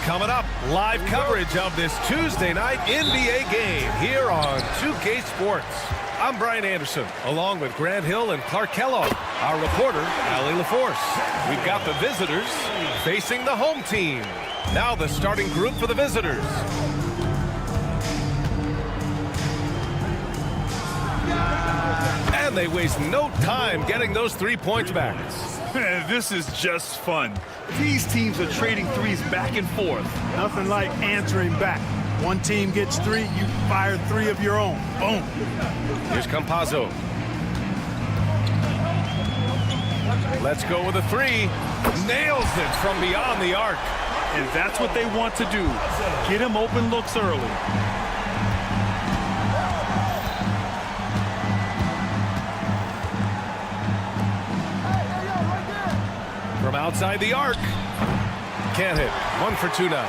Coming up, live coverage of this Tuesday night NBA game here on 2K Sports. I'm Brian Anderson, along with Grant Hill and Clark Kellogg. Our reporter, Allie LaForce. We've got the visitors facing the home team. Now the starting group for the visitors. And they waste no time getting those 3 points back. This is just fun. These teams are trading threes back and forth. Nothing like answering back. One team gets 3, you fire 3 of your own. Boom. Here's Campazzo. Let's go with a 3. Nails it from beyond the arc. And that's what they want to do. Get him open looks early. From outside the arc. Can't hit. 1 for 2 now.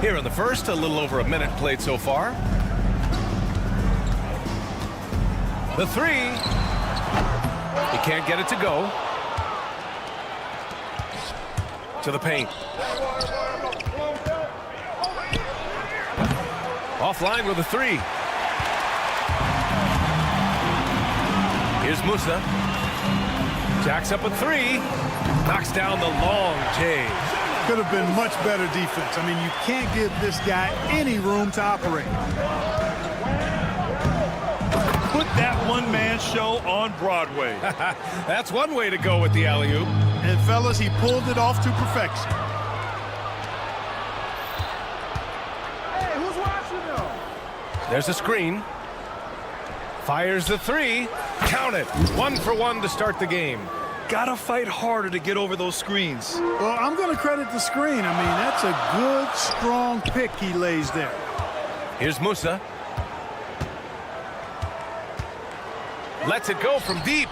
Here in the first, a little over a minute played so far. The 3. He can't get it to go. To the paint. Offline with a 3. Here's Musa. Jacks up a 3. Knocks down the long J. Could have been much better defense. I mean, you can't give this guy any room to operate. Put that one-man show on Broadway. That's one way to go with the alley-oop. And, fellas, he pulled it off to perfection. Hey, who's watching though? There's a screen. Fires the 3. Count it. 1 for 1 to start the game. Gotta fight harder to get over those screens. Well, I'm going to credit the screen. I mean, that's a good, strong pick he lays there. Here's Musa. Lets it go from deep.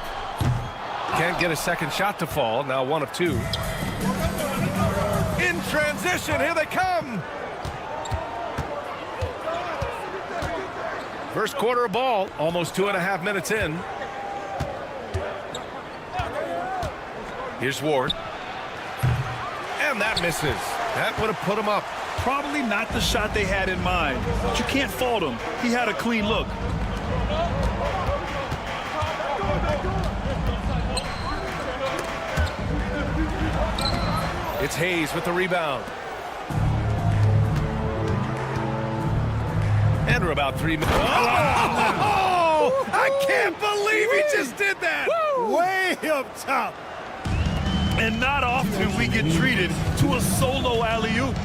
Can't get a second shot to fall. Now 1 of 2. In transition, here they come. First quarter of ball, almost 2.5 minutes in. Here's Ward. And that misses. That would have put him up. Probably not the shot they had in mind, but you can't fault him. He had a clean look. It's Hayes with the rebound. And we're about 3 minutes. Oh! I can't believe he just did that! Way up top. And not often we get treated to a solo alley-oop.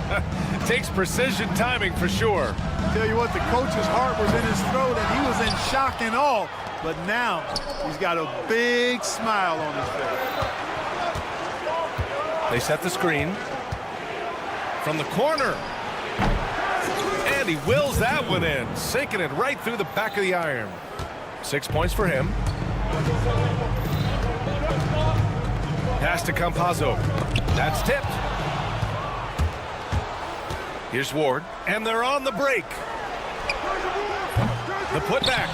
Takes precision timing for sure. Tell you what, the coach's heart was in his throat and he was in shock and awe. But now he's got a big smile on his face. They set the screen. From the corner. And he wills that one in. Sinking it right through the back of the iron. 6 points for him. Pass to Campazzo. That's tipped. Here's Ward. And they're on the break. The putback.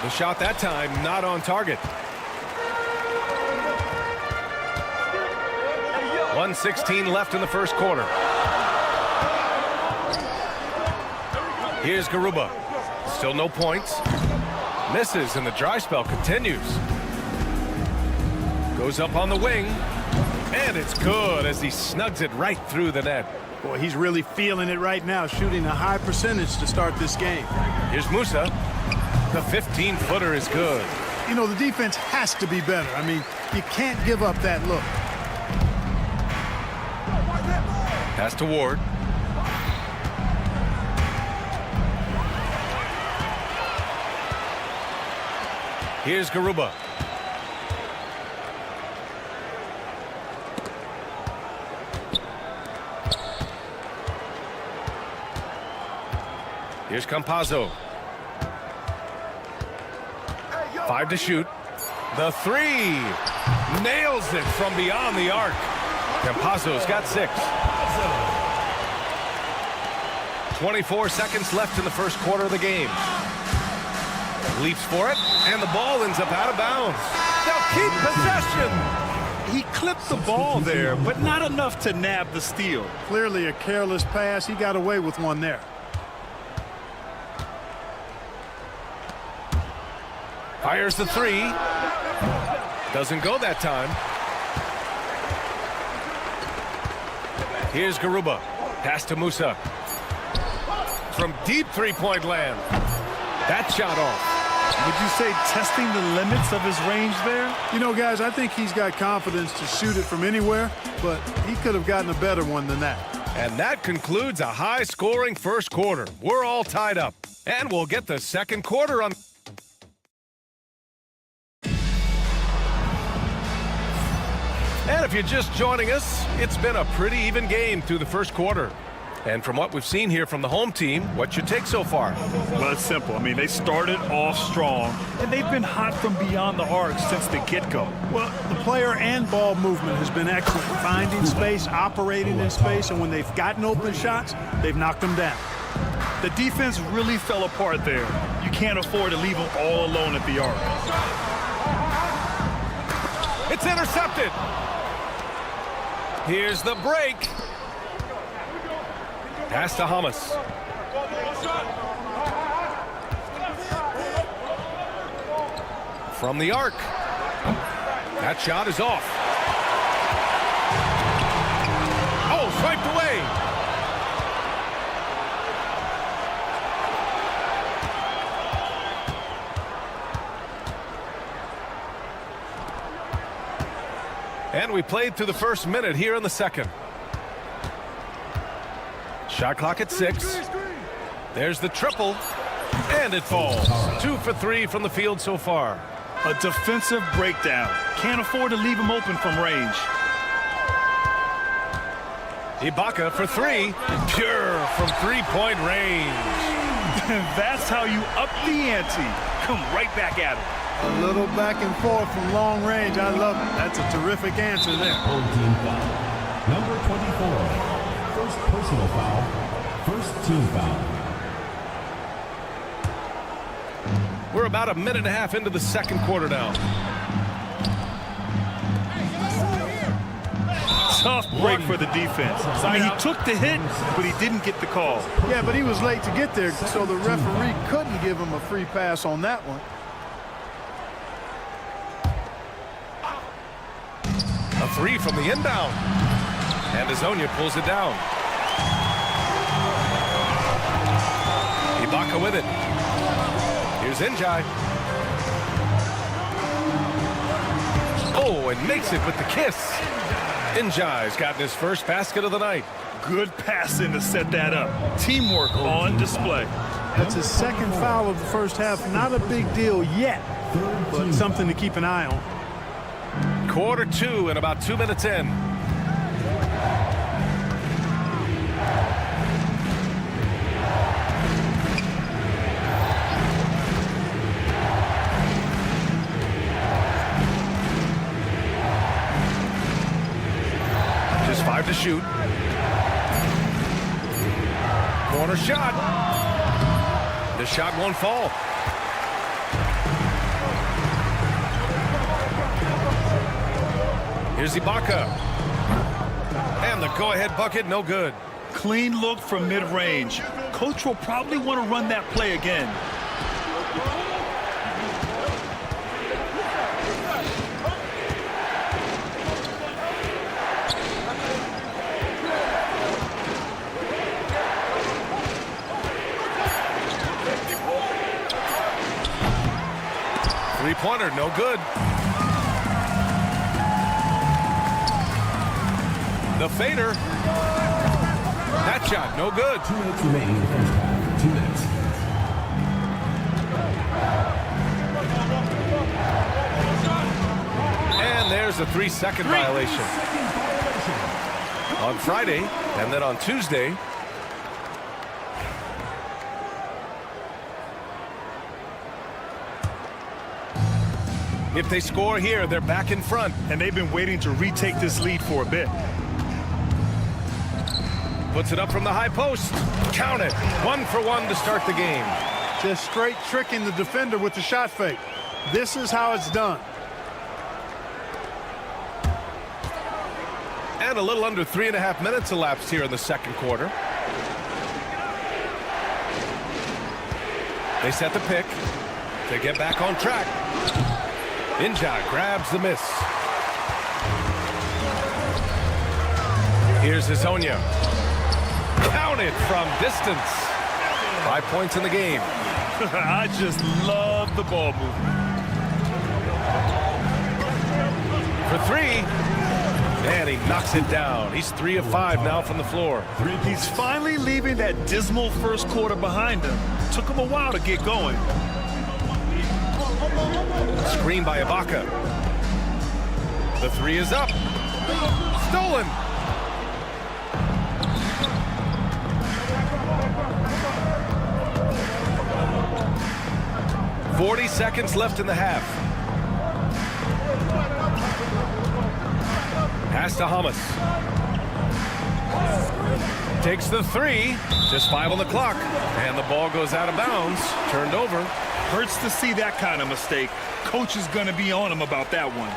The shot that time not on target. 1:16 left in the first quarter. Here's Garuba. Still no points. Misses and the dry spell continues. Goes up on the wing. And it's good as he snugs it right through the net. Boy, he's really feeling it right now, shooting a high percentage to start this game. Here's Musa. The 15-footer is good. You know, the defense has to be better. I mean, you can't give up that look. Pass to Ward. Here's Garuba. Here's Campazzo. 5 to shoot. The three. Nails it from beyond the arc. And Pasko's got 6. 24 seconds left in the first quarter of the game. Leaps for it, and the ball ends up out of bounds. They'll keep possession. He clipped the ball there, but not enough to nab the steal. Clearly a careless pass. He got away with one there. Fires the three. Doesn't go that time. Here's Garuba. Pass to Musa. From deep three-point land. That shot off. Would you say testing the limits of his range there? You know, guys, I think he's got confidence to shoot it from anywhere, but he could have gotten a better one than that. And that concludes a high-scoring first quarter. We're all tied up. And we'll get the second quarter on. And if you're just joining us, it's been a pretty even game through the first quarter. And from what we've seen here from the home team, what's your take so far? Well, it's simple. I mean, they started off strong, and they've been hot from beyond the arc since the get-go. Well, the player and ball movement has been excellent. Finding space, operating in space, and when they've gotten open shots, they've knocked them down. The defense really fell apart there. You can't afford to leave them all alone at the arc. It's intercepted. Here's the break. Pass to Hamas. From the arc. That shot is off. Oh, swiped away. And we played through the first minute here in the second. Shot clock at 6. There's the triple. And it falls. 2 for 3 from the field so far. A defensive breakdown. Can't afford to leave him open from range. Ibaka for 3. Pure from three-point range. That's how you up the ante. Come right back at him. A little back and forth from long range. I love it. That's a terrific answer there. Home team foul. Number 24. First personal foul. First team foul. We're about a minute and a half into the second quarter now. Tough break for the defense. I mean, he took the hit, but he didn't get the call. Yeah, but he was late to get there, so the referee couldn't give him a free pass on that one. A 3 from the inbound. And Azonia pulls it down. Ibaka with it. Here's Njai. Oh, and makes it with the kiss. Njai's gotten his first basket of the night. Good passing to set that up. Teamwork on display. That's his second foul of the first half. Not a big deal yet, but something to keep an eye on. Quarter 2 and about 2 minutes in. Just 5 to shoot. Corner shot. The shot won't fall. Here's Ibaka. And the go-ahead bucket, no good. Clean look from mid-range. Coach will probably want to run that play again. Three-pointer, no good. The fader. That shot, no good. 2 minutes remaining in the first half. 2 minutes. And there's a 3-second violation. On Friday, and then on Tuesday. If they score here, they're back in front. And they've been waiting to retake this lead for a bit. Puts it up from the high post. Count it. 1 for 1 to start the game. Just straight tricking the defender with the shot fake. This is how it's done. And a little under 3.5 minutes elapsed here in the second quarter. They set the pick. They get back on track. Inja grabs the miss. Here's Hazonia. Counted from distance. 5 points in the game. I just love the ball movement. For 3. And he knocks it down. He's 3 of 5 now from the floor. He's finally leaving that dismal first quarter behind him. Took him a while to get going. Screen by Ibaka. The 3 is up. Stolen. "40 seconds left in the half. Pass to Hamas. Takes the 3. Just 5 on the clock. And the ball goes out of bounds. Turned over. Hurts to see that kind of mistake. Coach is going to be on him about that one.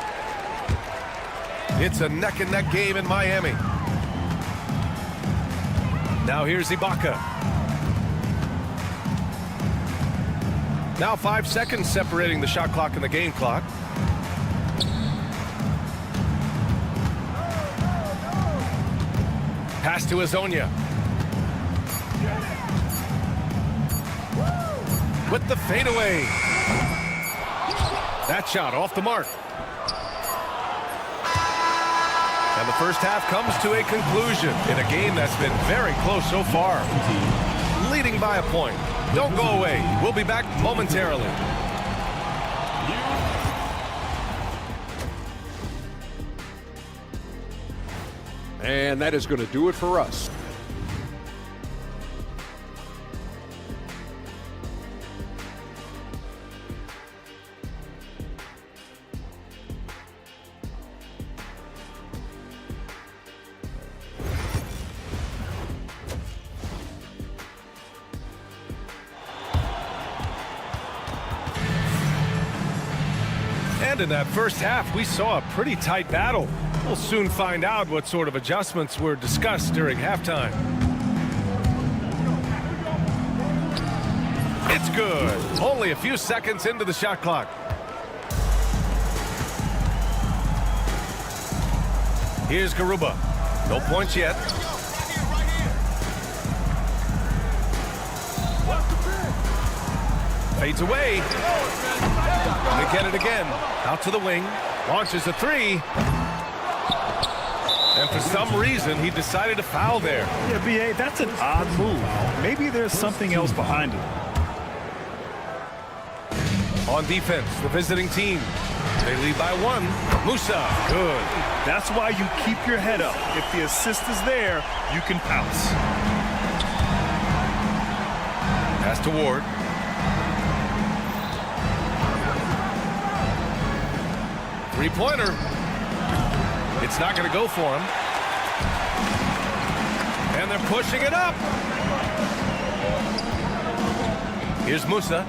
It's a neck-and-neck game in Miami. Now here's Ibaka. Now 5 seconds separating the shot clock and the game clock. Pass to Hazonia. With the fadeaway. That shot off the mark. And the first half comes to a conclusion in a game that's been very close so far. Leading by a point. Don't go away. We'll be back momentarily. And that is going to do it for us. And in that first half, we saw a pretty tight battle. We'll soon find out what sort of adjustments were discussed during halftime. It's good. Only a few seconds into the shot clock. Here's Garuba. No points yet. Fades away. They get it again. Out to the wing. Launches a 3. And for some reason, he decided to foul there. Yeah, B.A., that's an odd move. Maybe there's something else behind it. On defense, the visiting team. They lead by 1. Musa, good. That's why you keep your head up. If the assist is there, you can pounce. Pass to Ward. Three-pointer. It's not going to go for him. And they're pushing it up. Here's Musa.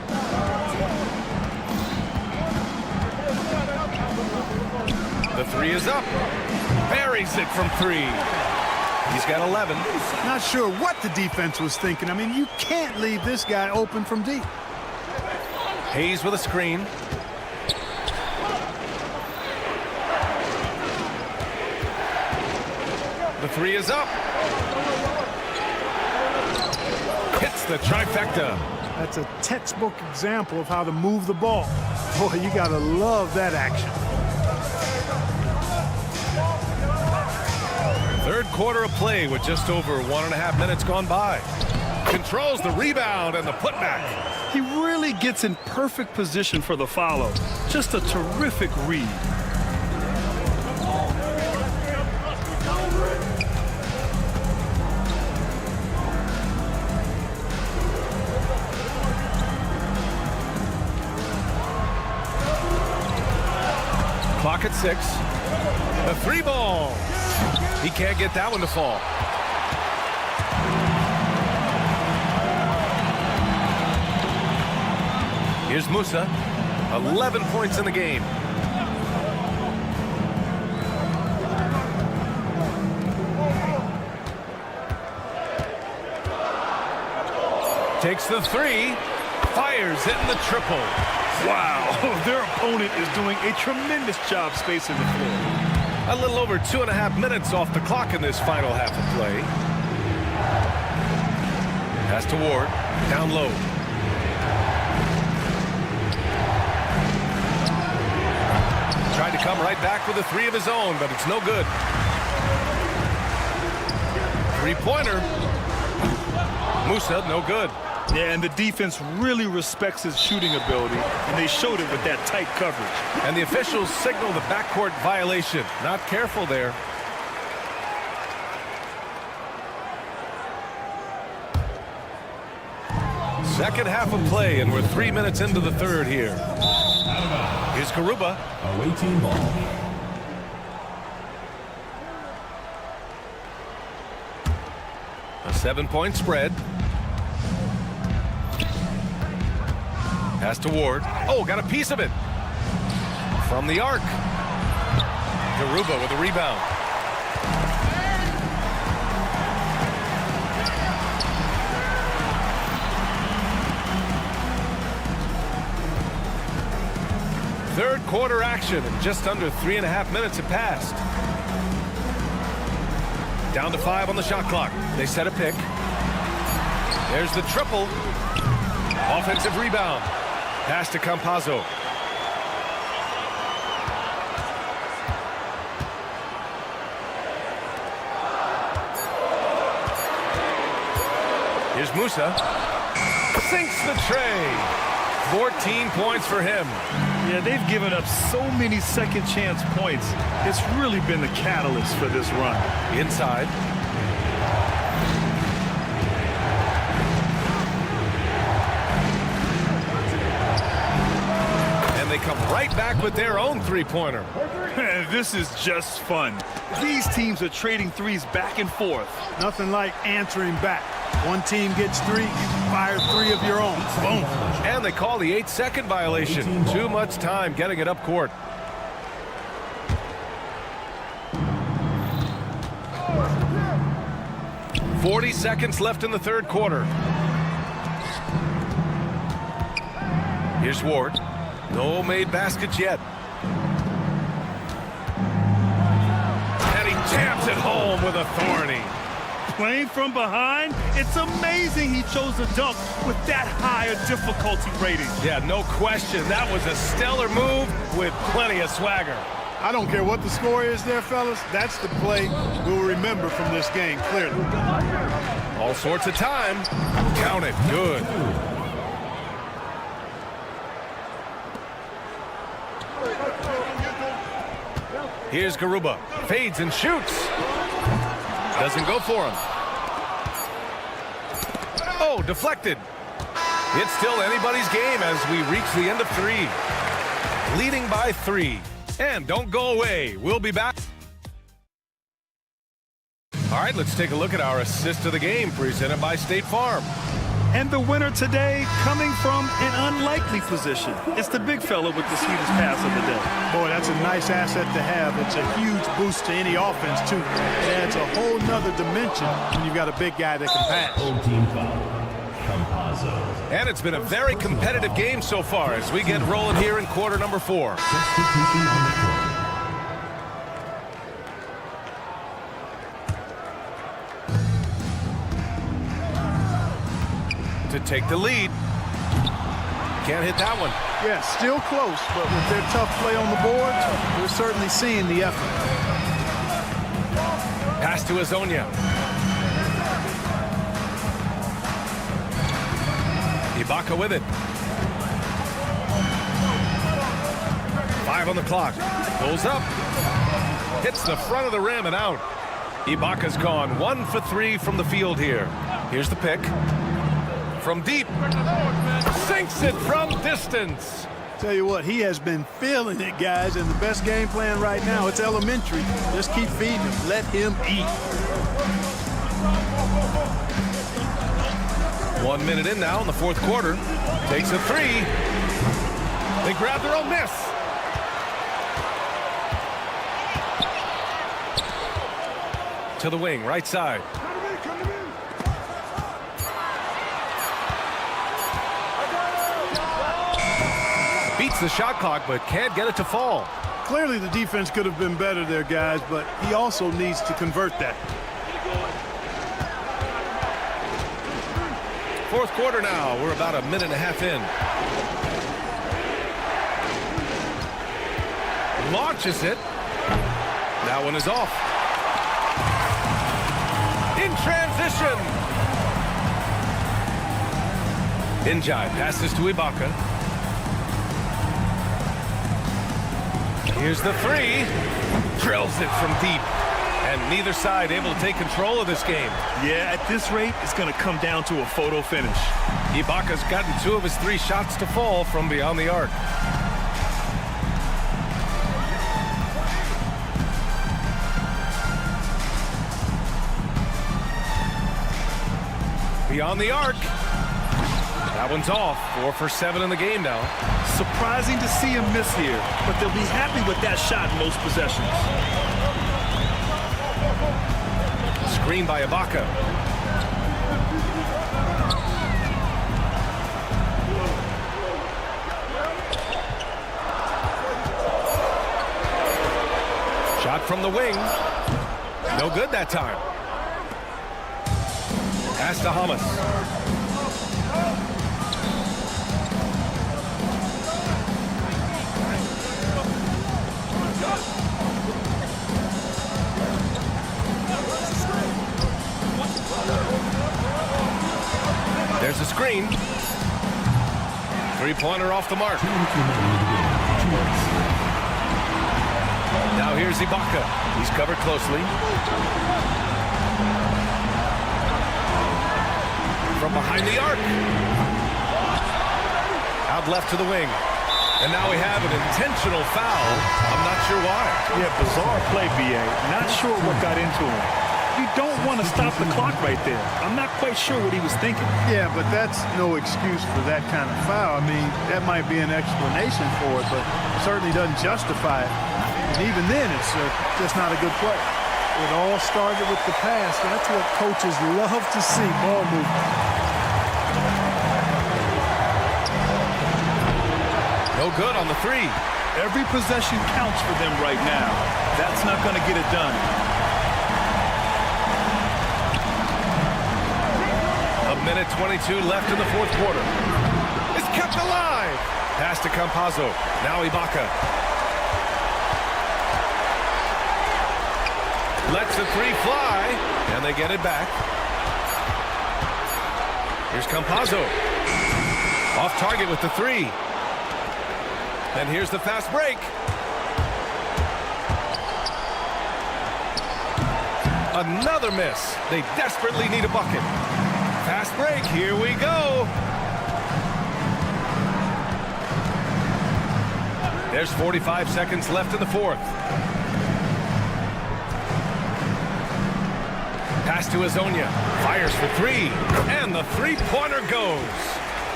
The 3 is up. Buries it from 3. He's got 11. Not sure what the defense was thinking. I mean, you can't leave this guy open from deep. Hayes with a screen. The 3 is up. Hits the trifecta. That's a textbook example of how to move the ball. Boy, you gotta love that action. Third quarter of play with just over 1.5 minutes gone by. Controls the rebound and the putback. He really gets in perfect position for the follow. Just a terrific read. Clock at 6. The 3 ball. He can't get that one to fall. Here's Musa. 11 points in the game. Takes the 3. Fires hitting the triple. Wow, their opponent is doing a tremendous job spacing the floor. A little over 2.5 minutes off the clock in this final half of play. Pass to Ward. Down low. Tried to come right back with a 3 of his own, but it's no good. 3-pointer. Musa, no good. Yeah, and the defense really respects his shooting ability, and they showed it with that tight coverage. And the officials signal the backcourt violation. Not careful there. Second half of play, and we're 3 minutes into the third here. Here's Garuba. Away team ball. A 7-point spread. Pass to Ward. Oh, got a piece of it. From the arc. Garuba with a rebound. Third quarter action, and just under 3.5 minutes have passed. Down to 5 on the shot clock. They set a pick. There's the triple. Offensive rebound. Pass to Campazzo. Here's Musa. Sinks the tray. 14 points for him. Yeah, they've given up so many second chance points. It's really been the catalyst for this run. Inside. They come right back with their own 3-pointer. This is just fun. These teams are trading threes back and forth. Nothing like answering back. One team gets 3, you fire 3 of your own. Boom. And they call the 8-second violation. Too much time getting it up court. .40 seconds left in the third quarter. Here's Ward. No made baskets yet. And he jams it home with authority. Playing from behind, it's amazing he chose a dunk with that higher difficulty rating. Yeah, no question. That was a stellar move with plenty of swagger. I don't care what the score is there, fellas. That's the play we'll remember from this game, clearly. All sorts of time. Count it. Good. Here's Garuba. Fades and shoots. Doesn't go for him. Oh, deflected. It's still anybody's game as we reach the end of 3. Leading by 3. And don't go away. We'll be back. All right, let's take a look at our assist of the game presented by State Farm. And the winner today coming from an unlikely position. It's the big fella with the sweetest pass of the day. Boy, that's a nice asset to have. It's a huge boost to any offense, too. It adds a whole nother dimension when you've got a big guy that can pass. Old team foul. Campazzo. And it's been a very competitive game so far as we get rolling here in quarter number 4. Substitution on the court. To take the lead. Can't hit that one. Yeah, still close, but with their tough play on the board, we're certainly seeing the effort. Pass to Azonia. Ibaka with it. 5 on the clock. Goes up. Hits the front of the rim and out. Ibaka's gone 1 for 3 from the field here. Here's the pick. From deep. Sinks it from distance. Tell you what, he has been feeling it, guys, and the best game plan right now, it's elementary. Just keep feeding him. Let him eat. 1 minute in now in the fourth quarter. Takes a three. They grab their own miss. To the wing, right side. Beats the shot clock, but can't get it to fall. Clearly the defense could have been better there, guys, but he also needs to convert that. Fourth quarter now. We're about a minute and a half in. Launches it. That one is off. In transition. Injai passes to Ibaka. Here's the three. Drills it from deep. And neither side able to take control of this game. Yeah, at this rate, it's going to come down to a photo finish. Ibaka's gotten 2 of his 3 shots to fall from beyond the arc. Beyond the arc. That one's off. 4 for 7 in the game now. Surprising to see him miss here, but they'll be happy with that shot in most possessions. Screen by Ibaka. Shot from the wing. No good that time. Pass to Hamas. There's a screen. Three-pointer off the mark. Now here's Ibaka. He's covered closely. From behind the arc. Out left to the wing. And now we have an intentional foul. I'm not sure why. Yeah, bizarre play, B.A. Not sure what got into him. You don't want to stop the clock right there. I'm not quite sure what he was thinking. Yeah, but that's no excuse for that kind of foul. I mean, that might be an explanation for it, but it certainly doesn't justify it. And even then, it's just not a good play. It all started with the pass. That's what coaches love to see, ball movement. No good on the three. Every possession counts for them right now. That's not going to get it done. A minute 22 left in the fourth quarter. It's kept alive. Pass to Campazzo. Now Ibaka. Lets the three fly, and they get it back. Here's Campazzo. Off target with the three. And here's the fast break. Another miss. They desperately need a bucket. Fast break, here we go. There's 45 seconds left in the fourth. Pass to Azonia. Fires for three. And the three-pointer goes.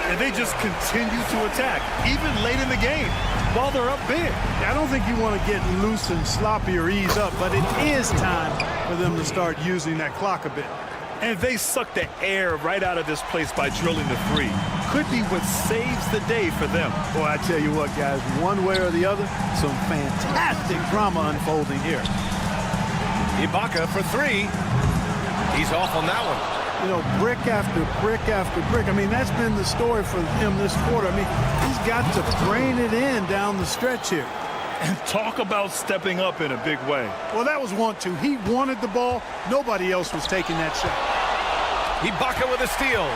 And they just continue to attack, even late in the game, while they're up big. I don't think you want to get loose and sloppy or ease up, but it is time for them to start using that clock a bit. And they suck the air right out of this place by drilling the three. Could be what saves the day for them. Boy, I tell you what, guys, one way or the other, some fantastic drama unfolding here. Ibaka for three. He's off on that one. You know, brick after brick after brick. I mean, that's been the story for him this quarter. I mean, he's got to brain it in down the stretch here. And talk about stepping up in a big way. Well, that was want to. He wanted the ball. Nobody else was taking that shot. Ibaka with a steal.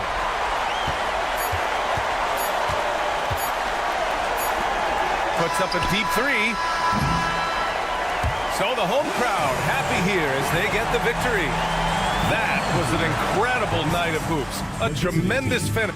Puts up a deep three. So the home crowd happy here as they get the victory. That was an incredible night of hoops. A tremendous finish.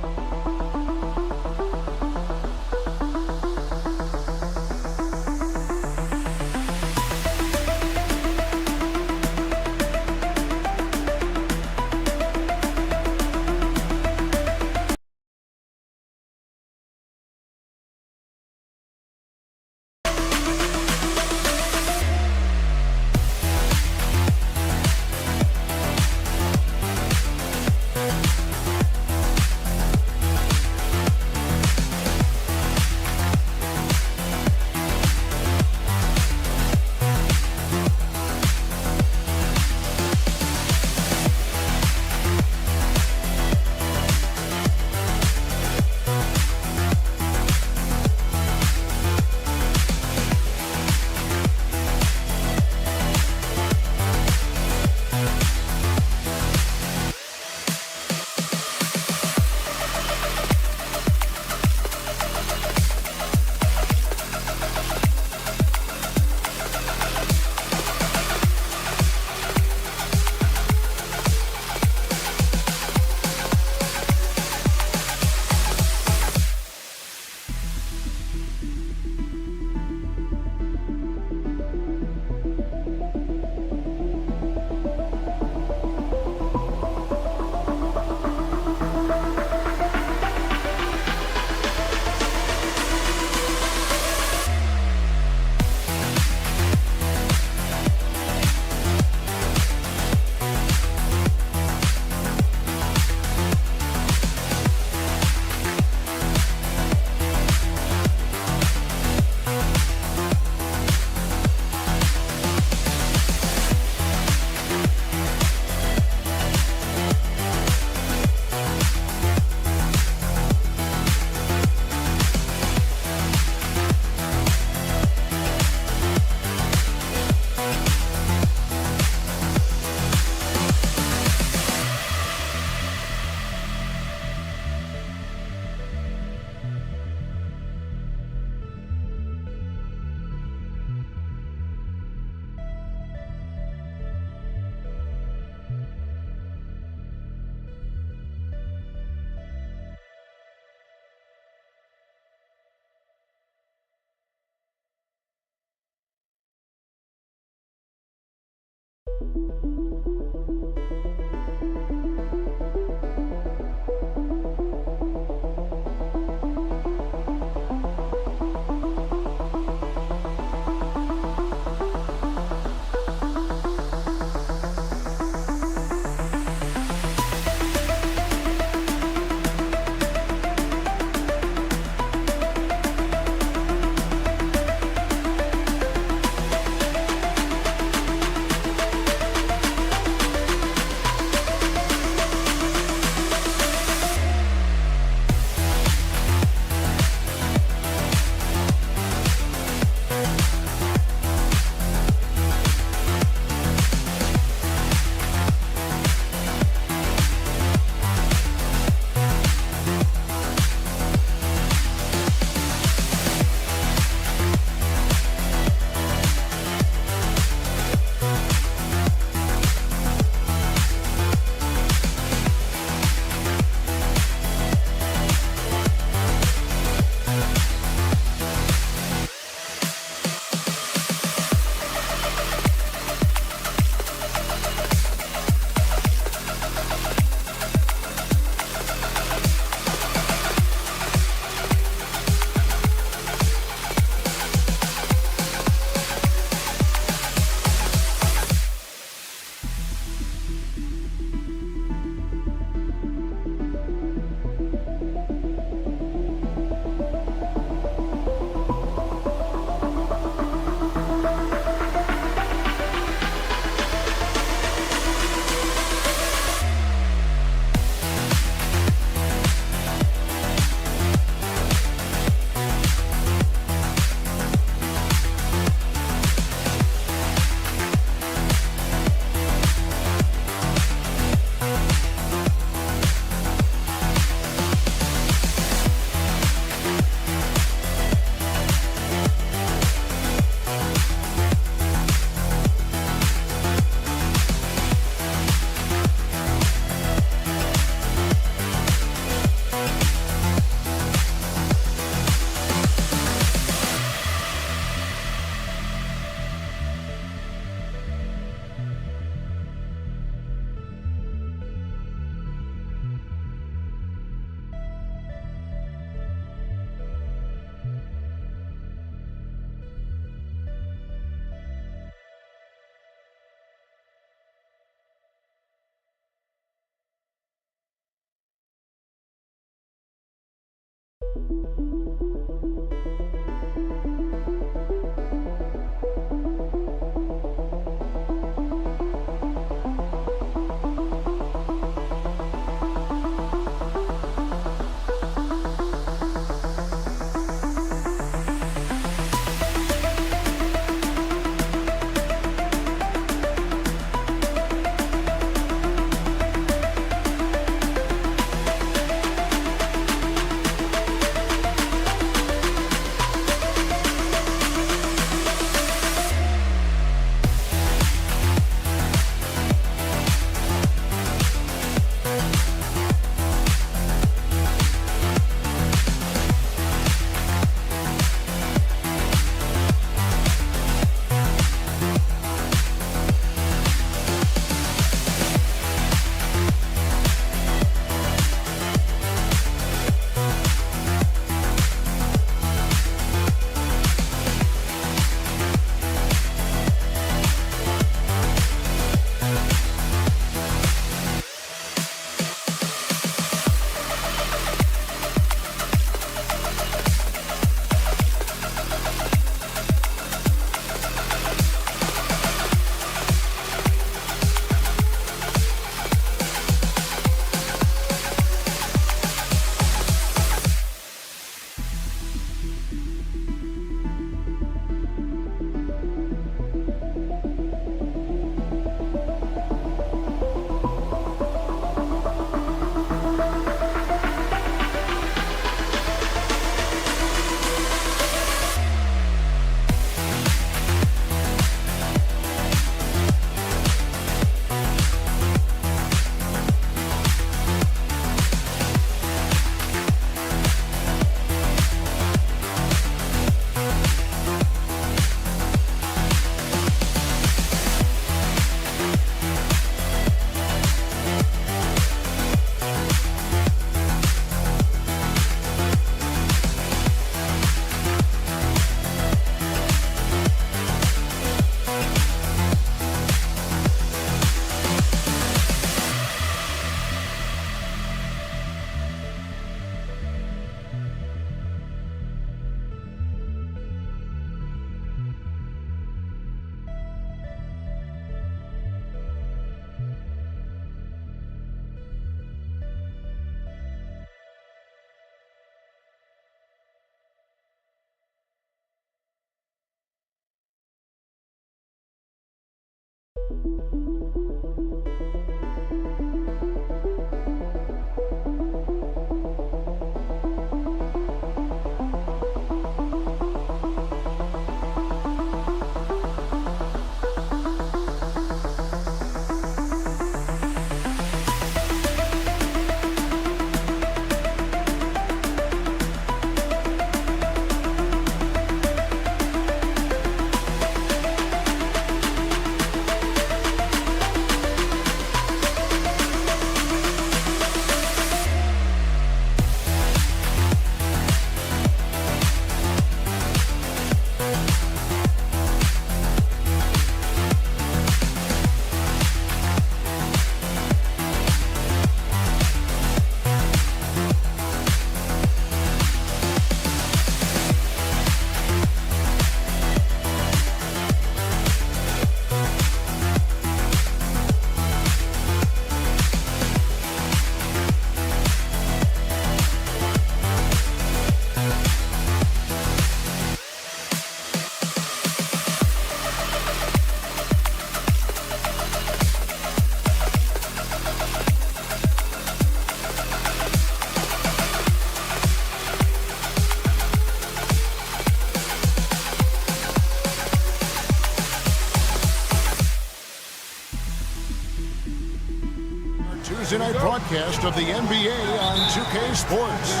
Tuesday night broadcast of the NBA on 2K Sports.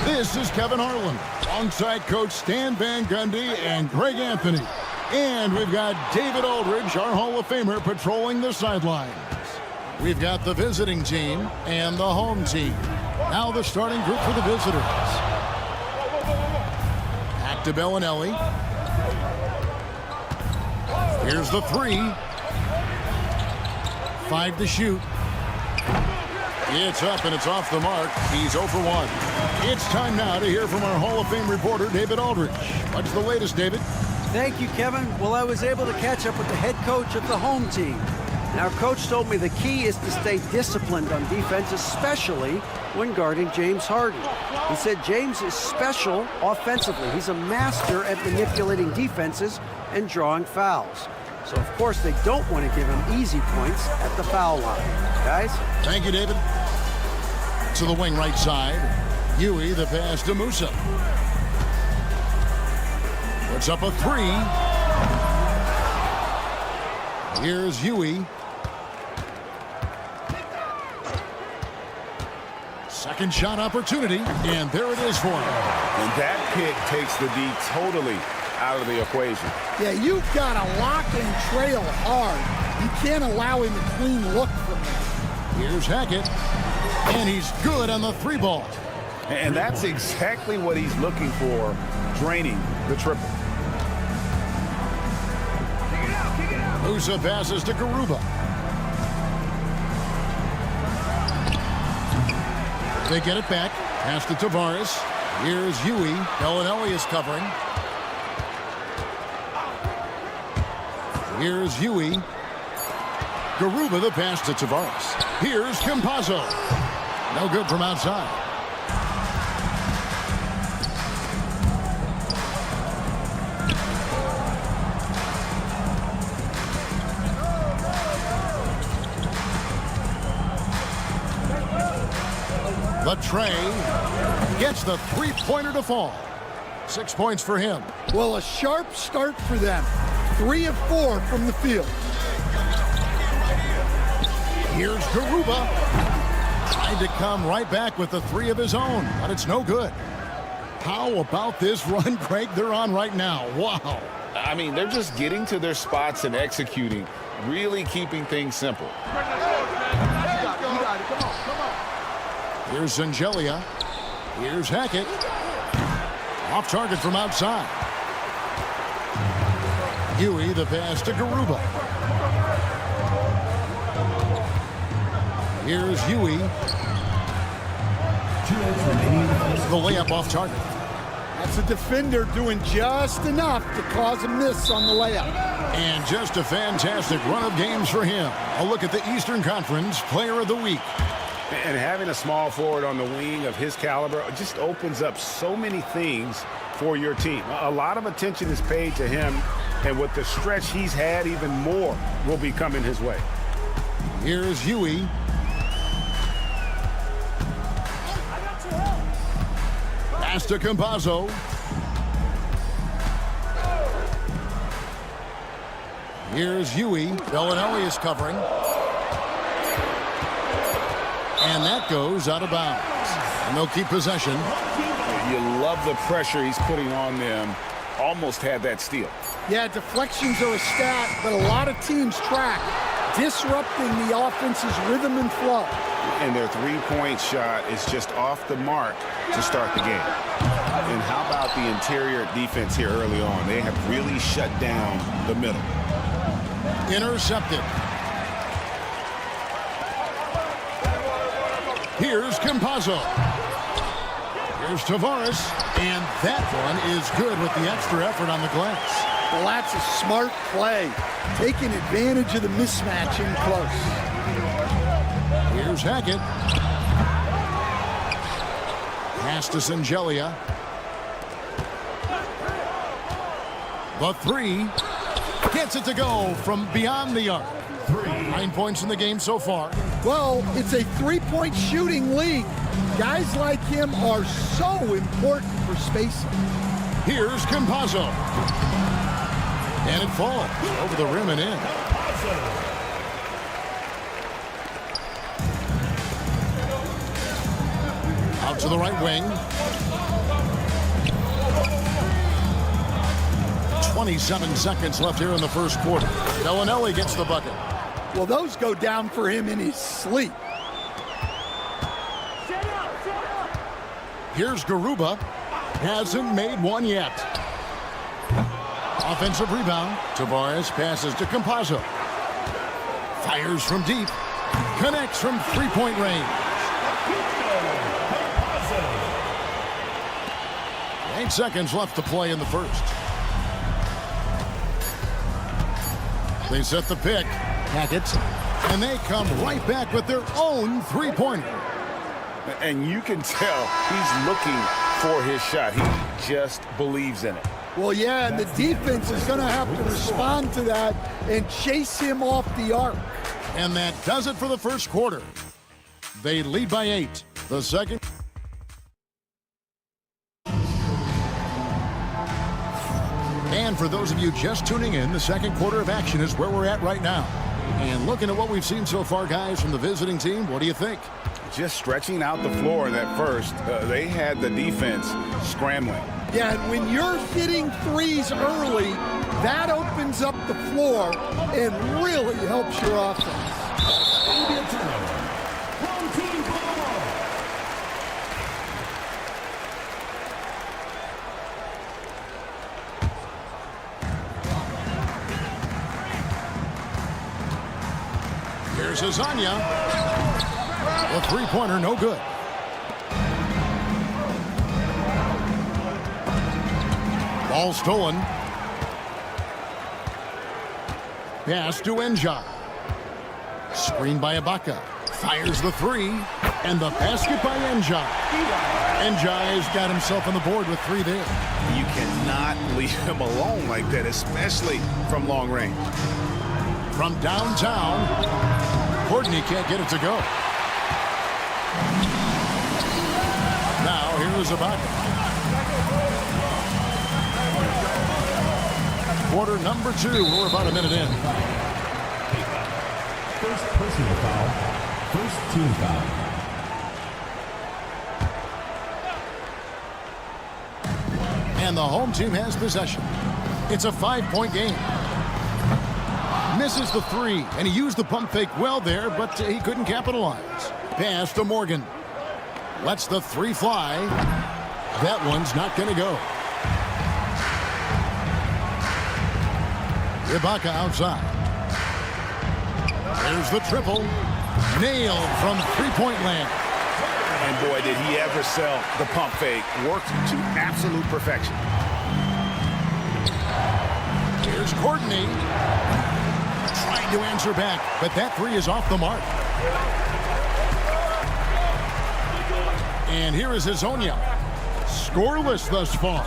This is Kevin Harlan, alongside Coach Stan Van Gundy and Greg Anthony. And we've got David Aldridge, our Hall of Famer, patrolling the sidelines. We've got the visiting team and the home team. Now the starting group for the visitors. Back to Bellinelli. Here's the three. 5 to shoot. It's up and it's off the mark. He's 0 for 1. It's time now to hear from our Hall of Fame reporter, David Aldridge. What's the latest, David? Thank you, Kevin. Well, I was able to catch up with the head coach of the home team. Now, Coach told me the key is to stay disciplined on defense, especially when guarding James Harden. He said James is special offensively. He's a master at manipulating defenses and drawing fouls. So, of course, they don't want to give him easy points at the foul line. Guys? Thank you, David. To the wing right side. Huey, the pass to Musa. Puts up a three. Here's Huey. Second shot opportunity, and there it is for him. And that pick takes the D totally out of the equation. Yeah, you've got to lock and trail hard. You can't allow him a clean look from there. Here's Hackett, and he's good on the three ball. And that's exactly what he's looking for, draining the triple. Musa passes to Garuba. They get it back. Pass to Tavares. Here's Huey. Bellinelli is covering. Here's Huey. Garuba the pass to Tavares. Here's Campazzo. No good from outside. Latrey gets the three-pointer to fall. 6 points for him. Well, a sharp start for them. 3 of 4 from the field. Here's Garuba. Tried to come right back with the three of his own, but it's no good. How about this run, Craig, they're on right now? Wow. I mean, they're just getting to their spots and executing, really keeping things simple. Here's Zangelia. Here's Hackett. Off target from outside. Huey, the pass to Garuba. Here's Huey. The layup off target. That's a defender doing just enough to cause a miss on the layup. And just a fantastic run of games for him. A look at the Eastern Conference Player of the Week. And having a small forward on the wing of his caliber just opens up so many things for your team. A lot of attention is paid to him And with the stretch he's had, even more will be coming his way. Here's Huey. Pass to Campazzo. Here's Huey. Bellinelli is covering. And that goes out of bounds. And they'll keep possession. You love the pressure he's putting on them. Almost had that steal. Yeah, deflections are a stat that a lot of teams track, disrupting the offense's rhythm and flow. And their three-point shot is just off the mark to start the game. And how about the interior defense here early on? They have really shut down the middle. Intercepted. Here's Campazzo. Here's Tavares. And that one is good with the extra effort on the glass. Well, that's a smart play, taking advantage of the mismatch in close. Here's Hackett. Pass to Singelia. The three. Gets it to go from beyond the arc. 9 points in the game so far. Well, it's a three-point shooting league. Guys like him are so important for spacing. Here's Campazzo. And it falls over the rim and in. Out to the right wing. 27 seconds left here in the first quarter. Bellinelli gets the bucket. Well, those go down for him in his sleep. Here's Garuba. Hasn't made one yet. Offensive rebound. Tavares passes to Campazzo. Fires from deep. Connects from three-point range. 8 seconds left to play in the first. They set the pick. Hackett. And they come right back with their own three-pointer. And you can tell he's looking for his shot. He just believes in it. Well, yeah, and the defense is going to have to respond to that and chase him off the arc. And that does it for the first quarter. They lead by 8. The second. And for those of you just tuning in, the second quarter of action is where we're at right now. And looking at what we've seen so far, guys, from the visiting team, what do you think? Just stretching out the floor in that first. They had the defense scrambling. Yeah, and when you're hitting threes early, that opens up the floor and really helps your offense. Here's Azania. The three-pointer, no good. Ball stolen. Pass to Enja. Screen by Ibaka. Fires the three. And the basket by Enja. Enja has got himself on the board with 3 there. You cannot leave him alone like that, especially from long range. From downtown, Courtney can't get it to go. Now, here's Ibaka. Quarter number 2. We're about a minute in. First personal foul. First team foul. And the home team has possession. It's a 5-point game. Misses the three, and he used the pump fake well there, but he couldn't capitalize. Pass to Morgan. Lets the three fly. That one's not going to go. Ibaka outside. There's the triple. Nailed from three-point land. And boy, did he ever sell the pump fake. Worked to absolute perfection. Here's Courtney. Trying to answer back, but that three is off the mark. And here is Hazonia. Scoreless thus far.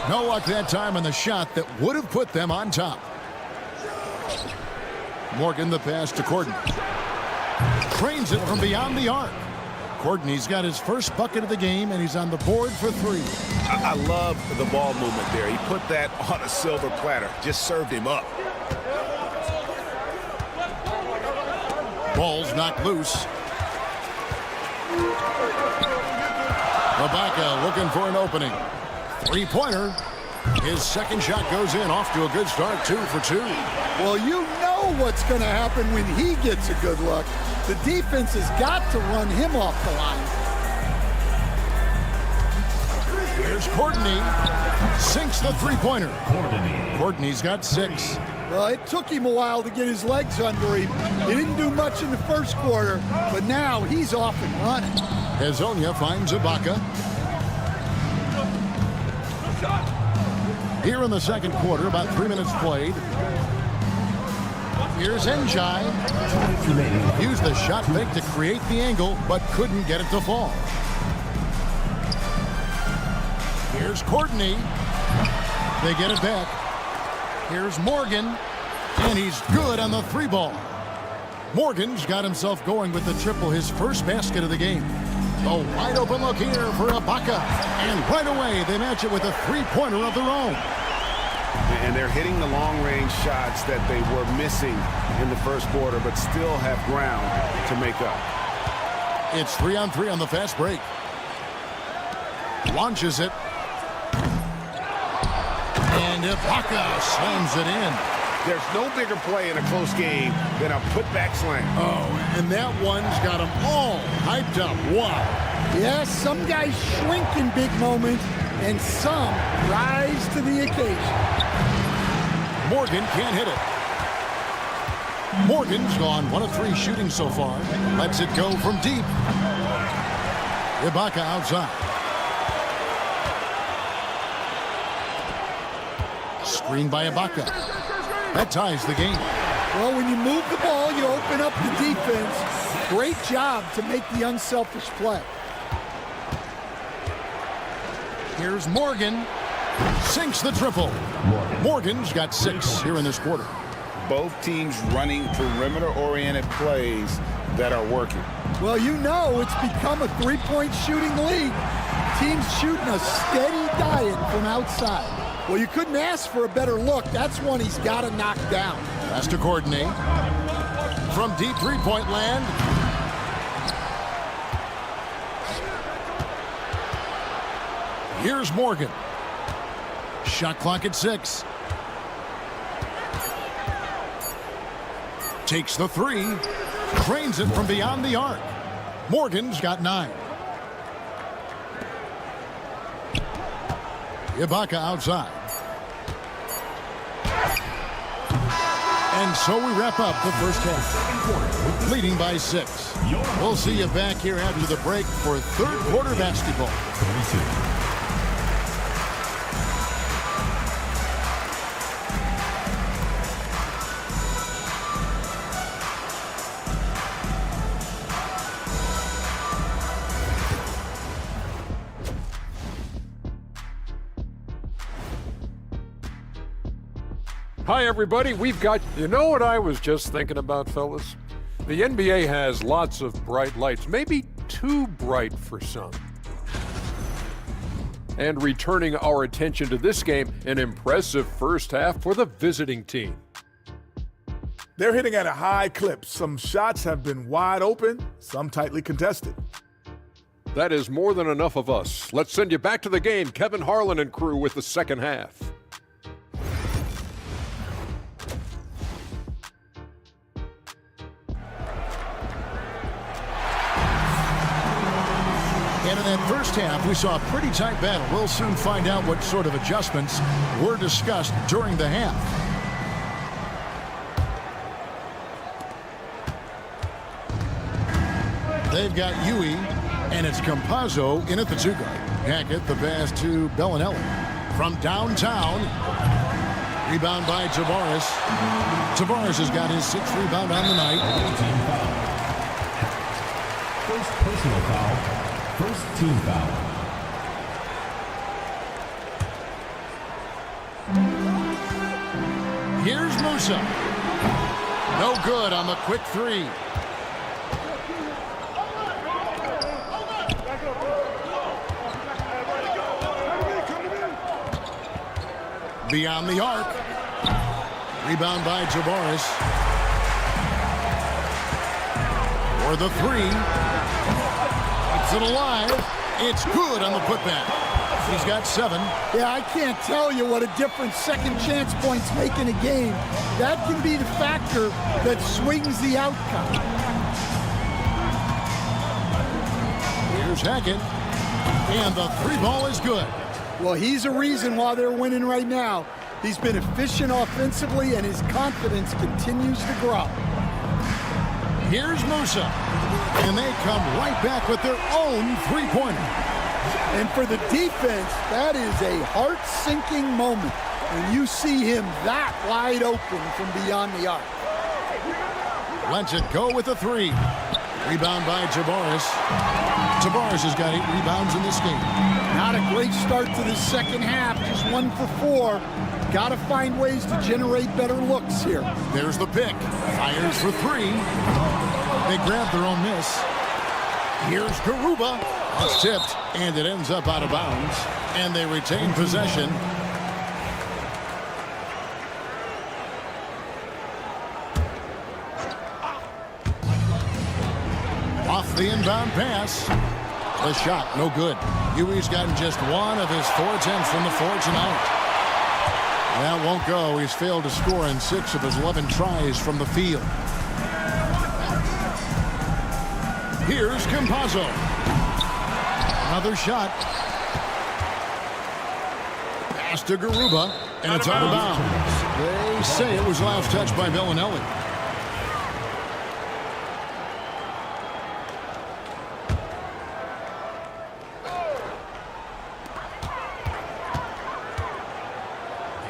No luck that time on the shot that would have put them on top. Morgan the pass to Corden. Trains it from beyond the arc. Courtney's got his first bucket of the game, and he's on the board for 3. I love the ball movement there. He put that on a silver platter. Just served him up. Ball's knocked loose. Ibaka looking for an opening. 3-pointer. His second shot goes in, off to a good start, 2 for 2. Well, you know what's going to happen when he gets a good look. The defense has got to run him off the line. Here's Courtney. Sinks the 3-pointer. Courtney's got 6. Well, it took him a while to get his legs under him. He didn't do much in the first quarter, but now he's off and running. Hezonja finds Ibaka. Here in the second quarter, about 3 minutes played. Here's Njai. Used the shot fake to create the angle, but couldn't get it to fall. Here's Courtney. They get it back. Here's Morgan. And he's good on the 3-ball. Morgan's got himself going with the triple, his first basket of the game. A wide open look here for Ibaka. And right away, they match it with a 3-pointer of their own. And they're hitting the long-range shots that they were missing in the first quarter, but still have ground to make up. It's 3-on-3 on the fast break. Launches it. And Ibaka slams it in. There's no bigger play in a close game than a putback slam. Oh, and that one's got them all hyped up. Wow. Yes, some guys shrink in big moments, and some rise to the occasion. Morgan can't hit it. Morgan's gone 1 of 3 shooting so far. Lets it go from deep. Ibaka outside. Screen by Ibaka. That ties the game. Well, when you move the ball, you open up the defense. Great job to make the unselfish play. Here's Morgan. Sinks the triple. Morgan's got 6 here in this quarter. Both teams running perimeter-oriented plays that are working. Well, you know it's become a 3-point shooting league. Teams shooting a steady diet from outside. Well, you couldn't ask for a better look. That's one he's got to knock down. Pass to Courtney. From deep 3-point land. Here's Morgan. Shot clock at 6. Takes the 3. Trains it from beyond the arc. Morgan's got 9. Ibaka outside. And so we wrap up the first half, leading by 6. We'll see you back here after the break for third quarter basketball. Hi, everybody. We've got, you know what I was just thinking about, fellas? The NBA has lots of bright lights, maybe too bright for some. And returning our attention to this game, an impressive first half for the visiting team. They're hitting at a high clip. Some shots have been wide open, some tightly contested. That is more than enough of us. Let's send you back to the game. Kevin Harlan and crew with the second half. And in that first half, we saw a pretty tight battle. We'll soon find out what sort of adjustments were discussed during the half. They've got Yui, and it's Campazzo in at the 2 guard. Hackett, the pass to Bellinelli. From downtown, rebound by Tavares. Tavares has got his 6th rebound on the night. First personal foul. First team foul. Here's Musa. No good on the quick three. Beyond the arc. Rebound by Javaris. For the three. Keeps it alive. It's good on the putback. He's got 7. Yeah, I can't tell you what a difference second chance points make in a game. That can be the factor that swings the outcome. Here's Hackett. And the 3-ball is good. Well, he's a reason why they're winning right now. He's been efficient offensively, and his confidence continues to grow. Here's Musa. And they come right back with their own three-pointer. And for the defense, that is a heart-sinking moment when you see him that wide open from beyond the arc. Lets it go with the 3. Rebound by Javaris. Javaris has got 8 rebounds in this game. Not a great start to the second half, just 1 for 4. Got to find ways to generate better looks here. There's the pick. Fires for 3. They grab their own miss. Here's Garuba. It's tipped, and it ends up out of bounds. And they retain possession. Off the inbound pass. The shot, no good. Huey's gotten just 1 of his 4 attempts from the floor tonight. That won't go. He's failed to score in 6 of his 11 tries from the field. Here's Campazzo. Another shot. Pass to Garuba, and it's out of bounds. They say it was last touched by Bellinelli.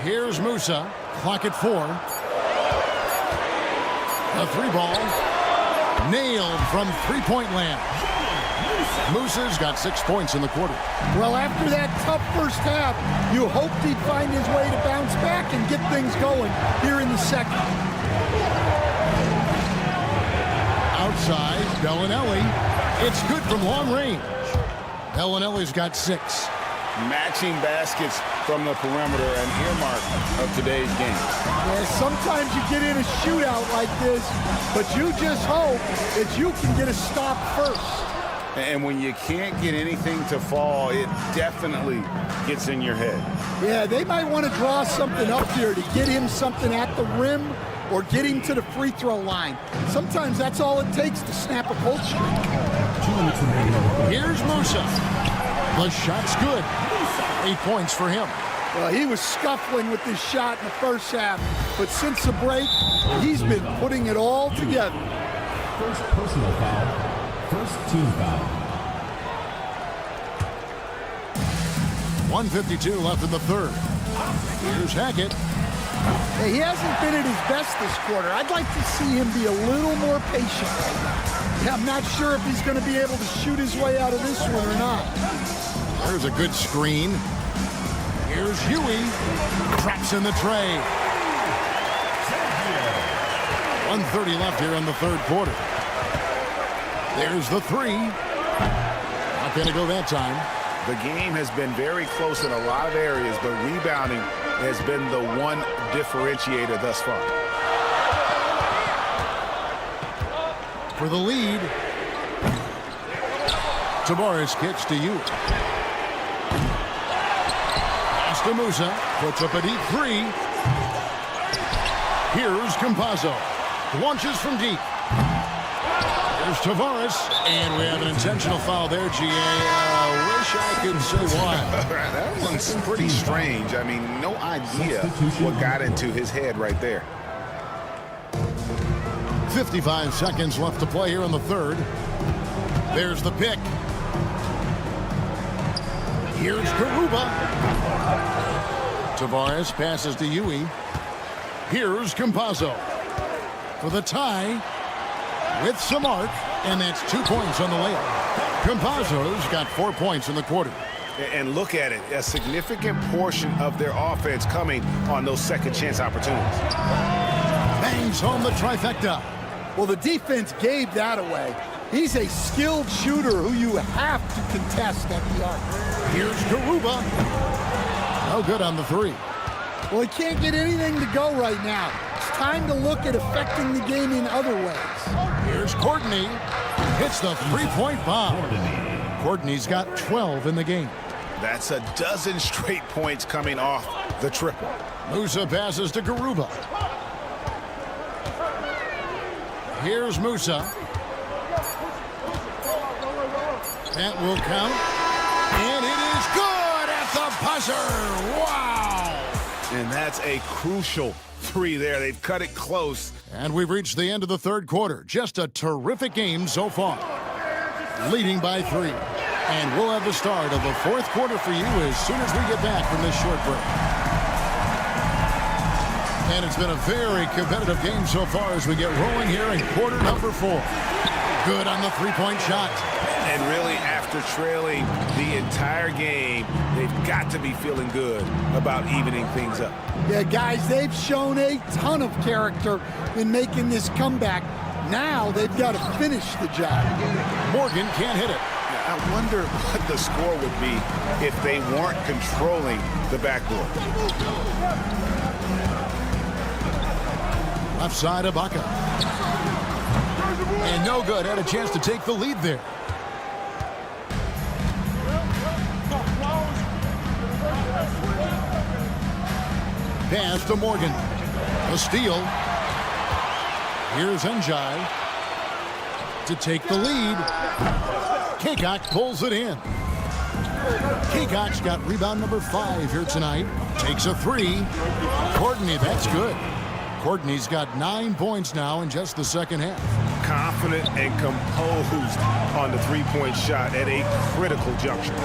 Here's Musa. Clock at 4. A 3-ball. Nailed from three-point land. Musa's got 6 points in the quarter. Well, after that tough first half, you hoped he'd find his way to bounce back and get things going here in the second. Outside, Bellinelli. It's good from long range. Bellinelli's got 6. Matching baskets from the perimeter, an earmark of today's game. Yeah, sometimes you get in a shootout like this, but you just hope that you can get a stop first. And when you can't get anything to fall, it definitely gets in your head. Yeah, they might want to draw something up here to get him something at the rim or get him to the free throw line. Sometimes that's all it takes to snap a cold streak. Here's Musa. The shot's good. 8 points for him. Well, he was scuffling with this shot in the first half, but since the break, he's been putting it all together. First personal foul. First team foul. 1:52 left in the third. Here's Hackett. Hey, he hasn't been at his best this quarter. I'd like to see him be a little more patient. Yeah, I'm not sure if he's going to be able to shoot his way out of this one or not. There's a good screen. Here's Huey. Traps in the tray. 1:30 left here in the third quarter. There's the 3. Not going to go that time. The game has been very close in a lot of areas, but rebounding has been the one differentiator thus far. For the lead. Tavares kicks to you. Pass to Musa. Puts up a deep 3. Here's Campazzo. Launches from deep. There's Tavares. And we have an intentional foul there, GA. Wish I could say why. That one's pretty strange. I mean, no idea what got into his head right there. 55 seconds left to play here in the third. There's the pick. Here's Garuba. Tavares passes to Huey. Here's Campazzo for the tie with Samart, and that's 2 points on the layup. Campazzo's got 4 points in the quarter. And look at it, a significant portion of their offense coming on those second chance opportunities. Bangs home the trifecta. Well, the defense gave that away. He's a skilled shooter who you have to contest at the arc. Here's Garuba. No good on the three. Well, he can't get anything to go right now. It's time to look at affecting the game in other ways. Here's Courtney. Hits the three-point bomb. Courtney's got 12 in the game. That's a dozen straight points coming off the triple. Musa passes to Garuba. Here's Musa. That will count. And it is good at the buzzer. Wow! And that's a crucial three there. They've cut it close. And we've reached the end of the third quarter. Just a terrific game so far. Leading by 3. And we'll have the start of the fourth quarter for you as soon as we get back from this short break. And it's been a very competitive game so far as we get rolling here in quarter number 4. Good on the three-point shot. And really, after trailing the entire game, they've got to be feeling good about evening things up. Yeah, guys, they've shown a ton of character in making this comeback. Now they've got to finish the job. Morgan can't hit it. I wonder what the score would be if they weren't controlling the backboard. Left side, Ibaka. And no good. Had a chance to take the lead there. Pass to Morgan. A steal. Here's Njai to take the lead. Kaycock pulls it in. Kaycock's got rebound number 5 here tonight. Takes a 3. Courtney, that's good. Courtney's got 9 points now in just the second half. Confident and composed on the three-point shot at a critical juncture.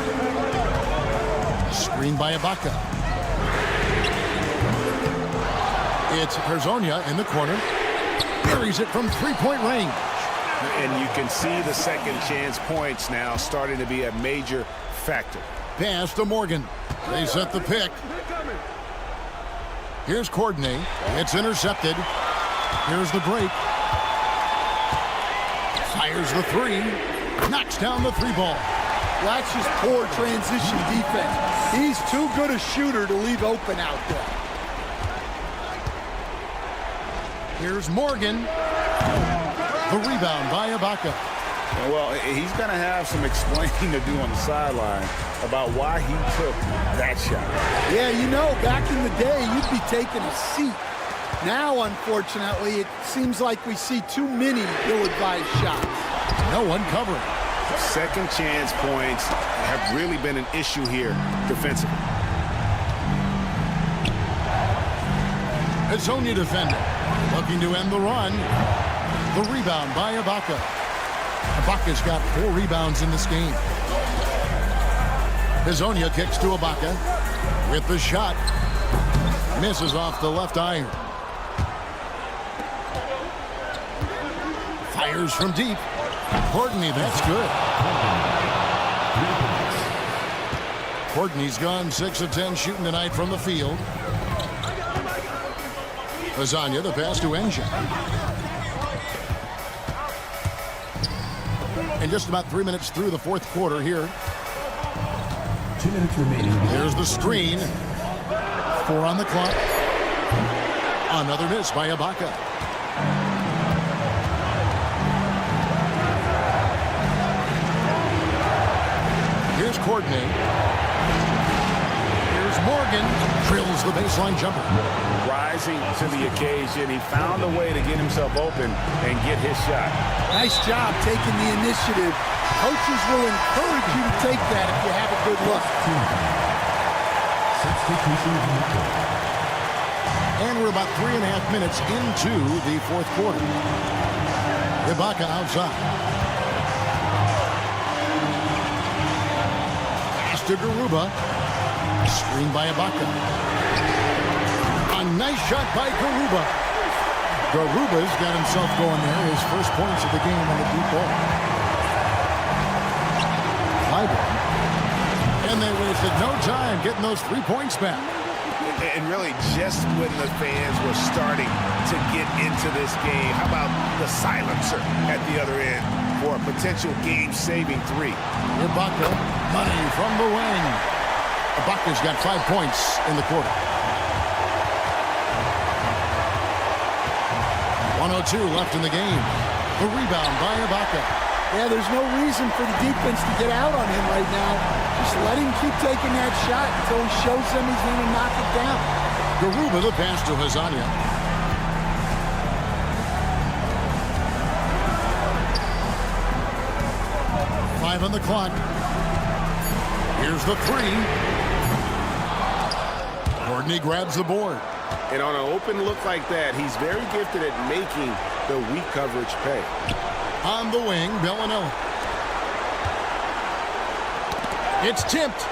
Screen by Ibaka. It's Herzonia in the corner. Buries it from three-point range. And you can see the second chance points now starting to be a major factor. Pass to Morgan. They set the pick. Here's Courtney. It's intercepted. Here's the break. Fires the 3. Knocks down the 3 ball. Well, that's just poor transition defense. He's too good a shooter to leave open out there. Here's Morgan. The rebound by Ibaka. Well, he's going to have some explaining to do on the sideline about why he took that shot. Yeah, you know, back in the day, you'd be taking a seat. Now, unfortunately, it seems like we see too many ill-advised shots. No one covering. Second chance points have really been an issue here defensively. Herzonia defender looking to end the run. The rebound by Ibaka. Ibaka's got 4 rebounds in this game. Herzonia kicks to Ibaka with the shot. Misses off the left iron. Fires from deep. Courtney, that's good. Courtney's gone 6 of 10 shooting tonight from the field. Lasagna, the pass to Njai. And just about 3 minutes through the fourth quarter here. 2 minutes remaining. There's the screen. 4 on the clock. Another miss by Ibaka. Here's Courtney. Here's Morgan. Drills the baseline jumper. Rising to the occasion. He found a way to get himself open and get his shot. Nice job taking the initiative. Coaches will encourage you to take that if you have a good look. And we're about 3.5 minutes into the fourth quarter. Ibaka outside. Pass to Garuba. Screen by Ibaka. A nice shot by Garuba. Garuba's got himself going there. His first points of the game on the deep ball. Clyburn. And And they wasted no time getting those 3 points back. And really, just when the fans were starting to get into this game, how about the silencer at the other end for a potential game-saving 3? Ibaka, money from the wing. Ibaka's got 5 points in the quarter. 1:02 left in the game. The rebound by Ibaka. Yeah, there's no reason for the defense to get out on him right now. Just let him keep taking that shot until he shows them he's going to knock it down. Garuba, the pass to Hazania. Five on the clock. Here's the 3. Courtney grabs the board. And on an open look like that, he's very gifted at making the weak coverage pay. On the wing, Bellinelli. It's tipped.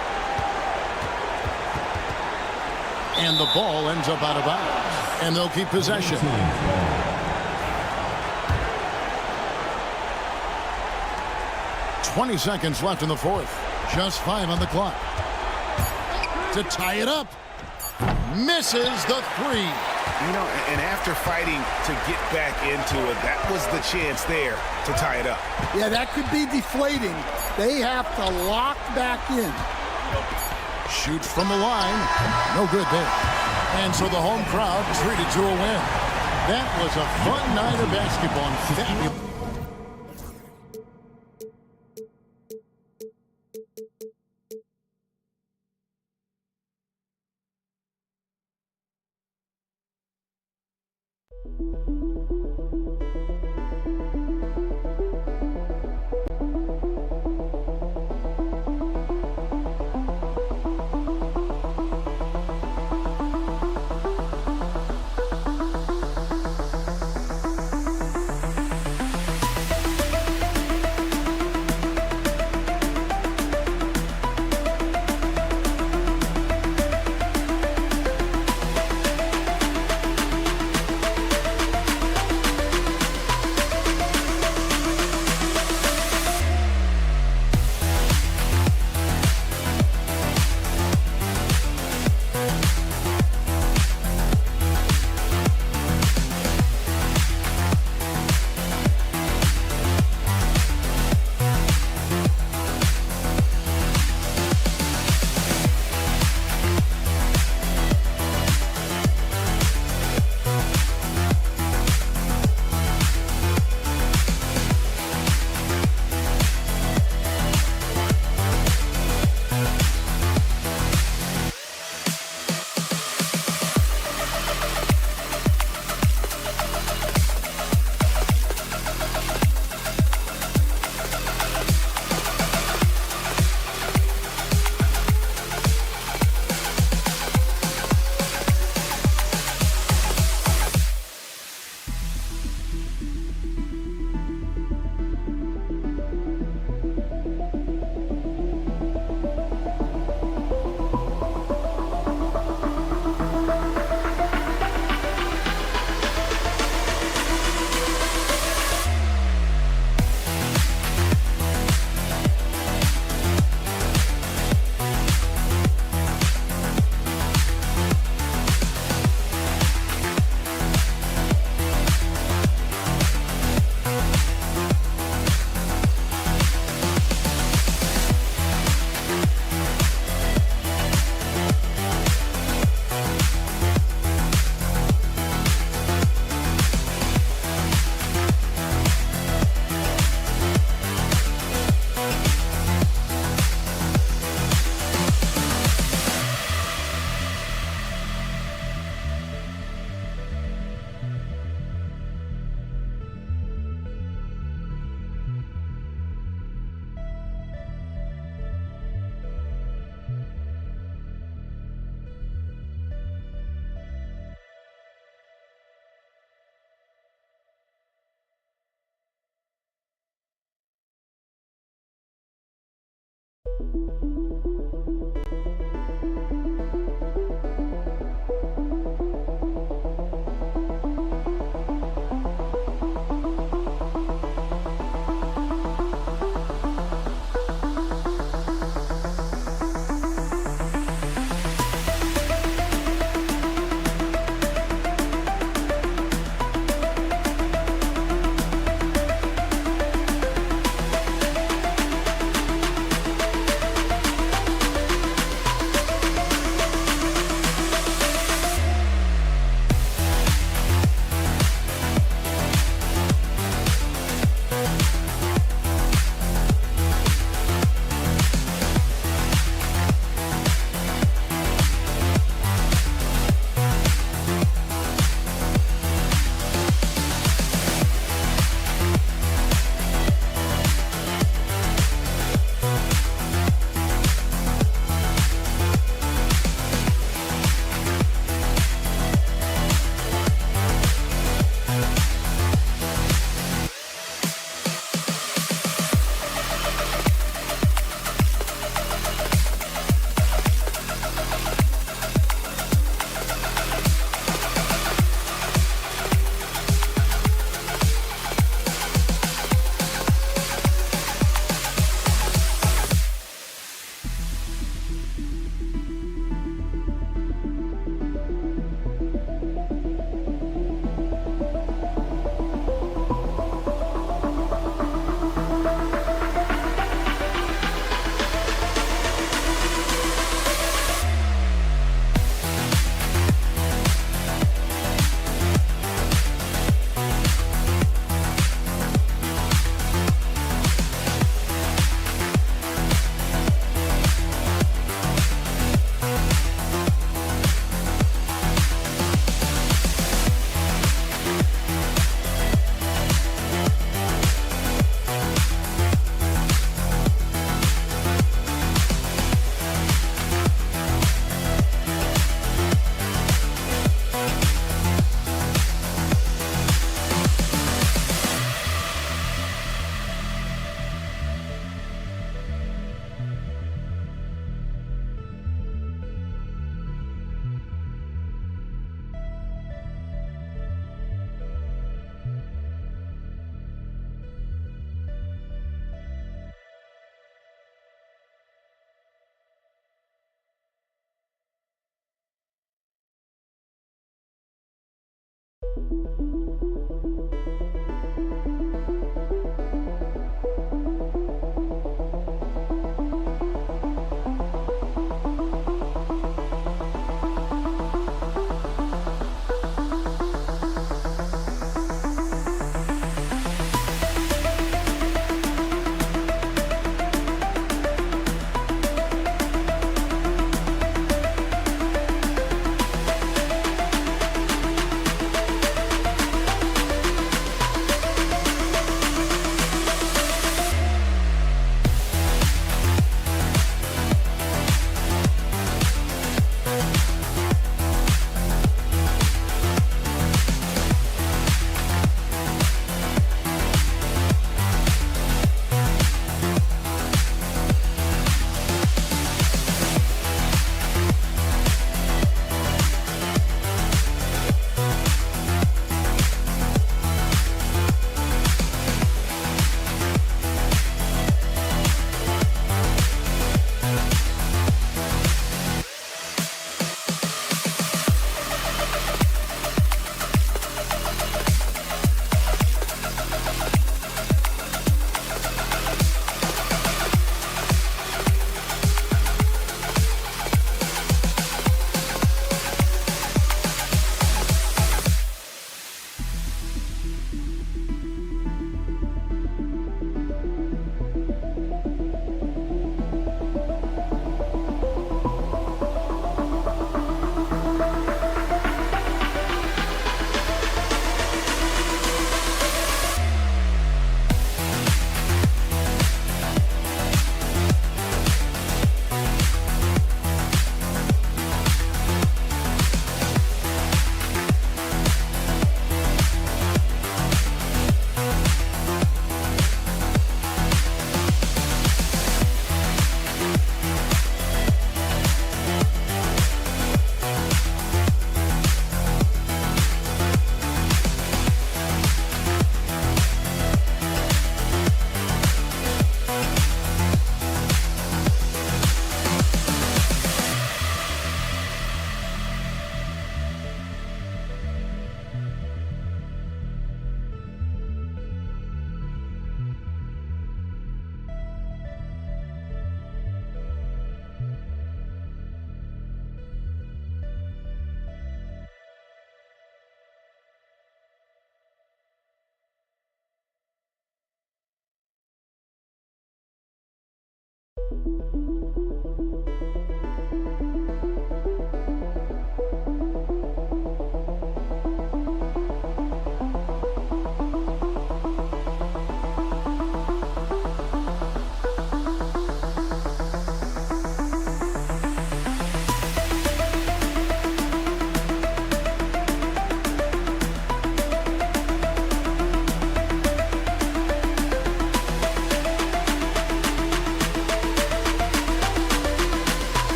And the ball ends up out of bounds. And they'll keep possession. "20 seconds left in the fourth. Just 5 on the clock. To tie it up. Misses the 3. You know, and after fighting to get back into it, that was the chance there to tie it up. Yeah, that could be deflating. They have to lock back in. Shoots from the line. No good there. And so the home crowd treated to a win. That was a fun night of basketball.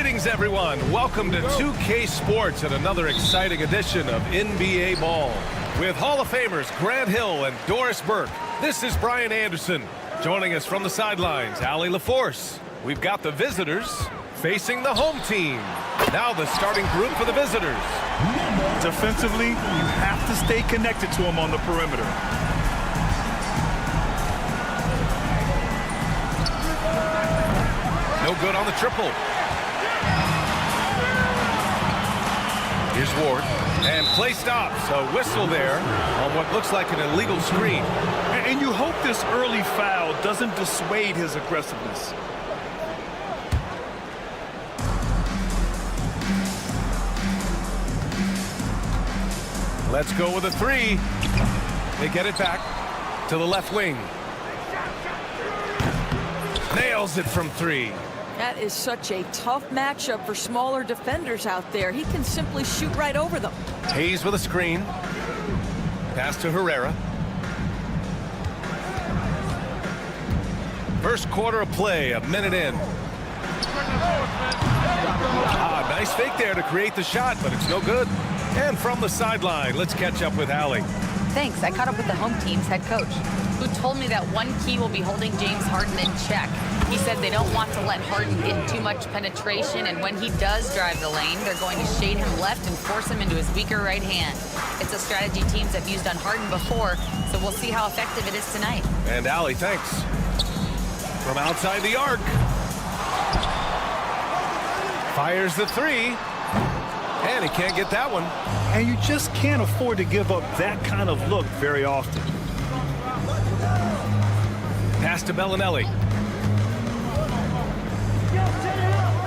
Greetings, everyone. Welcome to 2K Sports and another exciting edition of NBA Ball. With Hall of Famers Grant Hill and Doris Burke, this is Brian Anderson. Joining us from the sidelines, Allie LaForce. We've got the visitors facing the home team. Now the starting group for the visitors. Defensively, you have to stay connected to him on the perimeter. No good on the triple. Here's Ward. And play stops. A whistle there on what looks like an illegal screen. And you hope this early foul doesn't dissuade his aggressiveness. Let's go with a three. They get it back to the left wing. Nails it from three. That is such a tough matchup for smaller defenders out there. He can simply shoot right over them. Hayes with a screen. Pass to Herrera. First quarter of play, a minute in. Nice fake there to create the shot, but it's no good. And from the sideline, let's catch up with Allie. Thanks. I caught up with the home team's head coach, who told me that one key will be holding James Harden in check. He said they don't want to let Harden get too much penetration, and when he does drive the lane, they're going to shade him left and force him into his weaker right hand. It's a strategy teams have used on Harden before, so we'll see how effective it is tonight. And Allie, thanks. From outside the arc. Fires the three. And he can't get that one. And you just can't afford to give up that kind of look very often. Pass to Bellinelli.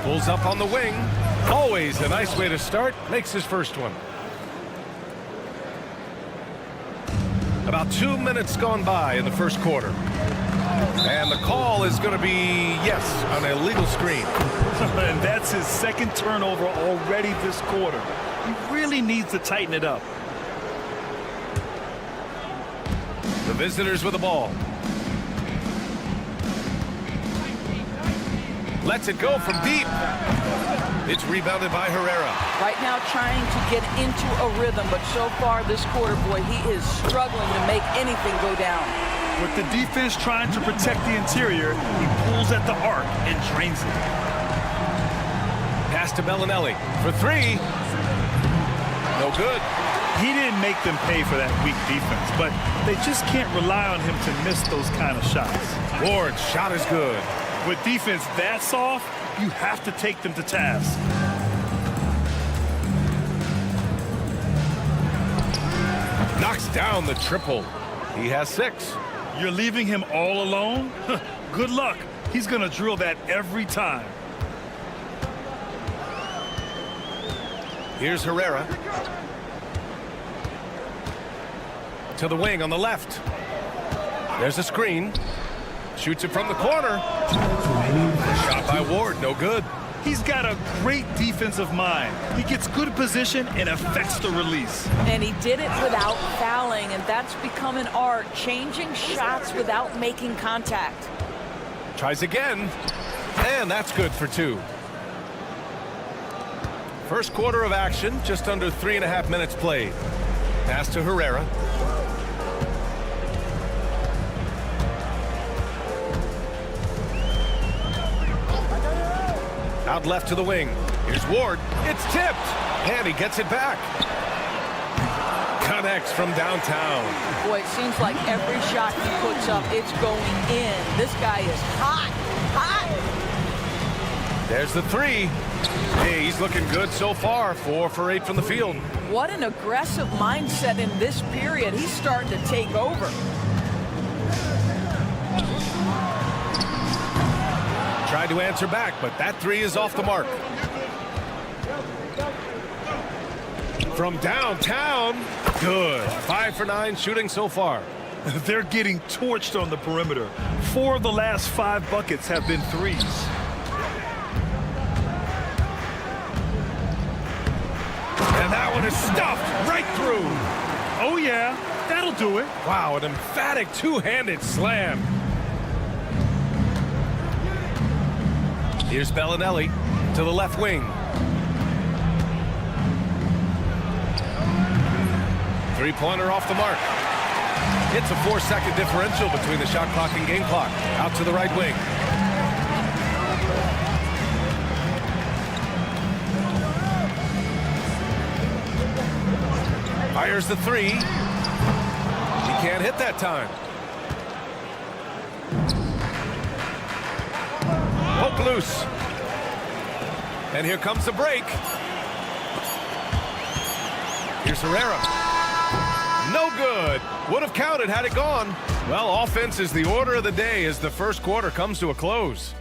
Pulls up on the wing. Always a nice way to start. Makes his first one. About 2 minutes gone by in the first quarter. And the call is going to be, yes, an illegal screen. And that's his second turnover already this quarter. He really needs to tighten it up. The visitors with the ball. Lets it go from deep. It's rebounded by Herrera. Right now trying to get into a rhythm, but so far this quarter, boy, he is struggling to make anything go down. With the defense trying to protect the interior, he pulls at the arc and drains it. Pass to Bellinelli for three. No good. He didn't make them pay for that weak defense, but they just can't rely on him to miss those kind of shots. Ward's shot is good. With defense that soft, you have to take them to task. Knocks down the triple. He has 6. You're leaving him all alone? Good luck. He's going to drill that every time. Here's Herrera. To the wing on the left. There's a screen. Shoots it from the corner. Shot by Ward, no good. He's got a great defensive mind. He gets good position and affects the release. And he did it without fouling, and that's become an art, changing shots without making contact. Tries again, and that's good for 2. First quarter of action, just under 3.5 minutes played. Pass to Herrera. Out left to the wing. Here's Ward. It's tipped. And he gets it back. Connects from downtown. Boy, it seems like every shot he puts up, it's going in. This guy is hot. Hot. There's the three. Hey, he's looking good so far. 4 for 8 from the field. What an aggressive mindset in this period. He's starting to take over. Tried to answer back, but that three is off the mark. From downtown, good. 5 for 9 shooting so far. They're getting torched on the perimeter. 4 of the last 5 buckets have been threes. And that one is stuffed right through. Oh, yeah, that'll do it. Wow, an emphatic two-handed slam. Here's Bellinelli. to the left wing. Three-pointer off the mark. It's a 4-second differential between the shot clock and game clock. Out to the right wing. Fires the three. He can't hit that time. Poke loose. And here comes the break. Here's Herrera. No good. Would have counted had it gone. Well, offense is the order of the day as the first quarter comes to a close.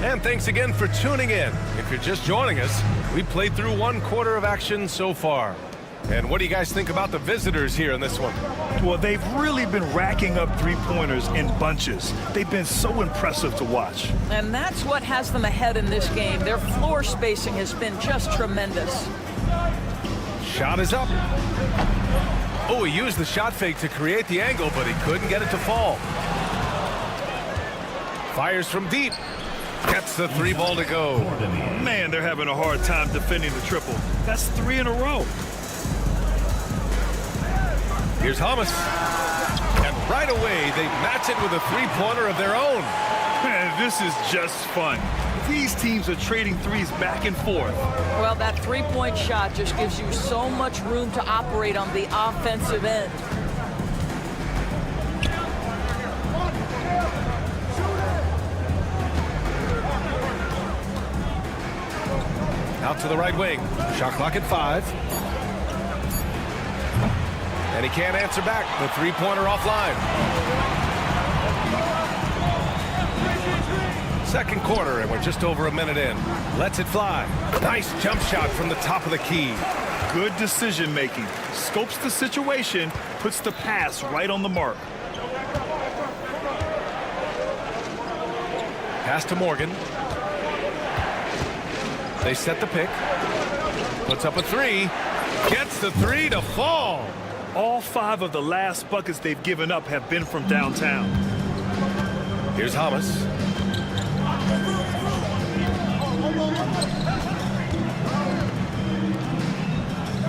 And thanks again for tuning in. If you're just joining us, we played through one quarter of action so far. And what do you guys think about the visitors here in this one? Well, they've really been racking up three-pointers in bunches. They've been so impressive to watch. And that's what has them ahead in this game. Their floor spacing has been just tremendous. Shot is up. Oh, he used the shot fake to create the angle, but he couldn't get it to fall. Fires from deep. Gets the three ball to go. Man, they're having a hard time defending the triple. That's 3 in a row. Here's Hamas. And right away, they match it with a three-pointer of their own. Man, this is just fun. These teams are trading threes back and forth. Well, that three-point shot just gives you so much room to operate on the offensive end. Out to the right wing. Shot clock at 5. And he can't answer back. The three-pointer offline. Second quarter, and we're just over a minute in. Lets it fly. Nice jump shot from the top of the key. Good decision-making. Scopes the situation, puts the pass right on the mark. Pass to Morgan. They set the pick. Puts up a three. Gets the three to fall. All 5 of the last buckets they've given up have been from downtown. Here's Hamas.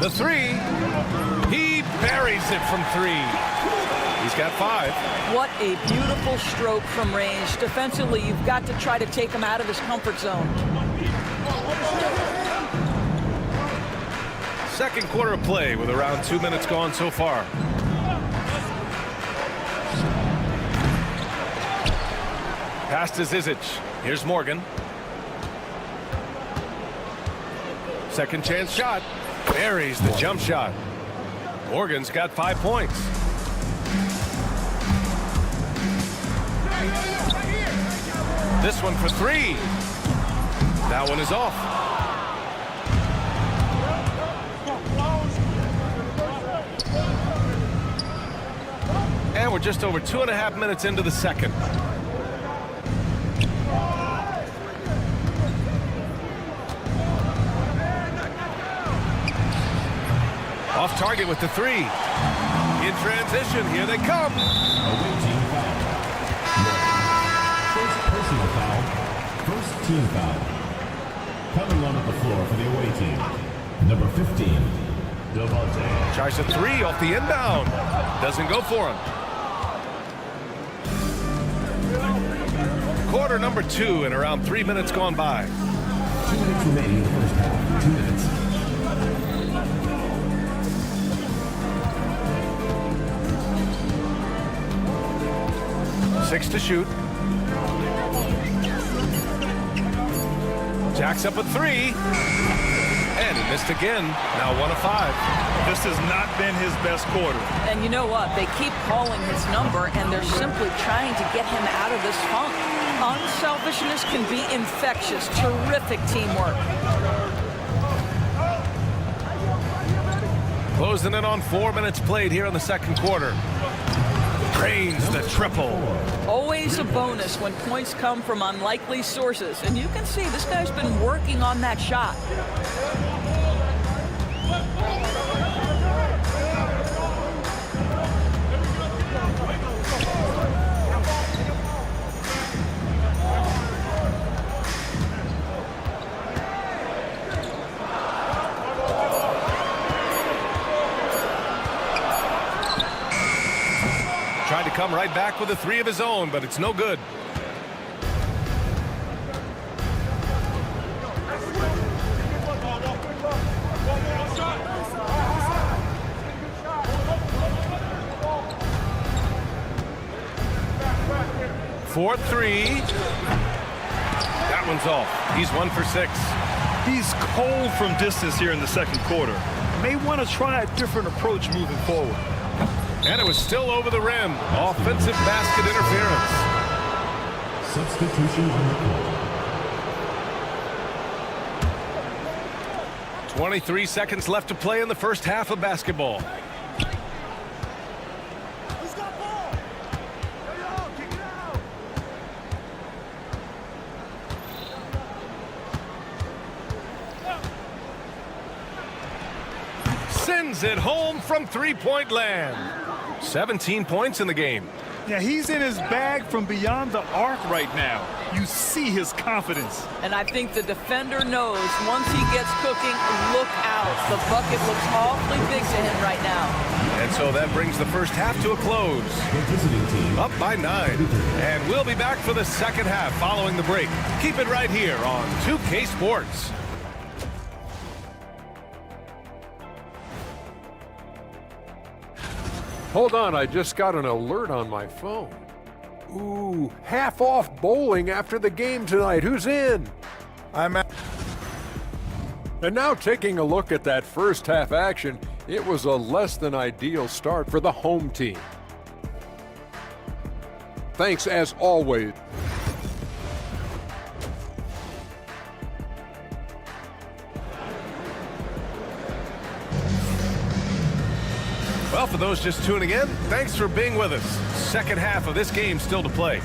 The three. He buries it from 3. He's got 5. What a beautiful stroke from range. Defensively, you've got to try to take him out of his comfort zone. Second quarter of play with around 2 minutes gone so far. Pass to Zizic. Here's Morgan. Second chance shot. Buries the jump shot. Morgan's got 5 points. This one for 3. That one is off. And we're just over 2.5 minutes into the second. Off target with the 3. In transition, here they come. Away team foul. First personal foul. First team foul. Coming onto the floor for the away team. Number 15, Devontae. Tries a 3 off the inbound. Doesn't go for him. Quarter number 2 and around 3 minutes gone by. 2 minutes remaining in the first half. 2 minutes. Six to shoot. Jacks up a 3. And he missed again. Now 1 of 5. This has not been his best quarter. And you know what? They keep calling his number, and they're simply trying to get him out of this funk. Unselfishness can be infectious. Terrific teamwork. Closing in on 4 minutes played here in the second quarter. Drains the triple. Always a bonus when points come from unlikely sources. And you can see this guy's been working on that shot. come right back with a three of his own, but it's no good. For three. That one's off. He's 1 for 6. He's cold from distance here in the second quarter. May want to try a different approach moving forward. And it was still over the rim. Offensive basket interference. Substitution on the court. 23 seconds left to play in the first half of basketball. Sends it home from three-point land. 17 points in the game. Yeah, he's in his bag from beyond the arc right now. You see his confidence. And I think the defender knows once he gets cooking, look out. The bucket looks awfully big to him right now. And so that brings the first half to a close. Up by 9. And we'll be back for the second half following the break. Keep it right here on 2K Sports. Hold on, I just got an alert on my phone. Ooh, half off bowling after the game tonight. Who's in? I'm at. And now taking a look at that first half action, it was a less than ideal start for the home team. Thanks as always. Well, for those just tuning in, thanks for being with us. Second half of this game still to play.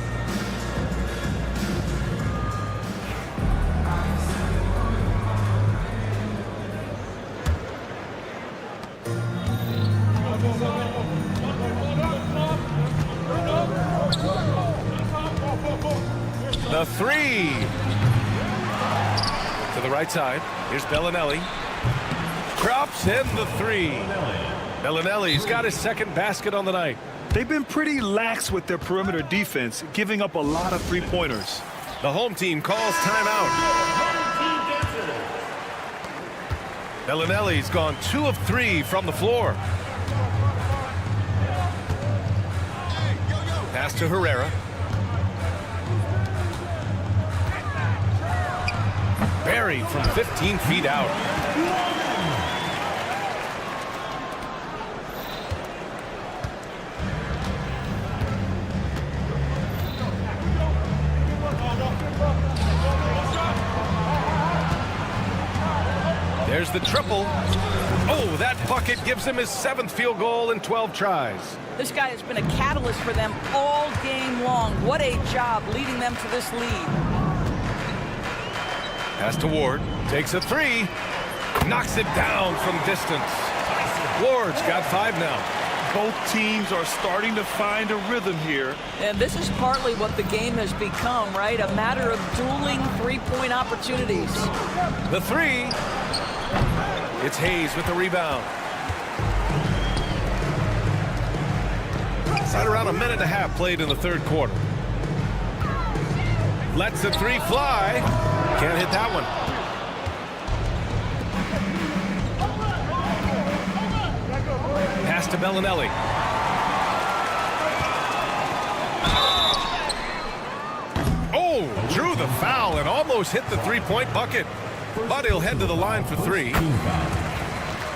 The three. To the right side. Here's Bellinelli. Drops in the three. Bellinelli's got his second basket on the night. They've been pretty lax with their perimeter defense, giving up a lot of three-pointers. The home team calls timeout. Bellinelli's gone 2 of 3 from the floor. Pass to Herrera. Buried from 15 feet out. There's the triple. Oh, that bucket gives him his 7th field goal in 12 tries. This guy has been a catalyst for them all game long. What a job leading them to this lead. Pass to Ward. Takes a three. Knocks it down from distance. Ward's got 5 now. Both teams are starting to find a rhythm here. And this is partly what the game has become, right? A matter of dueling three-point opportunities. The three. It's Hayes with the rebound. It's right around a minute and a half played in the third quarter. Lets the three fly. Can't hit that one. Pass to Bellinelli. Oh, drew the foul and almost hit the three-point bucket. But he'll head to the line for 3.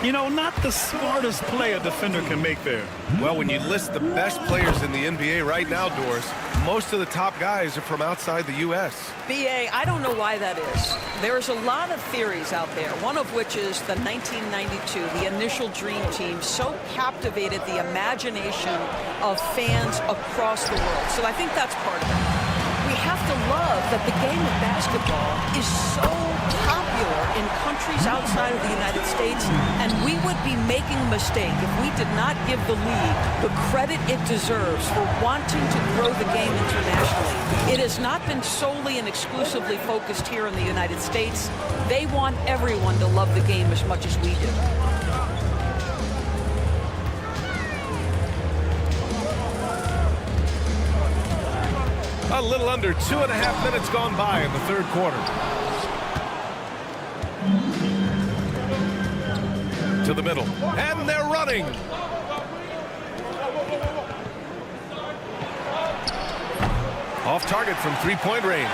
You know, not the smartest play a defender can make there. Well, when you list the best players in the NBA right now, Doris, most of the top guys are from outside the U.S. BA, I don't know why that is. There's a lot of theories out there, one of which is the 1992, the initial Dream Team, so captivated the imagination of fans across the world. So I think that's part of it. We have to love that the game of basketball is so popular in countries outside of the United States, and we would be making a mistake if we did not give the league the credit it deserves for wanting to grow the game internationally. It has not been solely and exclusively focused here in the United States. They want everyone to love the game as much as we do. A little under 2.5 minutes gone by in the third quarter. To the middle, and they're running. Off target from three-point range.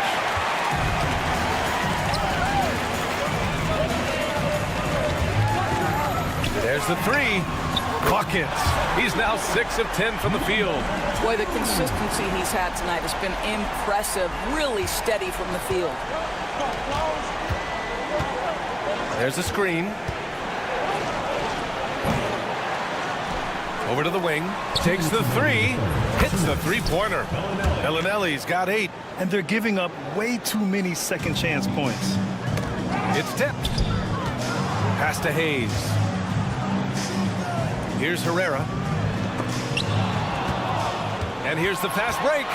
There's the three. Buckets. He's now 6 of 10 from the field. Boy, the consistency he's had tonight has been impressive. Really steady from the field. There's a screen. Over to the wing. Takes the three. Hits the three-pointer. Bellinelli's got 8. And they're giving up way too many second chance points. It's tipped. Pass to Hayes. Here's Herrera. And here's the fast break.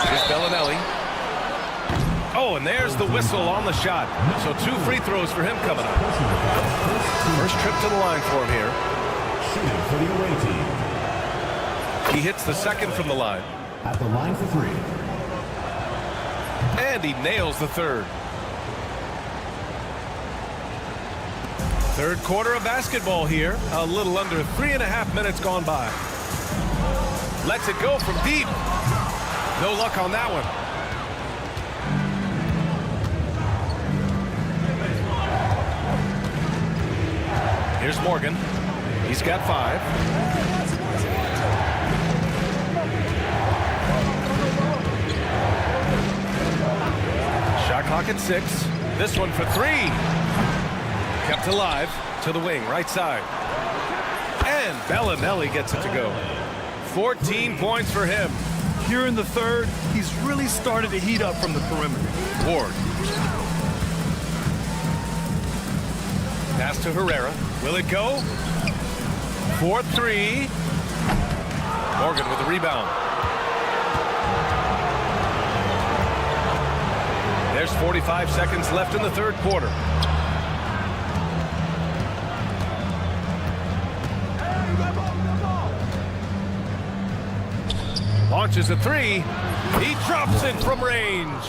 Here's Bellinelli. Oh, and there's the whistle on the shot. So 2 free throws for him coming up. First trip to the line for him here. Shooting for the away team. He hits the second from the line. At the line for 3. And he nails the third. Third quarter of basketball here. A little under 3.5 minutes gone by. Lets it go from deep. No luck on that one. Here's Morgan. He's got 5. Shot clock at 6. This one for 3. Kept alive to the wing, right side. And Bellinelli gets it to go. 14 points for him. Here in the third, he's really started to heat up from the perimeter. Ward. Pass to Herrera. Will it go? 4-3. Morgan with the rebound. There's 45 seconds left in the third quarter. Launches a 3. He drops it from range.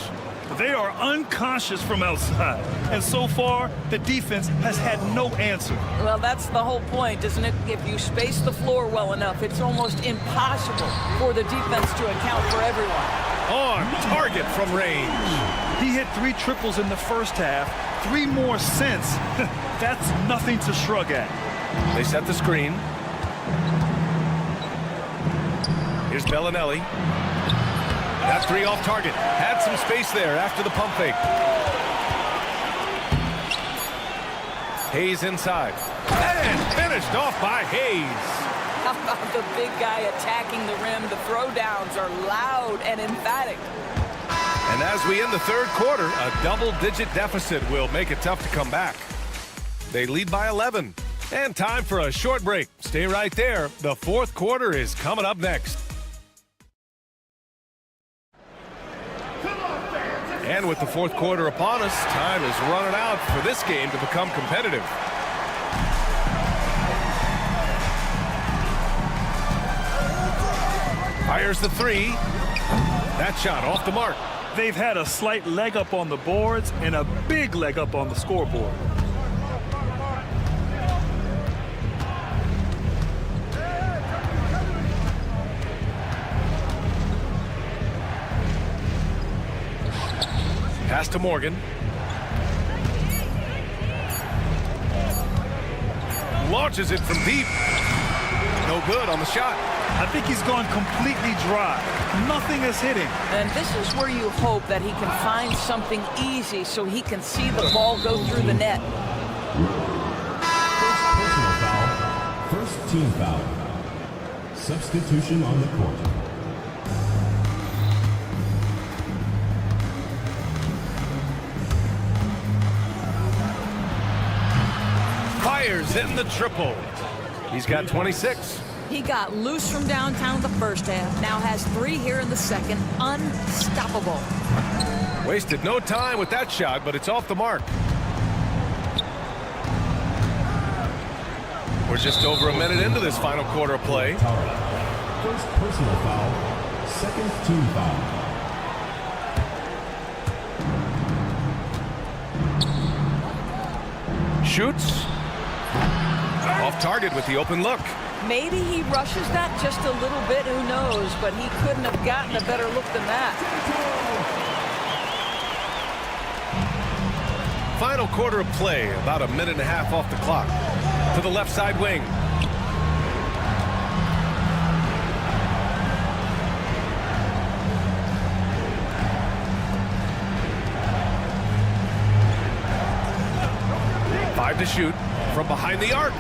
They are unconscious from outside. And so far, the defense has had no answer. Well, that's the whole point, isn't it? If you space the floor well enough, it's almost impossible for the defense to account for everyone. On target from range. He hit 3 triples in the first half, 3 more since. That's nothing to shrug at. They set the screen. Here's Bellinelli. That 3 off target. Had some space there after the pump fake. Hayes inside. And finished off by Hayes. How about the big guy attacking the rim? The throwdowns are loud and emphatic. And as we end the third quarter, a double-digit deficit will make it tough to come back. They lead by 11. And time for a short break. Stay right there. The fourth quarter is coming up next. And with the fourth quarter upon us, time is running out for this game to become competitive. Fires the 3. That shot off the mark. They've had a slight leg up on the boards and a big leg up on the scoreboard. Pass to Morgan. Launches it from deep. No good on the shot. I think he's gone completely dry. Nothing is hitting. And this is where you hope that he can find something easy so he can see the ball go through the net. First personal foul. First team foul. Substitution on the court. Fires in the triple. He's got 26. He got loose from downtown the first half. Now has 3 here in the second. Unstoppable. Wasted no time with that shot, but it's off the mark. We're just over a minute into this final quarter of play. First personal foul. Second team foul. Shoots. Off target with the open look. Maybe he rushes that just a little bit, who knows, but he couldn't have gotten a better look than that. Final quarter of play, about a minute and a half off the clock. To the left side wing. Five to shoot from behind the arc.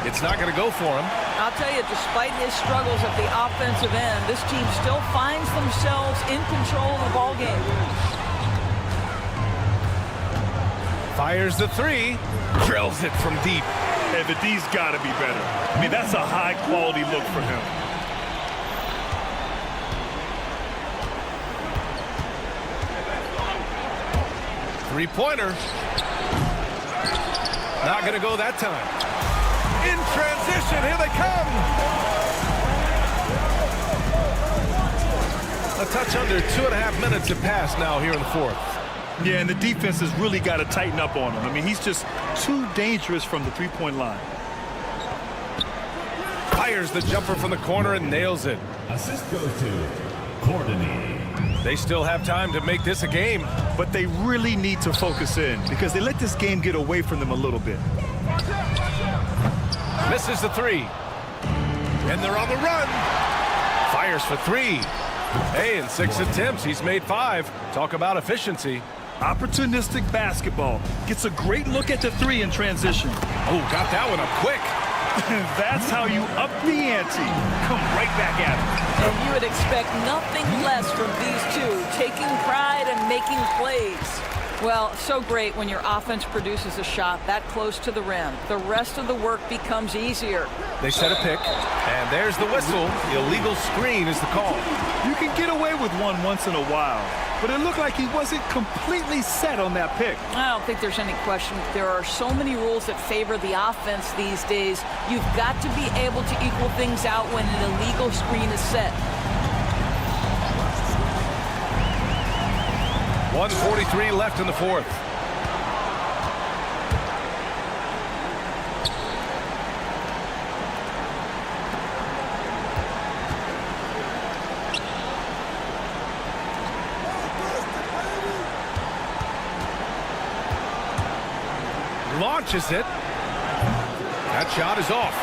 It's not going to go for him. I'll tell you, despite his struggles at the offensive end, this team still finds themselves in control of the ball game. Fires the three, drills it from deep. Hey, but these got to be better. I mean, that's a high-quality look for him. Three-pointer. Not going to go that time. In transition, here they come. A touch under 2.5 minutes have passed now here in the fourth. Yeah, and the defense has really got to tighten up on him. I mean, he's just too dangerous from the three-point line. Fires the jumper from the corner and nails it. Assist goes to Courtney. They still have time to make this a game. But they really need to focus in because they let this game get away from them a little bit. Misses the three. And they're on the run. Fires for three. Hey, in 6 attempts, he's made 5. Talk about efficiency. Opportunistic basketball. Gets a great look at the three in transition. Oh, got that one up quick. That's how you up the ante. Come right back at it. And you would expect nothing less from these two, taking pride and making plays. Well, so great when your offense produces a shot that close to the rim. The rest of the work becomes easier. They set a pick, and there's the whistle. Illegal screen is the call. You can get away with one once in a while, but it looked like he wasn't completely set on that pick. I don't think there's any question. There are so many rules that favor the offense these days. You've got to be able to equal things out when an illegal screen is set. 1:43 left in the fourth. Launches it. That shot is off.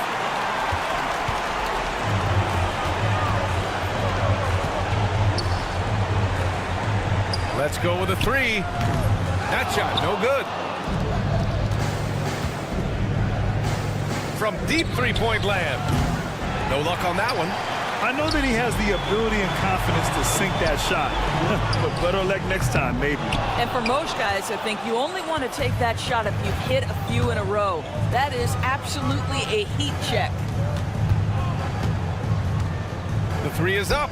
Let's go with a three. That shot, no good. From deep three-point land. No luck on that one. I know that he has the ability and confidence to sink that shot, but better luck next time, maybe. And for most guys, I think you only want to take that shot if you've hit a few in a row. That is absolutely a heat check. The three is up.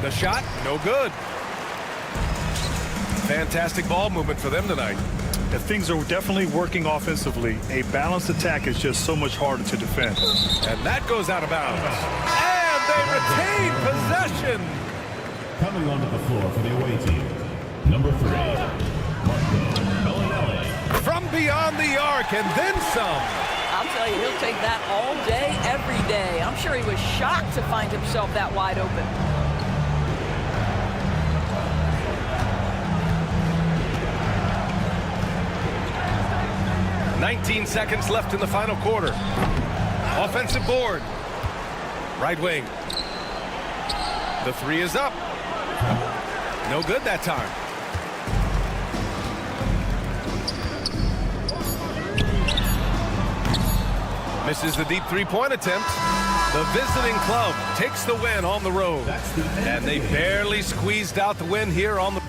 The shot, no good. Fantastic ball movement for them tonight. And things are definitely working offensively. A balanced attack is just so much harder to defend. And that goes out of bounds. And they retain possession. Coming onto the floor for the away team, number 3, Marco Bellinelli. From beyond the arc and then some. I'll tell you, he'll take that all day, every day. I'm sure he was shocked to find himself that wide open. 19 seconds left in the final quarter. Offensive board. Right wing. The three is up. No good that time. Misses the deep three-point attempt. The visiting club takes the win on the road. And they barely squeezed out the win here on the...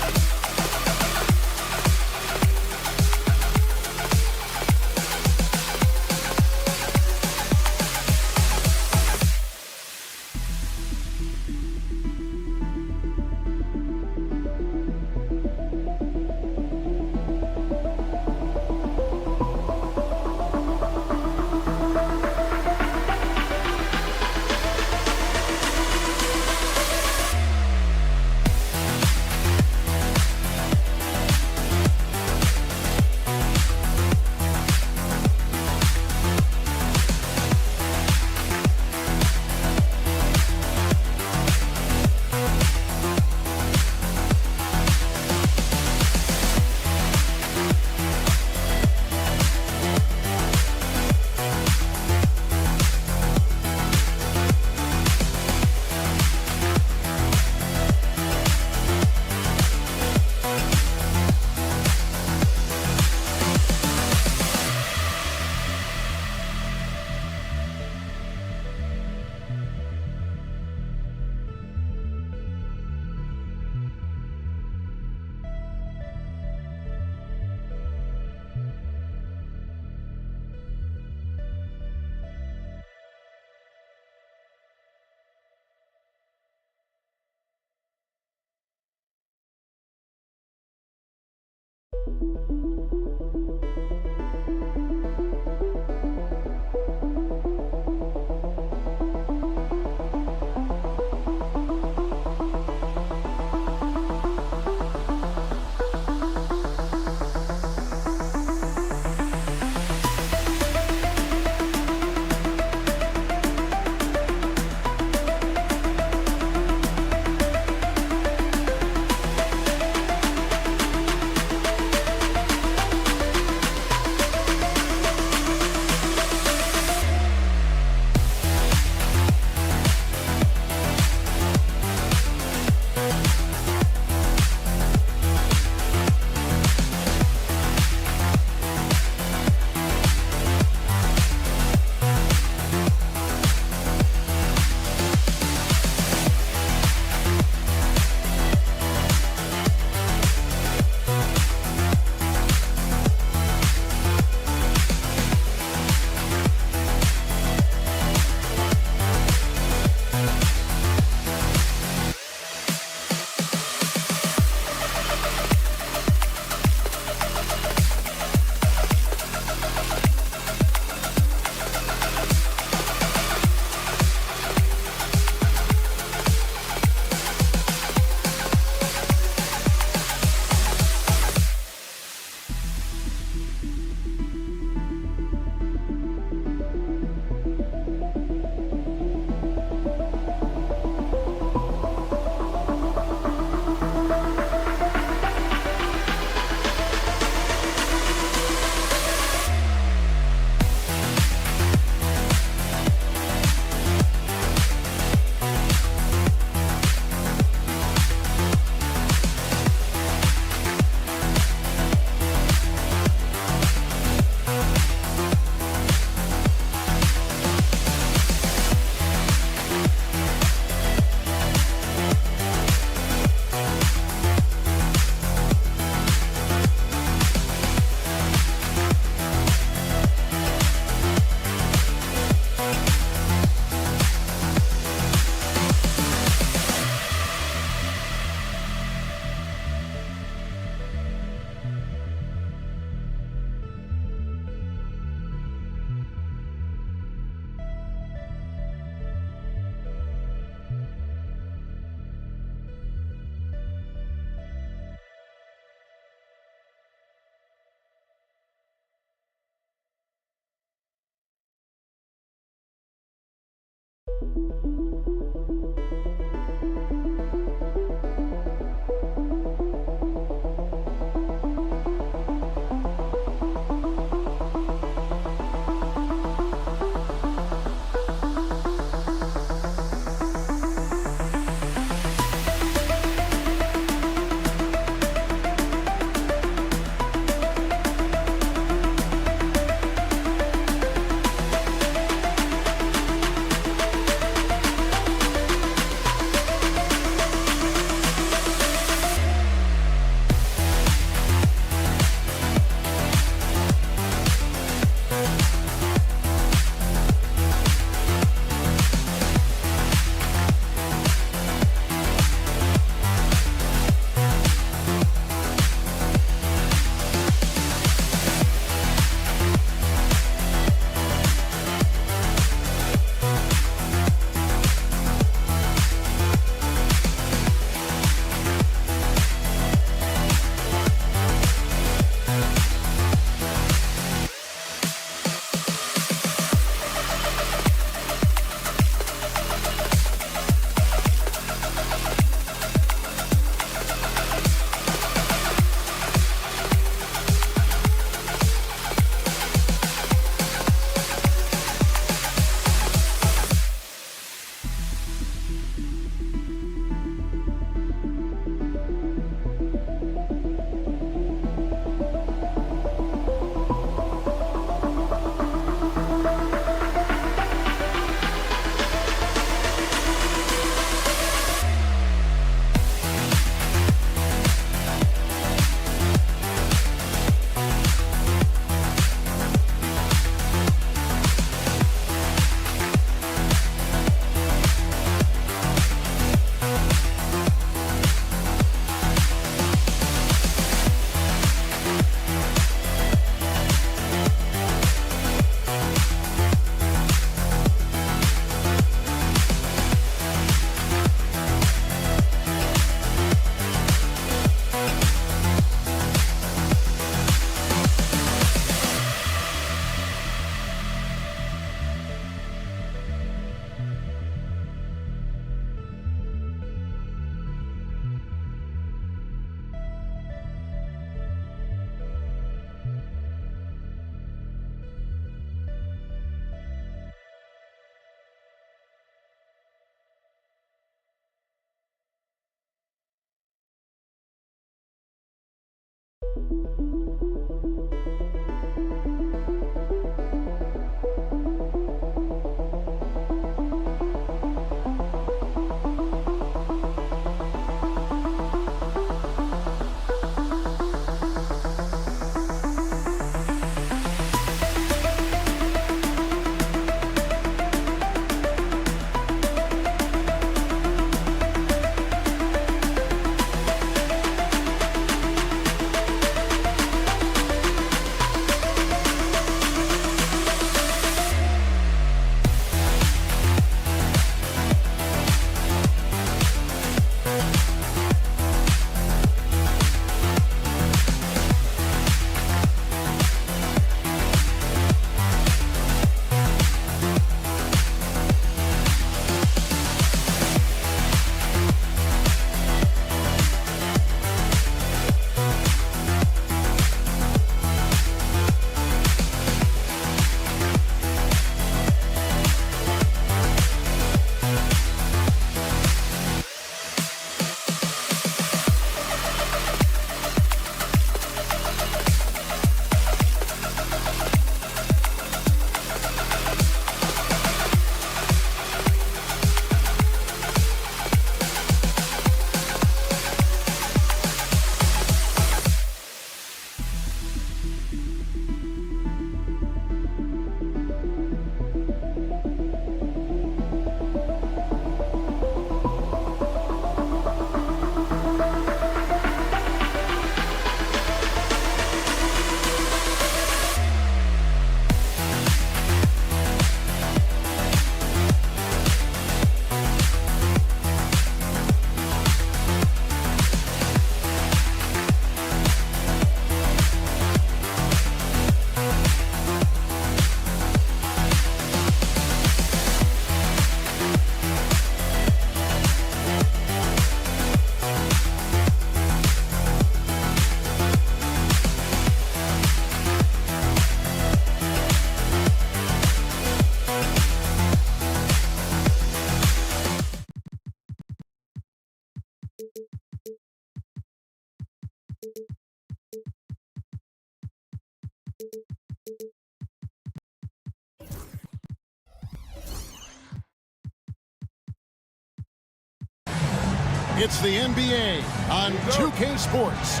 It's the NBA on 2K Sports.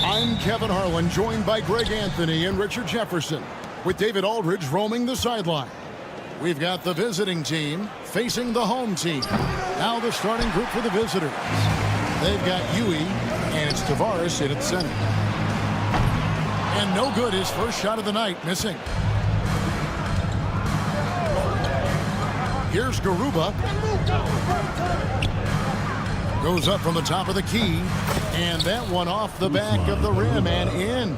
I'm Kevin Harlan, joined by Greg Anthony and Richard Jefferson, with David Aldridge roaming the sideline. We've got the visiting team facing the home team. Now the starting group for the visitors. They've got Yui, and it's Tavares in at center. And no good, his first shot of the night, missing. Here's Garuba. Goes up from the top of the key, and that one off the back of the rim and in.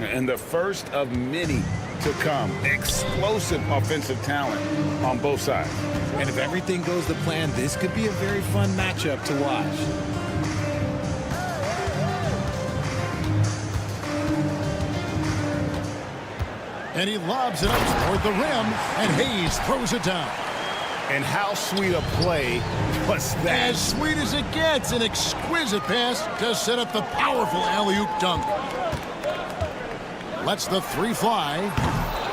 And the first of many to come. Explosive offensive talent on both sides. And if everything goes to plan, this could be a very fun matchup to watch. And he lobs it up toward the rim, and Hayes throws it down. And how sweet a play was that? As sweet as it gets, an exquisite pass to set up the powerful alley-oop dunk. Lets the three fly.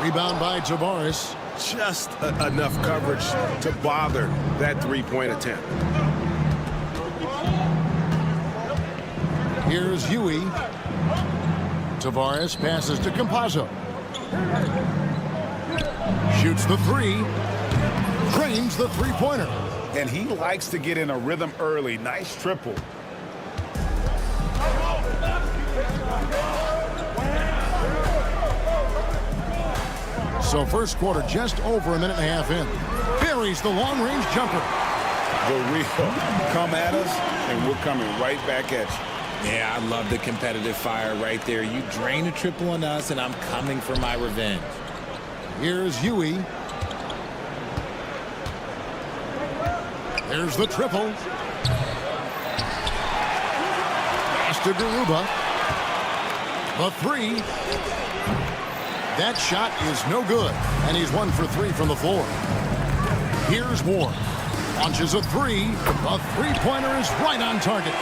Rebound by Tavares. Just enough coverage to bother that three-point attempt. Here's Yui. Tavares passes to Campazzo. Shoots the three. Drains the three-pointer. And he likes to get in a rhythm early. Nice triple. So first quarter just over a minute and a half in. Buries the long-range jumper. The real come at us, and we're coming right back at you. Yeah, I love the competitive fire right there. You drain a triple on us, and I'm coming for my revenge. Here's Yui. There's the triple. Pass to Garuba. The three. That shot is no good, and he's 1 for 3 from the floor. Here's Ward. Launches a three. A three-pointer is right on target.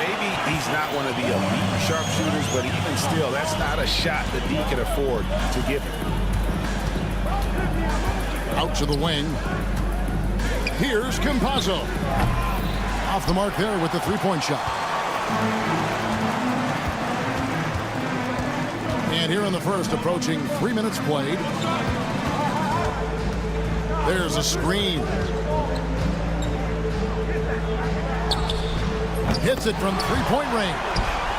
Maybe He's not one of the elite sharpshooters, but even still, that's not a shot that he can afford to give him. Out to the wing. Here's Campazzo. Off the mark there with the three-point shot. And here in the first, approaching 3 minutes played. There's a screen. Hits it from three-point range.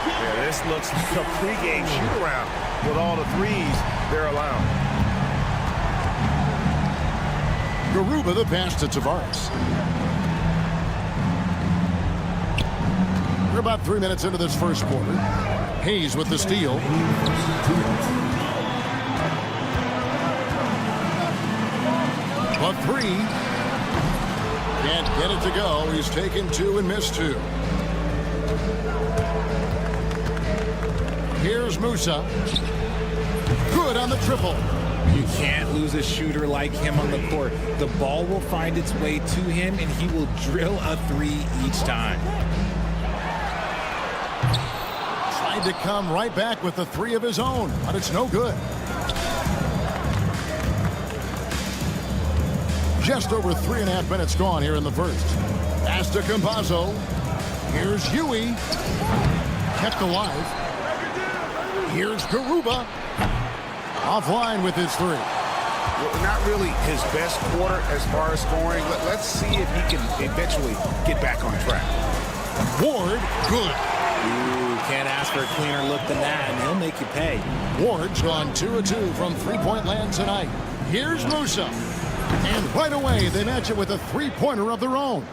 Yeah, this looks like a pregame shoot-around with all the threes they're allowing. Garuba the pass to Tavares. We're about 3 minutes into this first quarter. Hayes with the steal. But three. Can't get it to go. He's taken two and missed two. Here's Musa. Good on the triple. You can't lose a shooter like him on the court. The ball will find its way to him, and he will drill a three each time. Tried to come right back with the three of his own, but it's no good. Just over 3.5 minutes gone here in the first. Pass to Campazzo. Here's Huey. Kept alive. Here's Garuba. Offline with his three. Well, not really his best quarter as far as scoring. Let's see if he can eventually get back on track. Ward, good. Ooh, can't ask for a cleaner look than that, and he'll make you pay. Ward's gone 2 of 2 from three-point land tonight. Here's Musa. And right away, they match it with a three-pointer of their own.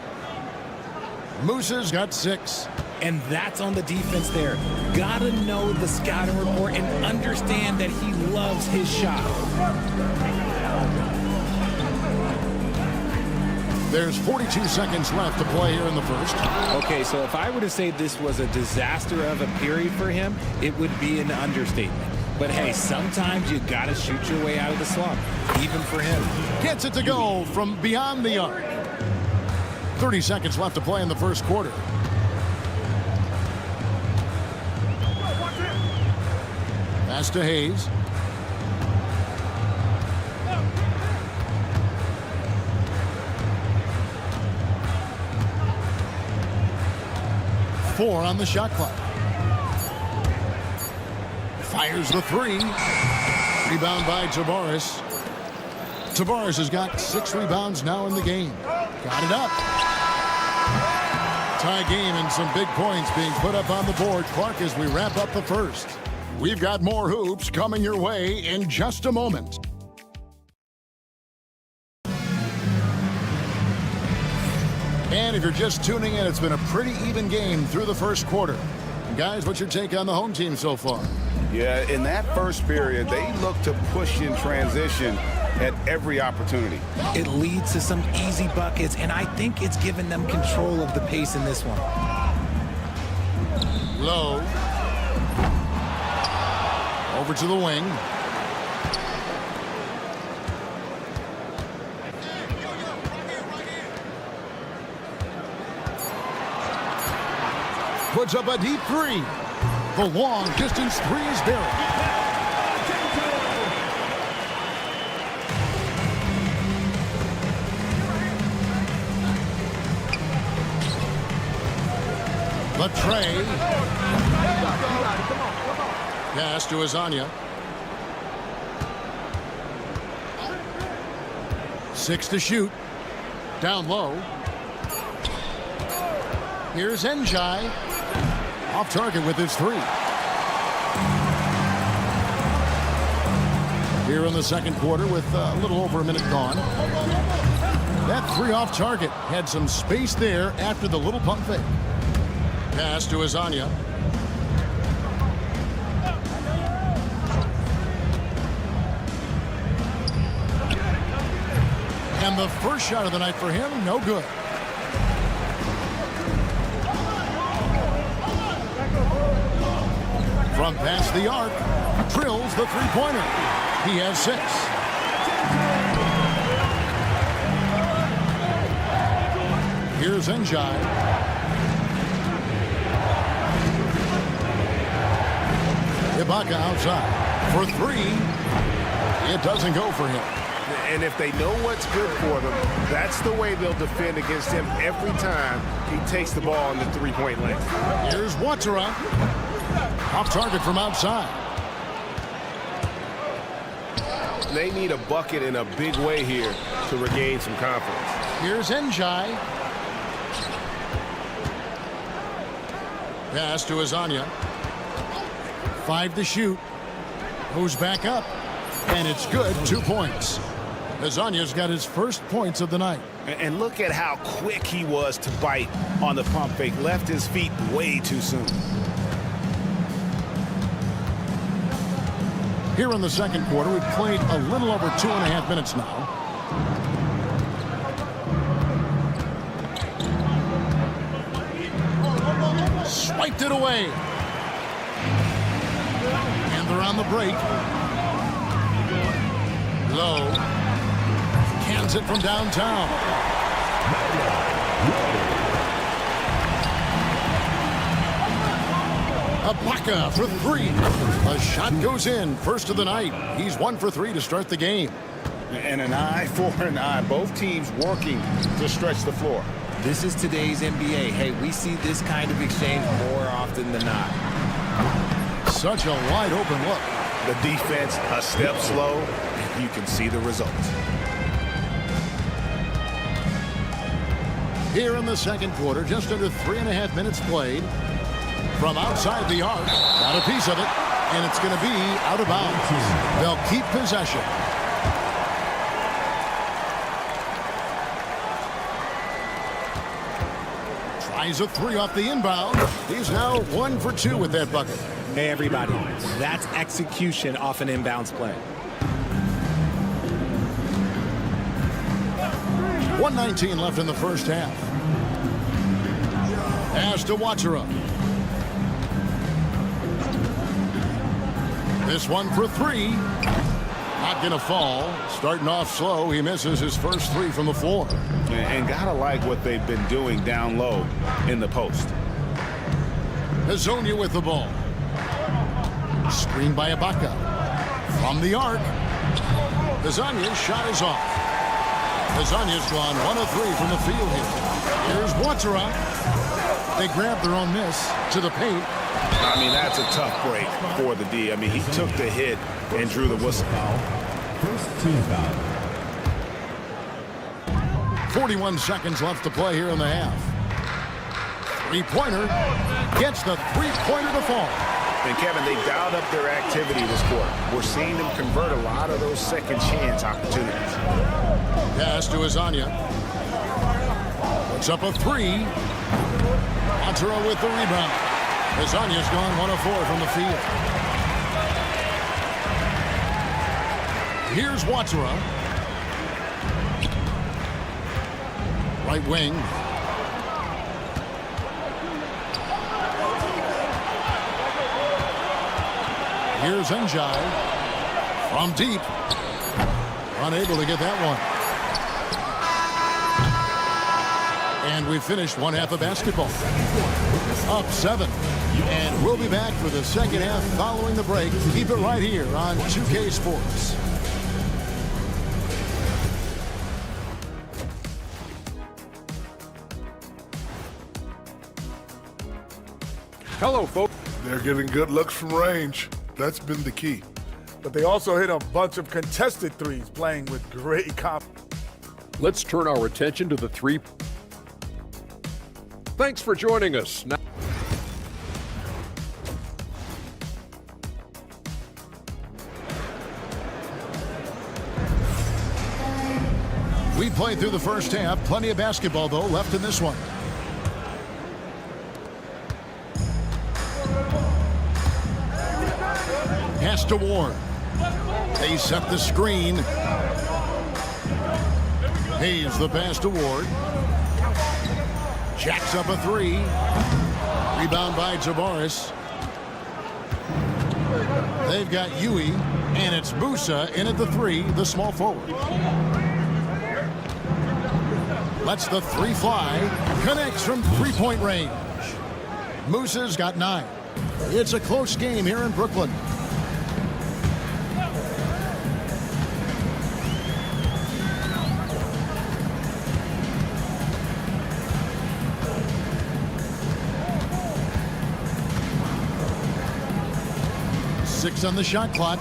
Musa's got 6. And that's on the defense there. Gotta know the scouting report and understand that he loves his shot. There's 42 seconds left to play here in the first. Okay, so if I were to say this was a disaster of a period for him, it would be an understatement. But hey, sometimes you gotta shoot your way out of the slump, even for him. Gets it to go from beyond the arc. 30 seconds left to play in the first quarter. Pass to Hayes. Four on the shot clock. Fires the three. Rebound by Tavares. Tavares has got 6 rebounds now in the game. Got it up. Tie game and some big points being put up on the board. Clark, as we wrap up the first. We've got more hoops coming your way in just a moment. And if you're just tuning in, it's been a pretty even game through the first quarter. Guys, what's your take on the home team so far? Yeah, in that first period, they look to push in transition at every opportunity. It leads to some easy buckets, and I think it's given them control of the pace in this one. Low. Over to the wing. Puts up a deep three. The long distance three is buried. Latrey. Pass to Azania. 6 to shoot. Down low. Here's Njai. Off target with his three. Here in the second quarter with a little over a minute gone. That three off target had some space there after the little pump fake. Pass to Azania. And the first shot of the night for him, no good. From past the arc, drills the three-pointer. He has 6. Here's Njai. Ibaka outside for three. It doesn't go for him. And if they know what's good for them, that's the way they'll defend against him every time he takes the ball in the three-point lane. Here's Watsura. Off target from outside. They need a bucket in a big way here to regain some confidence. Here's Njai. Pass to Azania. 5 to shoot. Moves back up. And it's good. 2 points. Azania's got his first points of the night. And look at how quick he was to bite on the pump fake. Left his feet way too soon. Here in the second quarter, we've played a little over 2.5 minutes now. Swiped it away. And they're on the break. Low. Cans it from downtown. Ibaka for three. A shot goes in. First of the night. He's 1 for 3 to start the game. And an eye for an eye. Both teams working to stretch the floor. This is today's NBA. Hey, we see this kind of exchange more often than not. Such a wide open look. The defense a step slow. You can see the results. Here in the second quarter, just under 3.5 minutes played. From outside the arc, got a piece of it, and it's going to be out of bounds. They'll keep possession. Tries a 3 off the inbound. He's now 1 for 2 with that bucket. Hey, everybody, that's execution off an inbounds play. 1:19 left in the first half. Pass to Watsura. This one for 3. Not going to fall. Starting off slow, he misses his first 3 from the floor. And gotta like what they've been doing down low in the post. Hazonia with the ball. Screened by Ibaka. From the arc. Hazonia's shot is off. Hazonia's gone 1 of 3 from the field here. Here's Watsura. They grab their own miss to the paint. I mean, that's a tough break for the D. I mean, he took the hit and drew the whistle. First team foul. 41 seconds left to play here in the half. Three-pointer. Gets the three-pointer to fall. And, Kevin, they dialed up their activity this quarter. We're seeing them convert a lot of those second chance opportunities. Pass to Azania. Puts up a 3. Watsura with the rebound. Azania's gone 1 of 4 from the field. Here's Watsura. Right wing. Here's Njai. From deep. Unable to get that one. And we finished one half of basketball. Up 7. And we'll be back for the second half following the break. Keep it right here on 2K Sports. Hello, folks. They're getting good looks from range. That's been the key. But they also hit a bunch of contested threes, playing with great confidence. Let's turn our attention to the 3. Thanks for joining us. Now we played through the first half. Plenty of basketball, though, left in this one. Pass to Ward. They set the screen. Hayes the pass to Ward. Jacks up a 3. Rebound by Tavares. They've got Yui, and it's Musa in at the 3, the small forward. Lets the 3 fly. Connects from 3-point range. Musa's got 9. It's a close game here in Brooklyn. Six on the shot clock.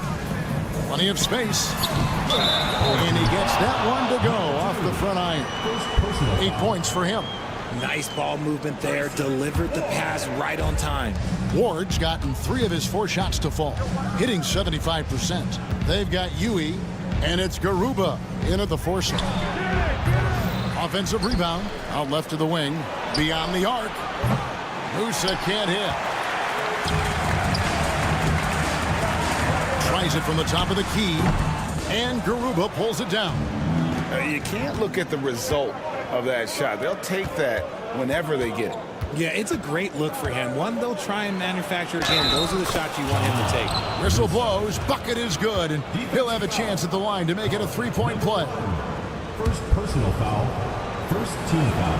Plenty of space. And he gets that one to go off the front iron. 8 points for him. Nice ball movement there. Delivered the pass right on time. Ward's gotten 3 of his 4 shots to fall, hitting 75%. They've got Yui, and it's Garuba in at the force. Offensive rebound, out left of the wing, beyond the arc. Musa can't hit. Tries it from the top of the key, and Garuba pulls it down. You can't look at the result of that shot. They'll take that whenever they get it. Yeah, it's a great look for him. One they'll try and manufacture again. Those are the shots you want him to take. Whistle blows, bucket is good, and he'll have a chance at the line to make it a 3-point play. First personal foul. First team foul.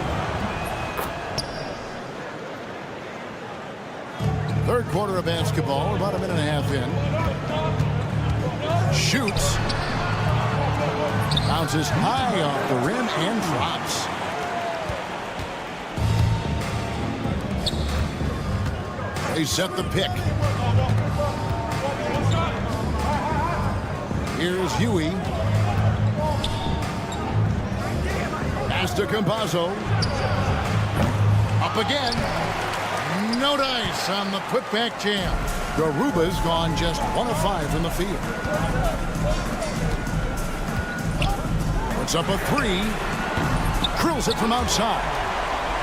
Third quarter of basketball, about a minute and a half in. Shoots. Bounces high off the rim and drops. They set the pick. Here's Huey. Pass to Campazzo. Up again. No dice on the putback jam. Garuba's gone just 1 of 5 from the field. Puts up a 3. Drills it from outside.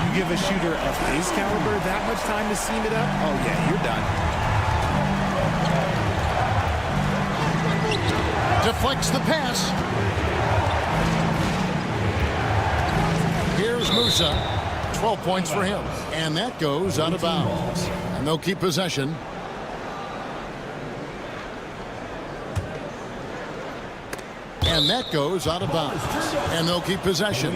You give a shooter of his caliber that much time to seam it up? Oh, yeah, you're done. Deflects the pass. Here's Musa. 12 points for him. And that goes out of bounds. And they'll keep possession. And that goes out of bounds. And they'll keep possession.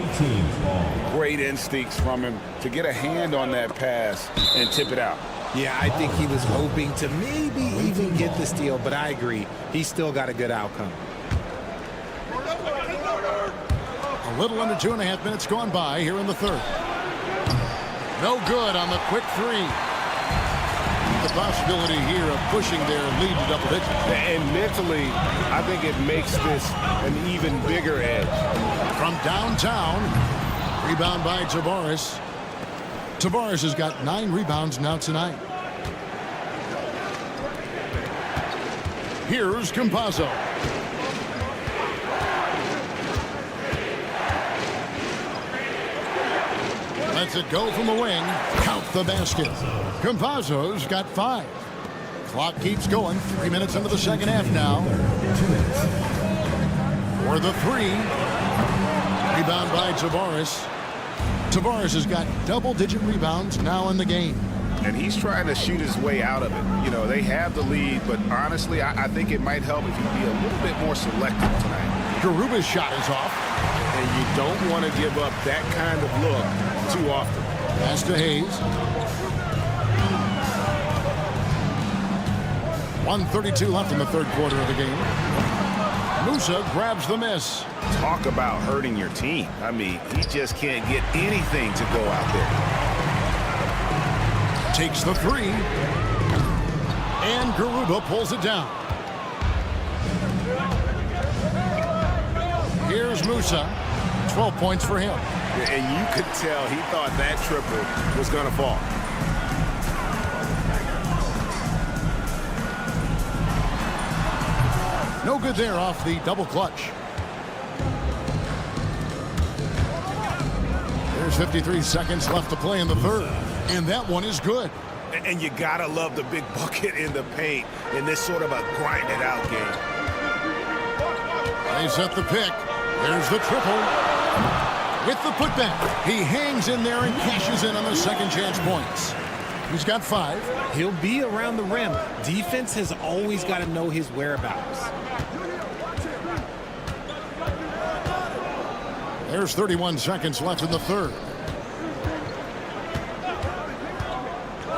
Great instincts from him to get a hand on that pass and tip it out. Yeah, I think he was hoping to maybe even get the steal, but I agree. He's still got a good outcome. A little under 2.5 minutes gone by here in the third. No good on the quick 3. The possibility here of pushing their lead to double digits. And mentally, I think it makes this an even bigger edge. From downtown, rebound by Tavares. Tavares has got 9 rebounds now tonight. Here's Campazzo. Lets it go from the wing. Count the basket. Campazzo's got 5. Clock keeps going. 3 minutes into the second half now. For the 3. Rebound by Tavares. Tavares has got double-digit rebounds now in the game. And he's trying to shoot his way out of it. You know, they have the lead, but honestly, I think it might help if he be a little bit more selective tonight. Garuba's shot is off. And you don't want to give up that kind of look too often. Pass to Hayes. 1:32 left in the third quarter of the game. Musa grabs the miss. Talk about hurting your team. I mean, he just can't get anything to go out there. Takes the 3. And Garuba pulls it down. Here's Musa. 12 points for him. And you could tell he thought that triple was going to fall. No good there off the double clutch. There's 53 seconds left to play in the third. And that one is good. And you got to love the big bucket in the paint in this sort of a grind-it-out game. They set the pick. There's the triple. With the putback, he hangs in there and cashes in on the second chance points. He's got 5. He'll be around the rim. Defense has always got to know his whereabouts. There's 31 seconds left in the third.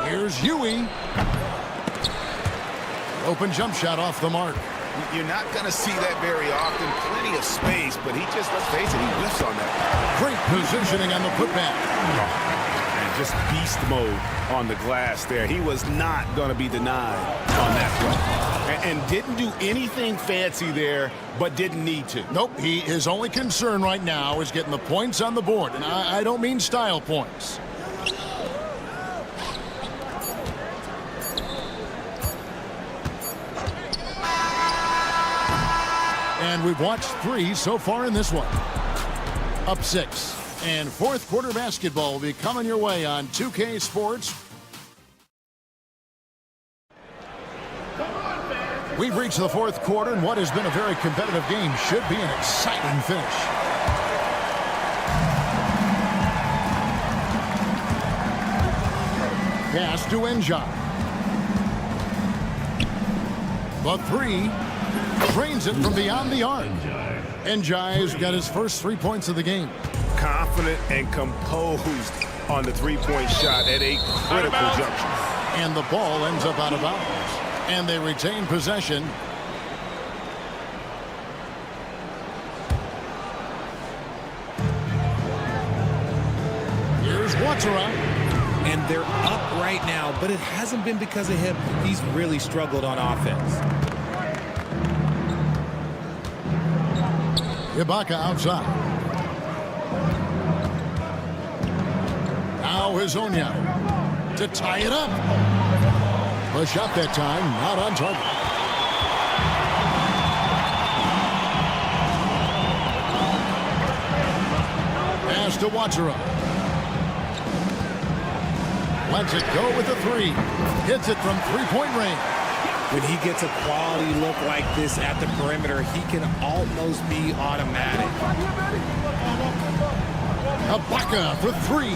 Here's Huey. Open jump shot off the mark. You're not going to see that very often. Plenty of space, but he just, let's face it, he whiffs on that. Great positioning on the putback. And just beast mode on the glass there. He was not going to be denied on that play. And didn't do anything fancy there, but didn't need to. Nope, his only concern right now is getting the points on the board. And I don't mean style points. And we've watched 3 so far in this one. Up 6. And fourth quarter basketball will be coming your way on 2K Sports. We've reached the fourth quarter, and what has been a very competitive game should be an exciting finish. Pass to Njai. The 3. Drains it from beyond the arc. Njai's got his first 3 points of the game. Confident and composed on the three-point shot at a critical junction. And the ball ends up out of bounds. And they retain possession. Here's Watsara. And they're up right now, but it hasn't been because of him. He's really struggled on offense. Ibaka outside. Now Hazonia to tie it up. The shot that time not on target. Pass to Watsara. Lets it go with the 3. Hits it from three-point range. When he gets a quality look like this at the perimeter, he can almost be automatic. Ibaka for 3.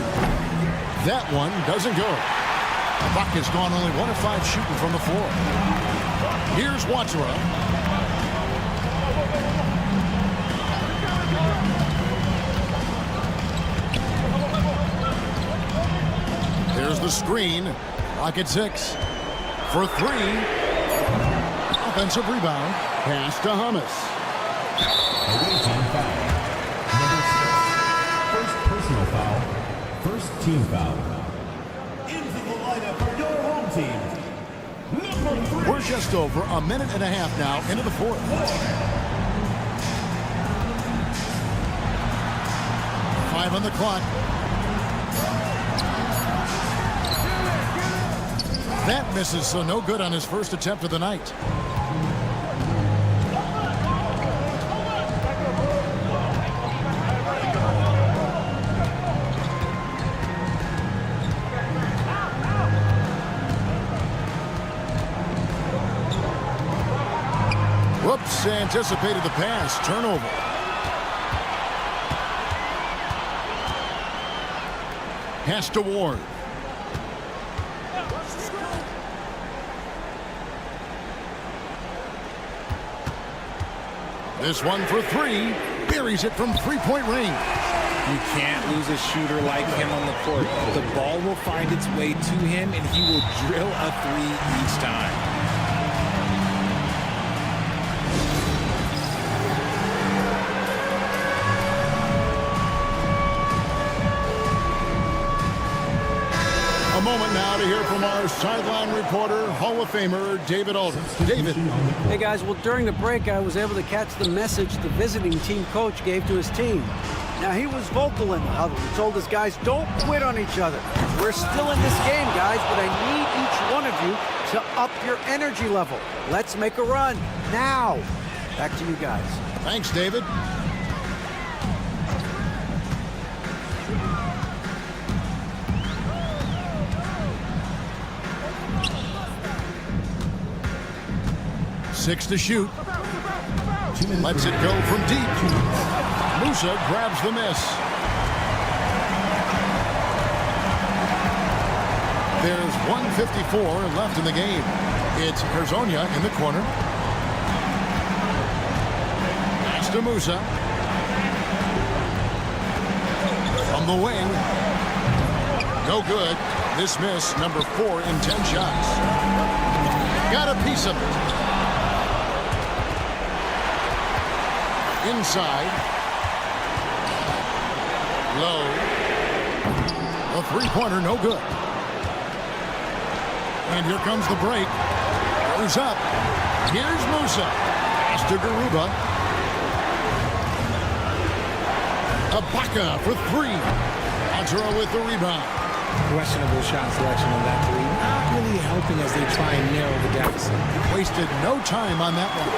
That one doesn't go. Ibaka's gone only 1 of 5 shooting from the floor. Here's Watsara. There's the screen. Clock at 6. For 3. Offensive rebound. Pass to Hummus. Away team foul. Number 6. First personal foul. First team foul. Into the lineup for your home team. Number 3. We're just over a minute and a half now into the fourth. Five on the clock. That misses, so no good on his first attempt of the night. Whoops, anticipated the pass. Turnover. Pass to Ward. This one for 3. Buries it from three-point range. You can't lose a shooter like him on the court. The ball will find its way to him, and he will drill a 3 each time. A moment now to hear from our sideline reporter, Hall of Famer David Aldridge. David. Hey guys, well during the break I was able to catch the message the visiting team coach gave to his team. Now he was vocal in the huddle. He told his guys, don't quit on each other. We're still in this game, guys, but I need each one of you to up your energy level. Let's make a run now. Back to you guys. Thanks, David. Six to shoot. Lets it go from deep. Musa grabs the miss. There's 1:54 left in the game. It's Hazonia in the corner. Pass to Musa. From the wing. No good. This miss, number 4 in 10 shots. got a piece of it. Inside. Low. A three-pointer, no good. And here comes the break. Goes up. Here's Musa. Pass to Garuba. Pasko for three. Altura with the rebound. Questionable shot selection on that three. Not really helping as they try and narrow the deficit. Wasted no time on that one.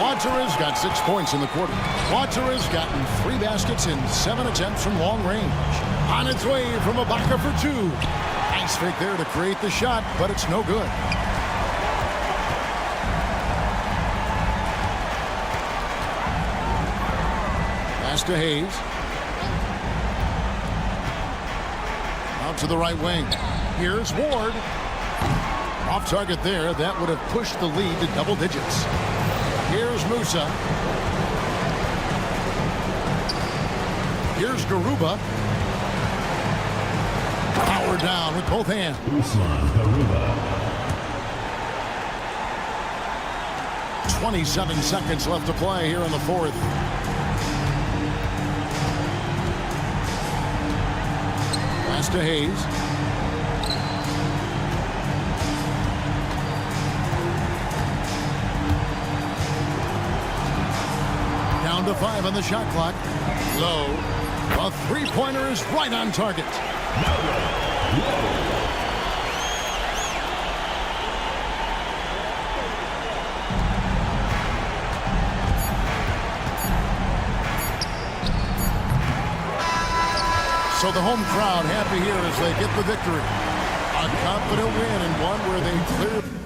Altura's got 6 points in the quarter. Altura's gotten 3 baskets in 7 attempts from long range. On its way from Pasko for 2. Nice fake there to create the shot, but it's no good. Pass to Hayes. Out to the right wing. Here's Ward. Off target there. That would have pushed the lead to double digits. Here's Musa. Here's Garuba. Power down with both hands. Garuba. 27 seconds left to play here in the fourth. Pass to Hayes. Down to 5 on the shot clock. Low. A three-pointer is right on target. So the home crowd happy here as they get the victory. A confident win and one where they cleared.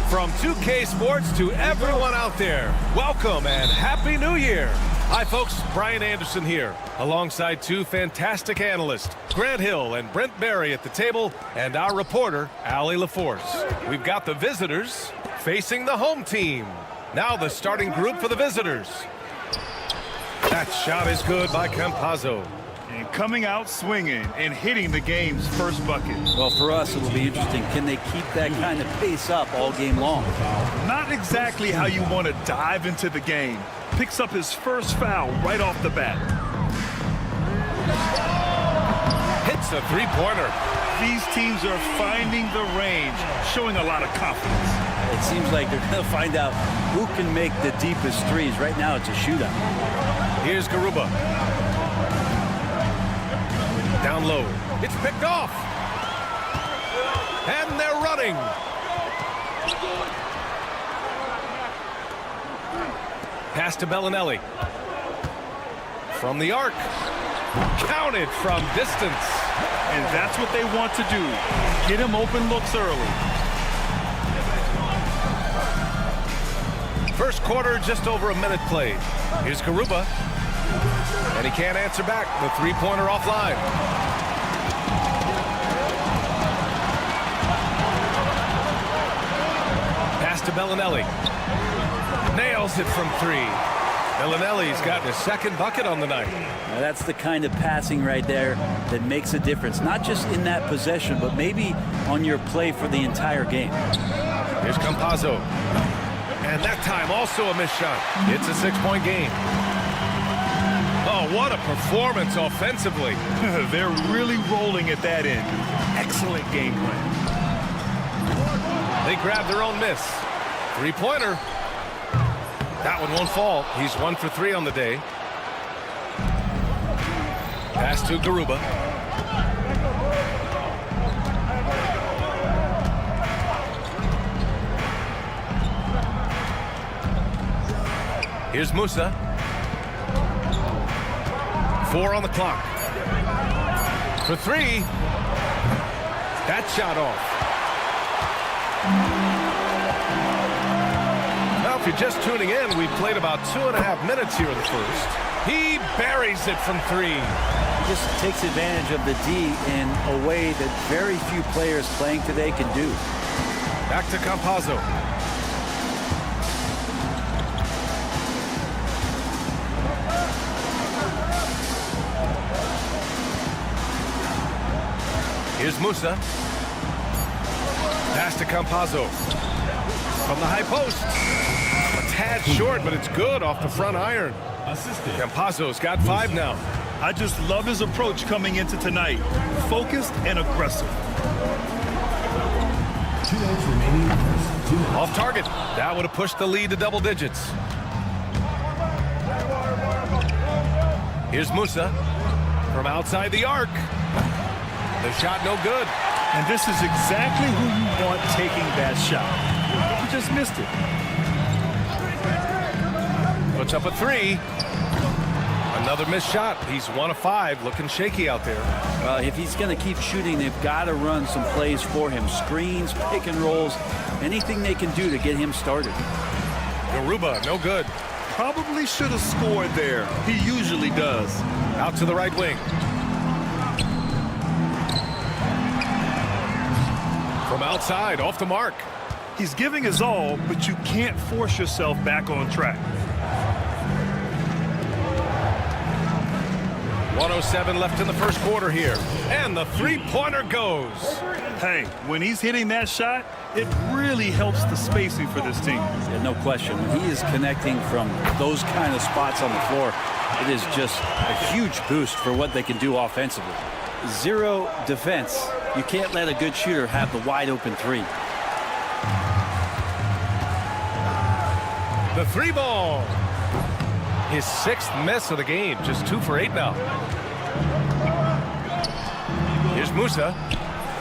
From 2K Sports to everyone out there, welcome and Happy New Year. Hi folks, Brian Anderson here, alongside two fantastic analysts, Grant Hill and Brent Barry at the table, and our reporter, Allie LaForce. We've got the visitors facing the home team. Now the starting group for the visitors. That shot is good by Campazzo. And coming out swinging and hitting the game's first bucket. Well, for us, it'll be interesting. Can they keep that kind of pace up all game long? Not exactly how you want to dive into the game. Picks up his first foul right off the bat. Hits a three-pointer. These teams are finding the range, showing a lot of confidence. It seems like they're going to find out who can make the deepest threes. Right now, it's a shootout. Here's Garuba. Down low. It's picked off. And they're running. Pass to Bellinelli. From the arc. Counted from distance. And that's what they want to do. Get him open looks early. First quarter, just over a minute played. Here's Garuba. And he can't answer back. The three-pointer offline. Pass to Bellinelli. Nails it from three. Bellinelli's gotten his second bucket on the night. Now that's the kind of passing right there that makes a difference. Not just in that possession, but maybe on your play for the entire game. Here's Campazzo. And that time also a missed shot. It's a 6-point game. Oh, what a performance offensively. They're really rolling at that end. Excellent game plan. They grab their own miss. 3-pointer. That one won't fall. He's 1 for 3 on the day. Pass to Garuba. Here's Musa. 4 on the clock. For 3. That shot off. Now, if you're just tuning in, we played about 2.5 minutes here in the first. He buries it from 3. He just takes advantage of the D in a way that very few players playing today can do. Back to Campazzo. Here's Musa. Pass to Campazzo. From the high post. A tad short, but it's good off the front iron. Campazzo's got 5 now. I just love his approach coming into tonight. Focused and aggressive. 2 minutes remaining. Off target. That would have pushed the lead to double digits. Here's Musa. From outside the arc. The shot no good. And this is exactly who you want taking that shot. He just missed it. Puts up a 3. Another missed shot. He's 1 of 5. Looking shaky out there. If he's going to keep shooting, they've got to run some plays for him. Screens, pick and rolls, anything they can do to get him started. Garuba, no good. Probably should have scored there. He usually does. Out to the right wing. From outside, off the mark. He's giving his all, but you can't force yourself back on track. 1:07 left in the first quarter here. And the 3-pointer goes. Hey, when he's hitting that shot, it really helps the spacing for this team. Yeah, no question. When he is connecting from those kind of spots on the floor, it is just a huge boost for what they can do offensively. 0 defense. You can't let a good shooter have the wide open 3. The 3 ball. His 6th miss of the game. Just 2 for 8 now. Here's Musa.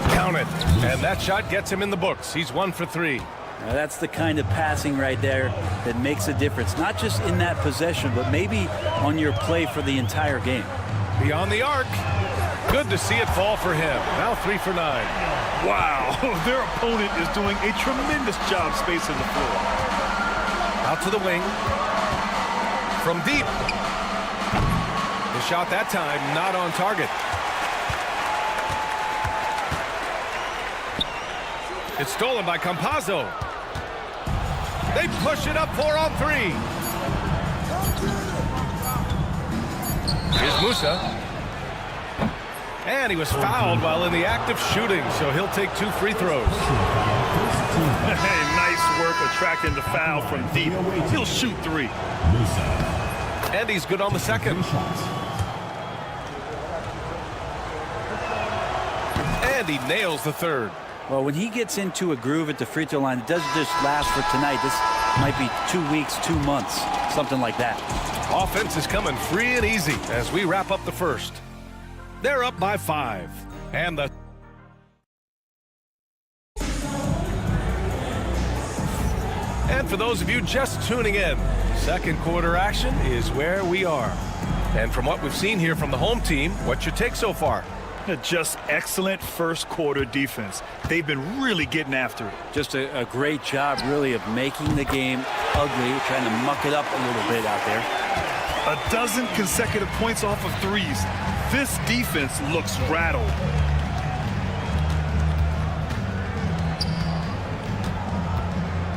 Count it. And that shot gets him in the books. He's 1 for 3. Now that's the kind of passing right there that makes a difference. Not just in that possession, but maybe on your play for the entire game. Beyond the arc. Good to see it fall for him. Now 3 for 9. Wow, their opponent is doing a tremendous job spacing the floor. Out to the wing. From deep. The shot that time not on target. It's stolen by Campazzo. They push it up 4 on 3. Here's Musa. And he was fouled while in the act of shooting, so he'll take 2 free throws. Hey, nice work attracting the foul from deep. He'll shoot 3. And he's good on the second. And he nails the 3rd. Well, when he gets into a groove at the free throw line, it doesn't just last for tonight. This might be 2 weeks, 2 months, something like that. Offense is coming free and easy as we wrap up the first. They're up by 5. And the And for those of you just tuning in, second quarter action is where we are. And from what we've seen here from the home team, what's your take so far? Just excellent first quarter defense. They've been really getting after it. Just a great job, really, of making the game ugly, trying to muck it up a little bit out there. 12 consecutive points off of threes. This defense looks rattled.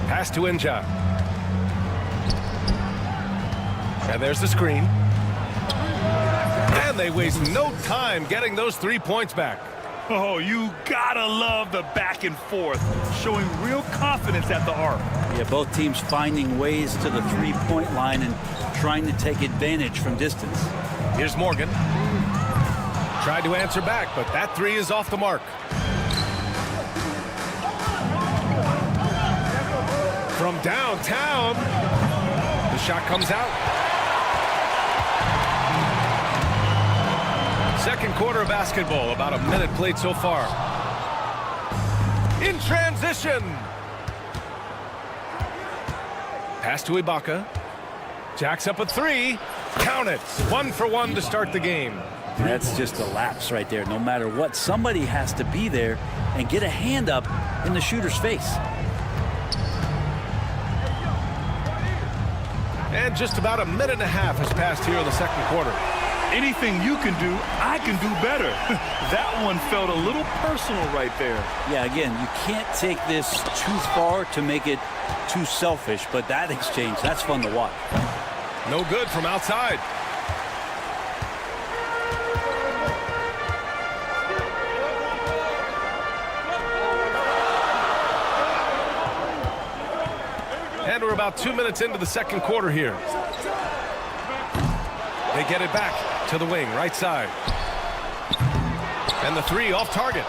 Pass to Inja. And there's the screen. And they waste no time getting those 3 points back. Oh, you gotta love the back and forth, showing real confidence at the arc. Yeah, both teams finding ways to the three-point line and trying to take advantage from distance. Here's Morgan. Tried to answer back, but that three is off the mark. From downtown, the shot comes out. Second quarter of basketball, about a minute played so far. In transition. Pass to Ibaka. Jacks up a three. Count it. 1 for 1 to start the game. That's just a lapse right there. No matter what, somebody has to be there and get a hand up in the shooter's face. And just about a minute and a half has passed here in the second quarter. Anything you can do, I can do better. That one felt a little personal right there. Yeah, again, you can't take this too far to make it too selfish, but that exchange, that's fun to watch. No good from outside. And we're about 2 minutes into the second quarter here. They get it back to the wing, right side. And the three off target.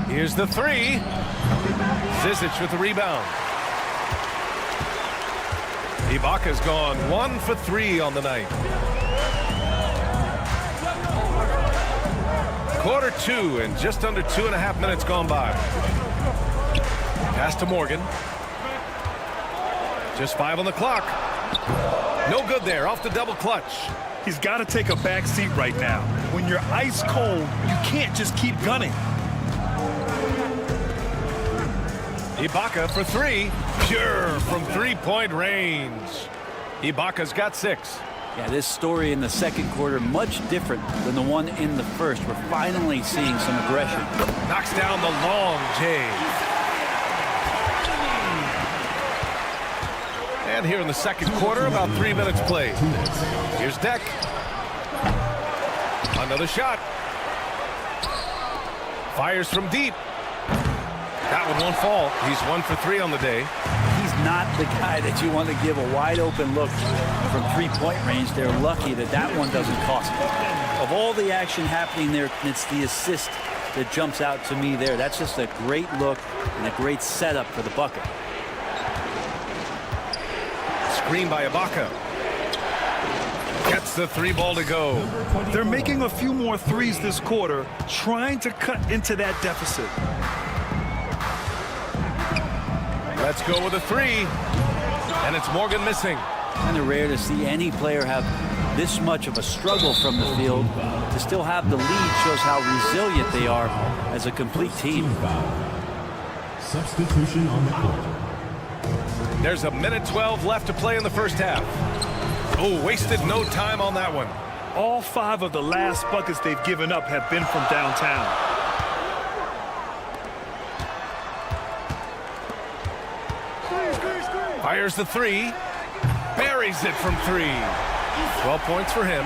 Here's the three. Zizic with the rebound. Ibaka's gone 1 for 3 on the night. Quarter 2 and just under 2.5 minutes gone by. Pass to Morgan. Just 5 on the clock. No good there, off the double clutch. He's got to take a back seat right now. When you're ice cold, you can't just keep gunning. Ibaka for 3. Pure from three-point range. Ibaka's got 6. Yeah, this story in the second quarter much different than the one in the first. We're finally seeing some aggression. Knocks down the long J. And here in the second quarter, about 3 minutes played. Here's Deck. Another shot. Fires from deep. That one won't fall. He's 1 for 3 on the day. He's not the guy that you want to give a wide open look from three-point range. They're lucky that that one doesn't cost them. Of all the action happening there, it's the assist that jumps out to me there. That's just a great look and a great setup for the bucket. Screen by Ibaka. Gets the 3 ball to go. They're making a few more threes this quarter, trying to cut into that deficit. Let's go with a 3. And it's Morgan missing. Kind of rare to see any player have this much of a struggle from the field. To still have the lead shows how resilient they are as a complete team. Substitution on the court. There's a minute 12 left to play in the first half. Oh, wasted no time on that one. All 5 of the last buckets they've given up have been from downtown. Fires the 3. Buries it from 3. 12 points for him.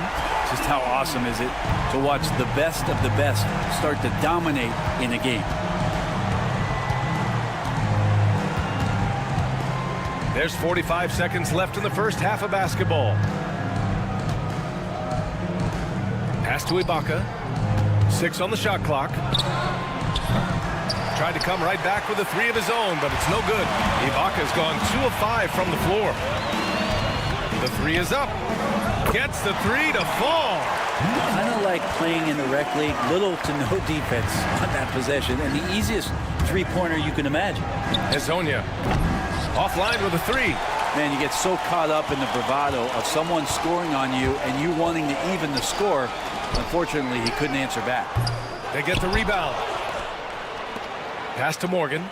Just how awesome is it to watch the best of the best start to dominate in a game. There's 45 seconds left in the first half of basketball. Pass to Ibaka. 6 on the shot clock. Tried to come right back with a 3 of his own, but it's no good. Ibaka's gone 2 of 5 from the floor. The 3 is up. Gets the 3 to fall. Kind of like playing in the rec league, little to no defense on that possession, and the easiest three-pointer you can imagine. Hezonja offline with a 3. Man, you get so caught up in the bravado of someone scoring on you and you wanting to even the score. Unfortunately, he couldn't answer back. They get the rebound. Pass to Morgan.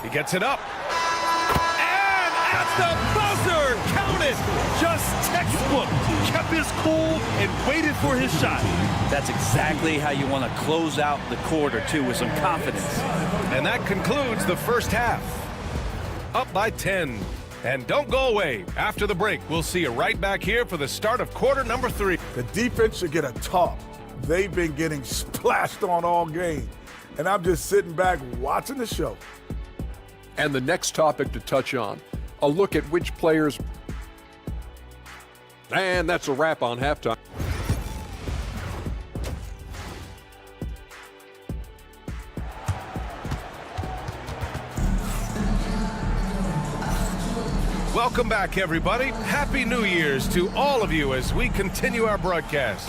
He gets it up. And at the buzzer, count it. Just textbook. Kept his cool and waited for his shot. That's exactly how you want to close out the quarter, too, with some confidence. And that concludes the first half. Up by 10. And don't go away. After the break, we'll see you right back here for the start of quarter number 3. The defense should get a talk. They've been getting splashed on all game. And I'm just sitting back watching the show. And the next topic to touch on, a look at which players. And that's a wrap on halftime. Welcome back, everybody. Happy New Year's to all of you as we continue our broadcast.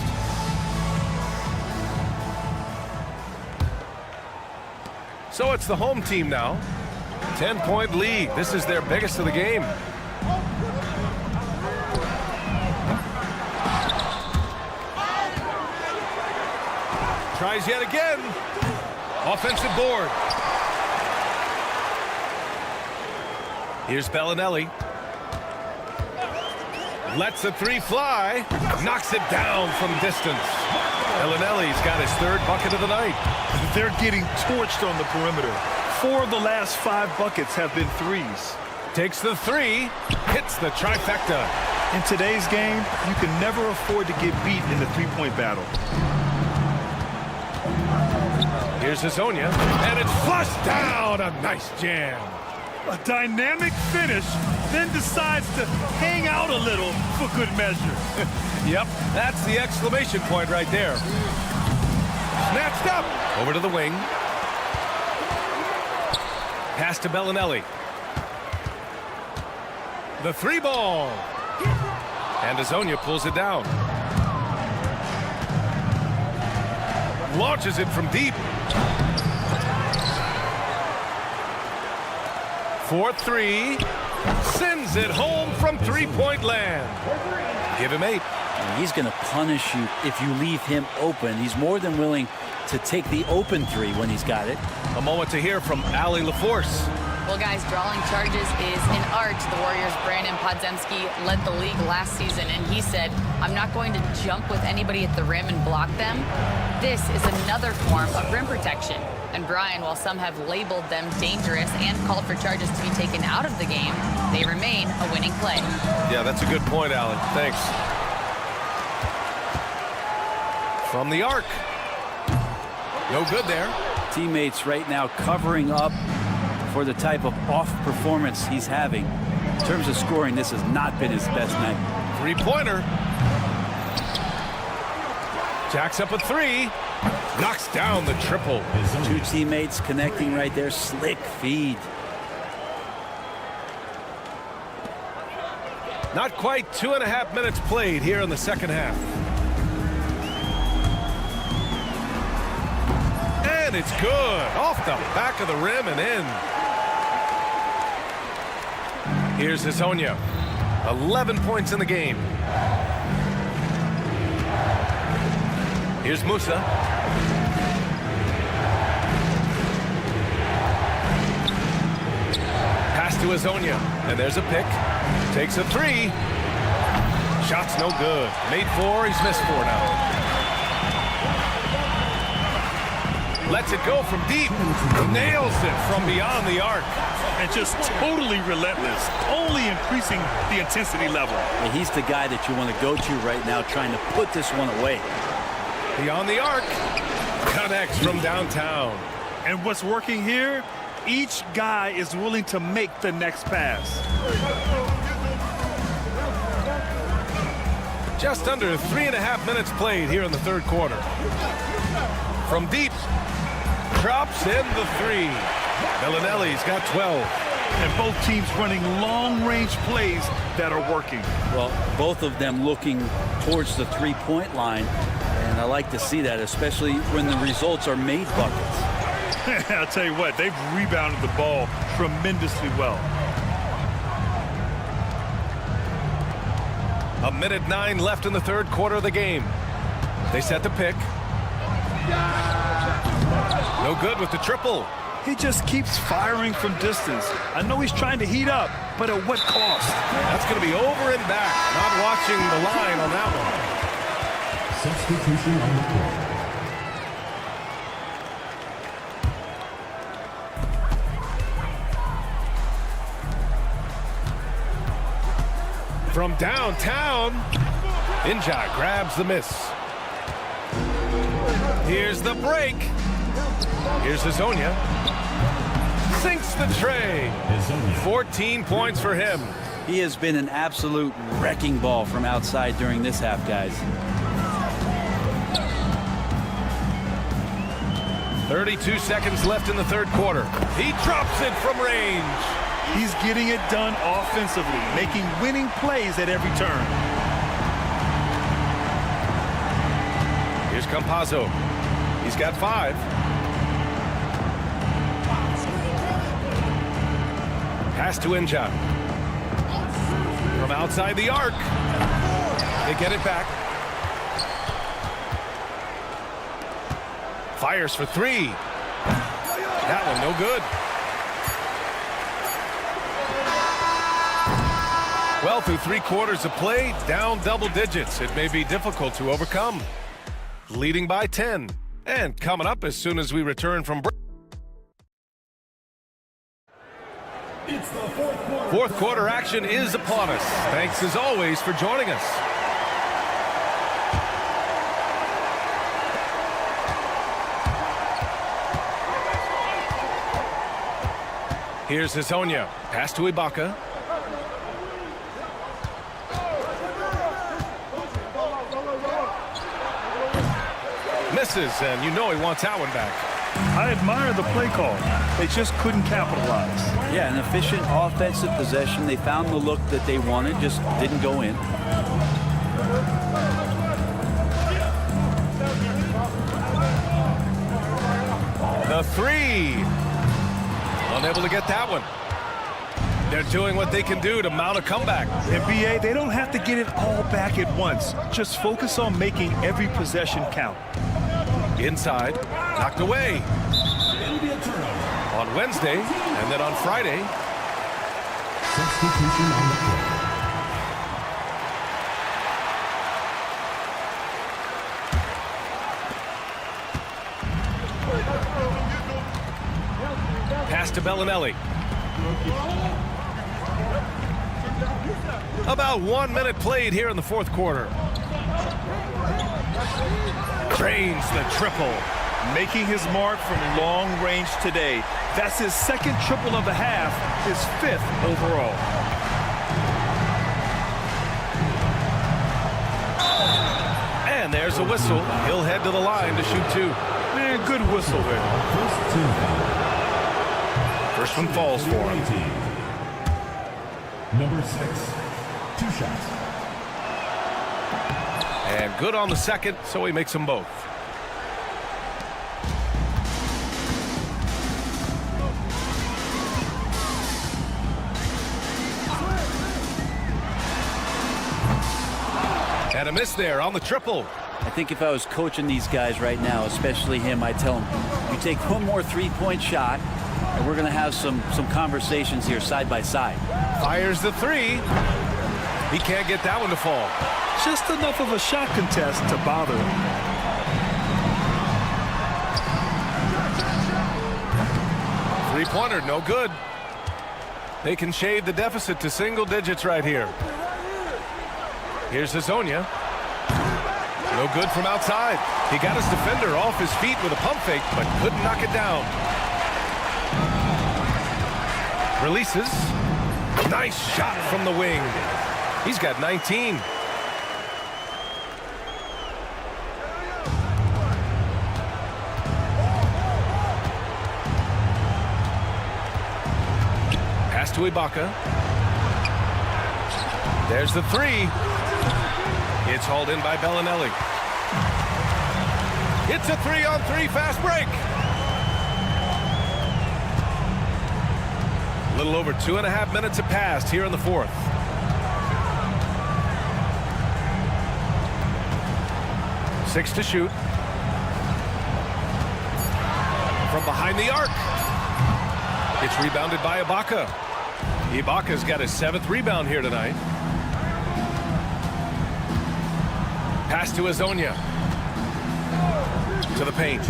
So it's the home team now. 10-point lead. This is their biggest of the game. Tries yet again. Offensive board. Here's Bellinelli. Lets the three fly. Knocks it down from distance. Bellinelli's got his third bucket of the night. They're getting torched on the perimeter. 4 of the last 5 buckets have been threes. Takes the three. Hits the trifecta. In today's game, you can never afford to get beat in the three-point battle. Here's Hazonia, and it's flushed down. A nice jam. A dynamic finish, then decides to hang out a little for good measure. Yep, that's the exclamation point right there. Snatched up. Over to the wing. Pass to Bellinelli. The 3 ball. And Hazonia pulls it down. Launches it from deep. 4-3. Sends it home from 3-point land. Give him 8. And he's going to punish you if you leave him open. He's more than willing to take the open 3 when he's got it. A moment to hear from Ali LaForce. Well, guys, drawing charges is an art. The Warriors' Brandon Podziemski led the league last season, and he said, I'm not going to jump with anybody at the rim and block them. This is another form of rim protection. And Brian, while some have labeled them dangerous and called for charges to be taken out of the game, they remain a winning play. Yeah, that's a good point, Alan. Thanks. From the arc. No good there. Teammates right now covering up for the type of off performance he's having. In terms of scoring, this has not been his best night. 3-pointer. Jacks up a 3. Knocks down the triple. 2 teammates connecting right there. Slick feed. Not quite 2.5 minutes played here in the second half. And it's good. Off the back of the rim and in. Here's Hazonia. 11 points in the game. Here's Musa. Pass to Hazonia. And there's a pick. Takes a 3. Shot's no good. Made 4. He's missed 4 now. Lets it go from deep. Nails it from beyond the arc. And just totally relentless, only increasing the intensity level. And he's the guy that you want to go to right now, trying to put this one away. Beyond the arc. Connects from downtown. And what's working here, each guy is willing to make the next pass. Just under 3.5 minutes played here in the third quarter. From deep. Drops in the 3. Bellinelli's got 12. And both teams running long-range plays that are working. Well, both of them looking towards the 3-point line. And I like to see that, especially when the results are made buckets. I'll tell you what, they've rebounded the ball tremendously well. 1:09 left in the third quarter of the game. They set the pick. No good with the triple. He just keeps firing from distance. I know he's trying to heat up, but at what cost? That's going to be over and back. Not watching the line on that one. Substitution on the court. From downtown, Inja grabs the miss. Here's the break. Here's Hazonia. Sinks the tray. 14 points for him. He has been an absolute wrecking ball from outside during this half, guys. 32 seconds left in the third quarter. He drops it from range. He's getting it done offensively, making winning plays at every turn. Here's Campazzo. He's got 5. Pass to Inja. From outside the arc. They get it back. Fires for 3. That one no good. Well, through 3 quarters of play, down double digits. It may be difficult to overcome. Leading by 10. And coming up as soon as we return from break. It's the fourth quarter. Fourth quarter action is upon us. Thanks as always for joining us. Here's Hazonia. Pass to Ibaka. Misses, and you know he wants that one back. I admire the play call. They just couldn't capitalize. Yeah, an efficient offensive possession. They found the look that they wanted, just didn't go in. The 3. Unable to get that one. They're doing what they can do to mount a comeback. And BA, they don't have to get it all back at once. Just focus on making every possession count. Inside, knocked away. On Wednesday, and then on Friday. Substitution on the court. Pass to Bellinelli. About 1 minute played here in the fourth quarter. Drains the triple. Making his mark from long range today. That's his second triple of the half, his 5th overall. And there's a whistle. He'll head to the line to shoot 2. Man, good whistle there. First one falls for him. Number 6, 2 shots. And good on the second, so he makes them both. And a miss there on the triple. I think if I was coaching these guys right now, especially him, I'd tell him, you take one more 3-point shot, and we're going to have some conversations here side by side. Fires the 3. He can't get that one to fall. Just enough of a shot contest to bother him. Three-pointer, no good. They can shade the deficit to single digits right here. Here's Hazonia. No good from outside. He got his defender off his feet with a pump fake, but couldn't knock it down. Releases. Nice shot from the wing. He's got 19. Pass to Ibaka. There's the 3. It's hauled in by Bellinelli. It's a 3-on-3 fast break. A little over 2.5 minutes have passed here in the fourth. Six to shoot. From behind the arc. It's rebounded by Ibaka. Ibaka's got his 7th rebound here tonight. Pass to Azonia. To the paint.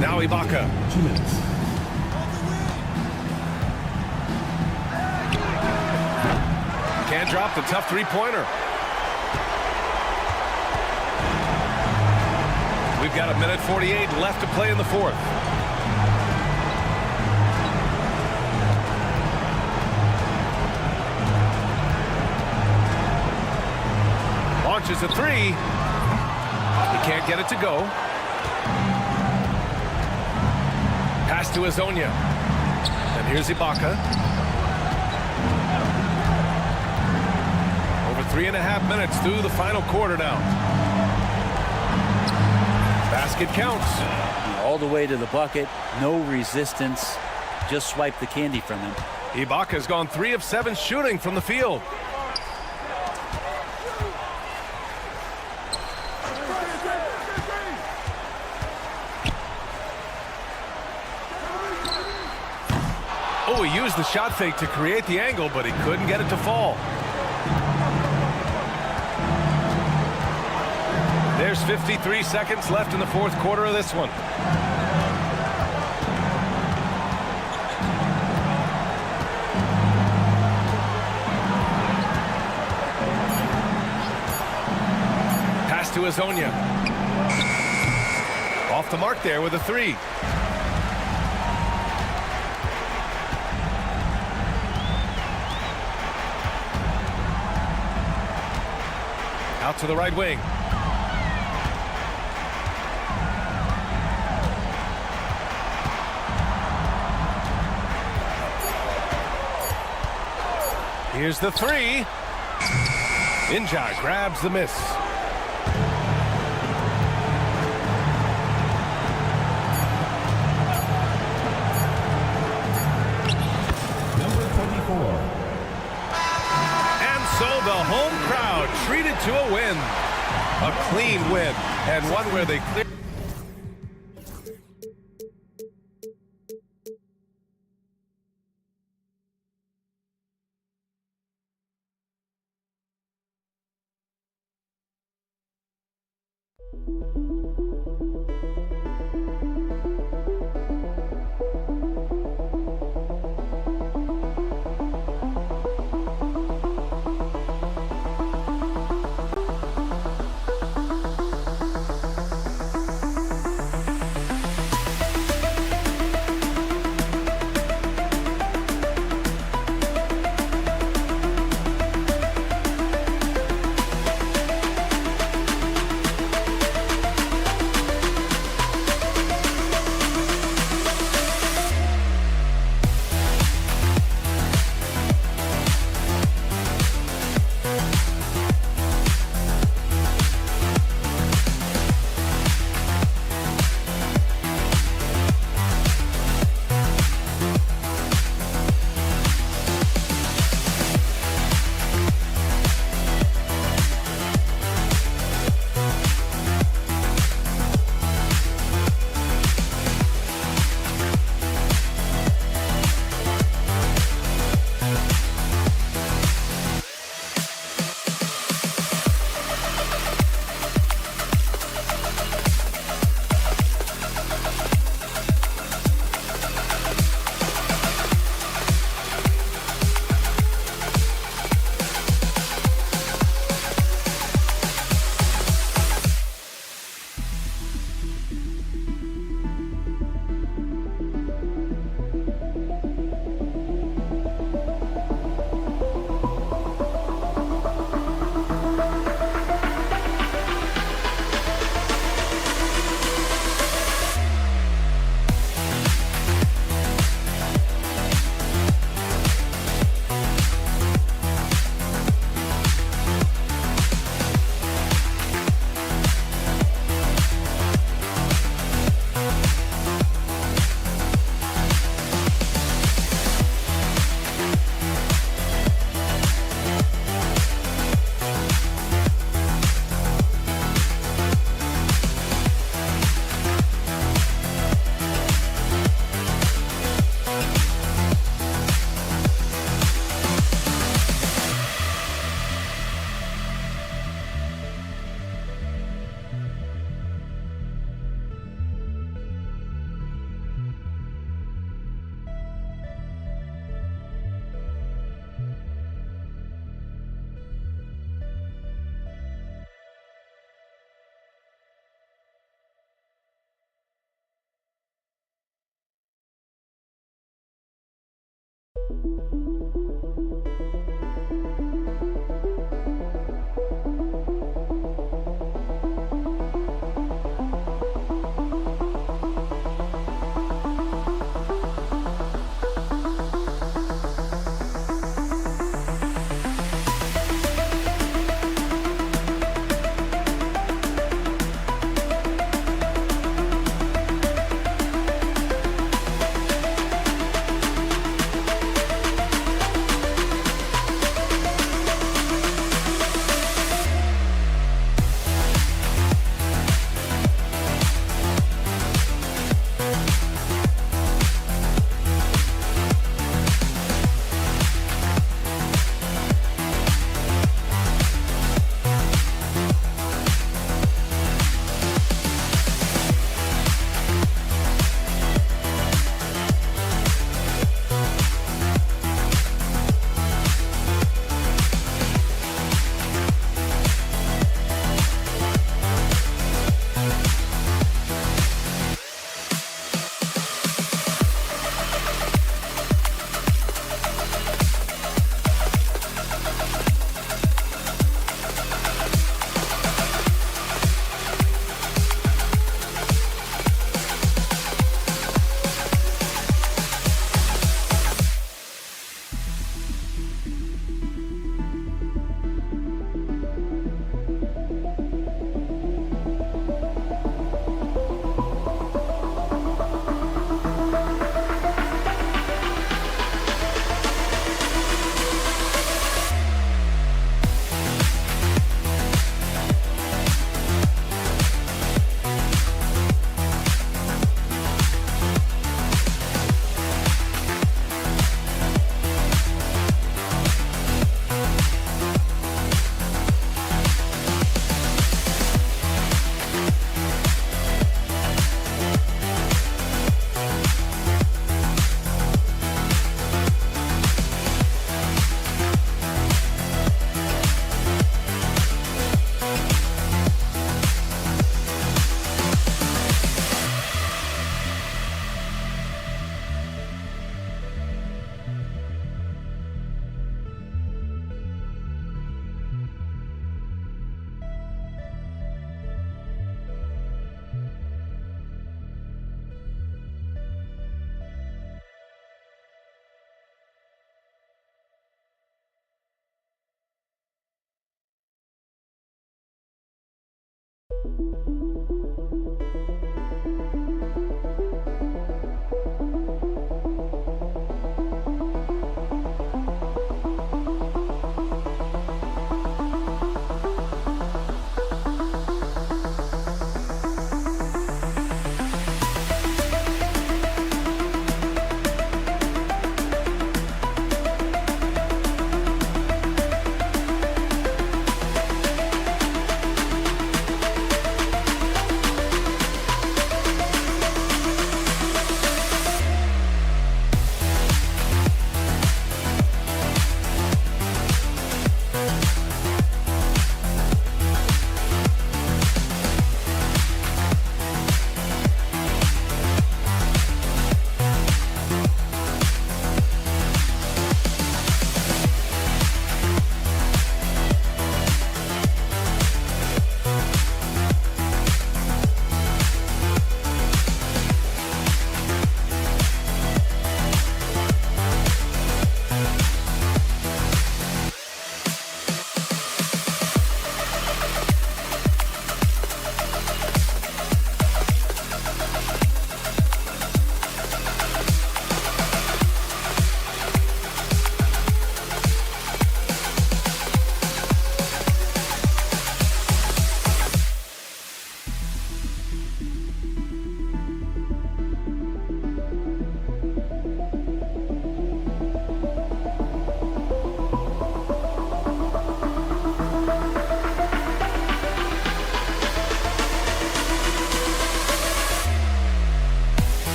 Now Ibaka. 2 minutes. Can't drop the tough three-pointer. We've got 1:48 left to play in the 4th. Launches a 3. He can't get it to go. Pass to Azonia. And here's Ibaka. Over 3.5 minutes through the final quarter now. Basket counts. All the way to the bucket. No resistance. Just swipe the candy from him. Ibaka's gone 3 of 7 shooting from the field. Oh, he used the shot fake to create the angle, but he couldn't get it to fall. There's 53 seconds left in the 4th quarter of this one. Pass to Azonia. Off the mark there with a 3. Out to the right wing. Here's the 3. Inja grabs the miss. Number 24. And so the home crowd treated to a win. A clean win, and one where they cleared.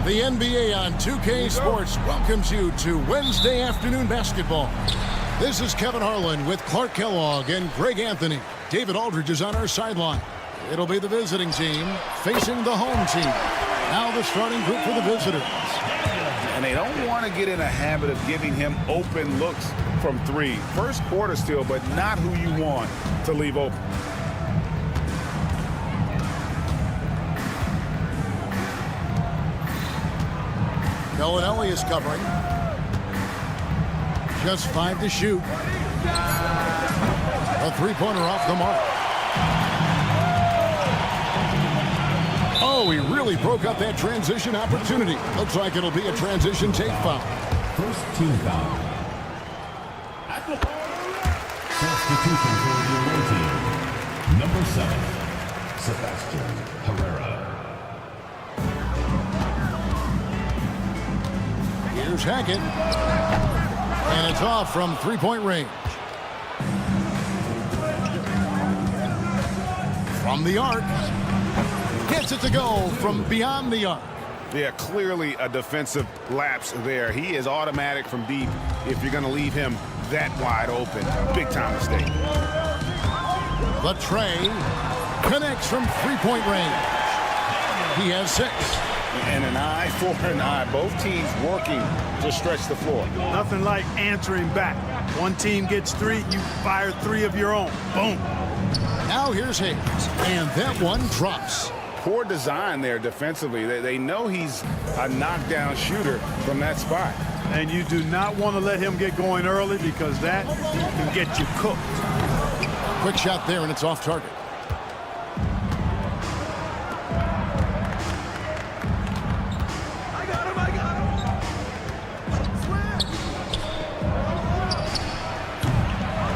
The NBA on 2K Sports welcomes you to Wednesday afternoon basketball. This is Kevin Harlan with Clark Kellogg and Greg Anthony. David Aldridge is on our sideline. It'll be the visiting team facing the home team. Now the starting group for the visitors. And they don't want to get in a habit of giving him open looks from three. First quarter still, but not who you want to leave open. Bellinelli is covering. Just 5 to shoot. A three-pointer off the mark. Oh, he really broke up that transition opportunity. Looks like it'll be a transition take foul. First team foul. Substitution for the away team. Number 7, Sebastian Herrera. Here's Hackett. And it's off from three-point range. From the arc. Gets it to go from beyond the arc. Yeah, clearly a defensive lapse there. He is automatic from deep if you're going to leave him that wide open. Big time mistake. But Trey connects from three-point range. He has 6. And an eye for an eye. Both teams working to stretch the floor. Nothing like answering back. One team gets 3, you fire 3 of your own. Boom. Now here's Hayes. And that one drops. Poor design there defensively. They know he's a knockdown shooter from that spot. And you do not want to let him get going early because that can get you cooked. Quick shot there, and it's off target.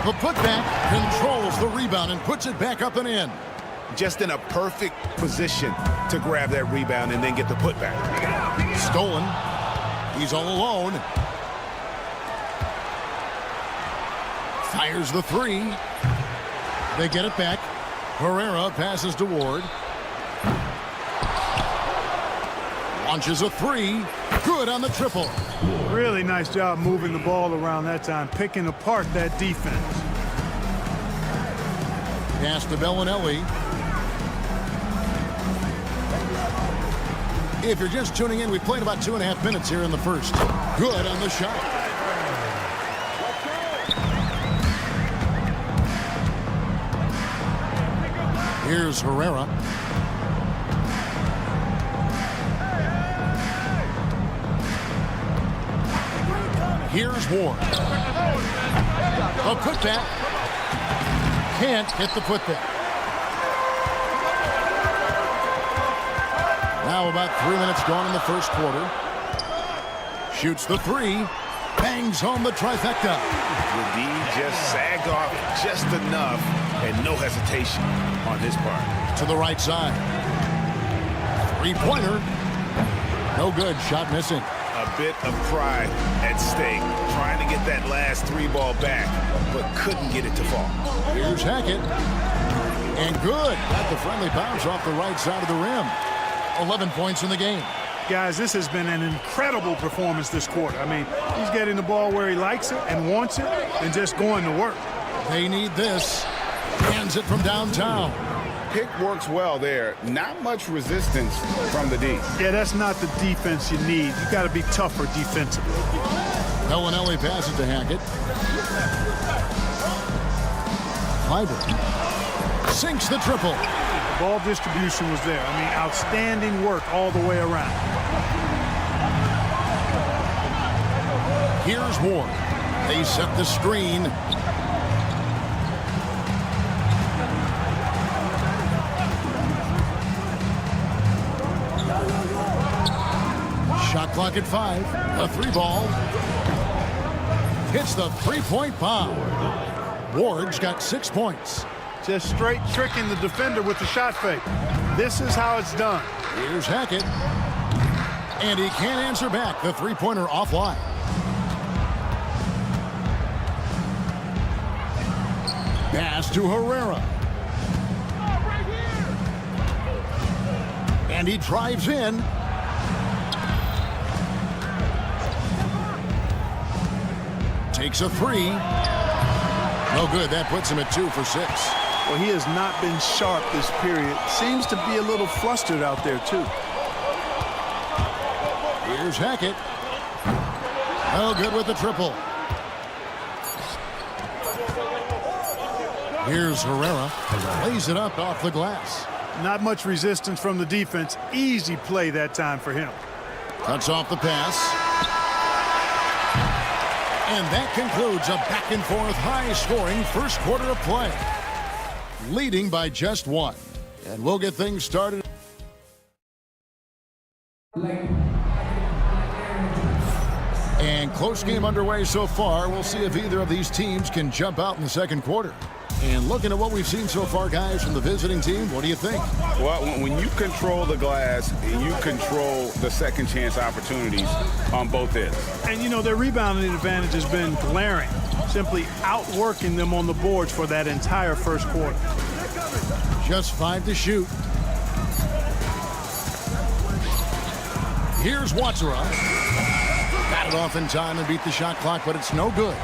The putback controls the rebound and puts it back up and in. Just in a perfect position to grab that rebound and then get the putback. Stolen. He's all alone. Fires the 3. They get it back. Herrera passes to Ward. Launches a 3. Good on the triple. Really nice job moving the ball around that time, picking apart that defense. Pass to Bellinelli. If you're just tuning in, we played about 2.5 minutes here in the first. Good on the shot. Here's Herrera. Here's Ward. A putback. Can't hit the putback. Now about 3 minutes gone in the first quarter. Shoots the 3. Bangs home the trifecta. The D just sagged off just enough and no hesitation on his part. To the right side. Three-pointer. No good. Shot missing. A bit of pride at stake. Trying to get that last 3 ball back, but couldn't get it to fall. Here's Hackett. And good. Got the friendly bounce off the right side of the rim. 11 points in the game. Guys, this has been an incredible performance this quarter. I mean, he's getting the ball where he likes it and wants it and just going to work. They need this. Hands it from downtown. Pick works well there. Not much resistance from the D. Yeah, that's not the defense you need. You got to be tougher defensively. Bellinelli passes to Hackett. Fiber. Sinks the triple. The ball distribution was there. I mean, outstanding work all the way around. Here's Ward. They set the screen. Shot clock at 5. A 3 ball. Hits the 3-point bomb. Ward's got 6 points. Just straight tricking the defender with the shot fake. This is how it's done. Here's Hackett. And he can't answer back. The 3-pointer offline. Pass to Herrera. And he drives in. Takes a three. No good. That puts him at 2 for 6. Well, he has not been sharp this period. Seems to be a little flustered out there, too. Here's Hackett. No good with the triple. Here's Herrera. Lays it up off the glass. Not much resistance from the defense. Easy play that time for him. Cuts off the pass. And that concludes a back-and-forth, high-scoring first quarter of play. Leading by just 1. And we'll get things started. And close game underway so far. We'll see if either of these teams can jump out in the second quarter. And looking at what we've seen so far, guys, from the visiting team, what do you think? Well, when you control the glass, you control the second chance opportunities on both ends. And, you know, their rebounding advantage has been glaring, simply outworking them on the boards for that entire first quarter. Just 5 to shoot. Here's Watsura. Got it off in time and beat the shot clock, but it's no good.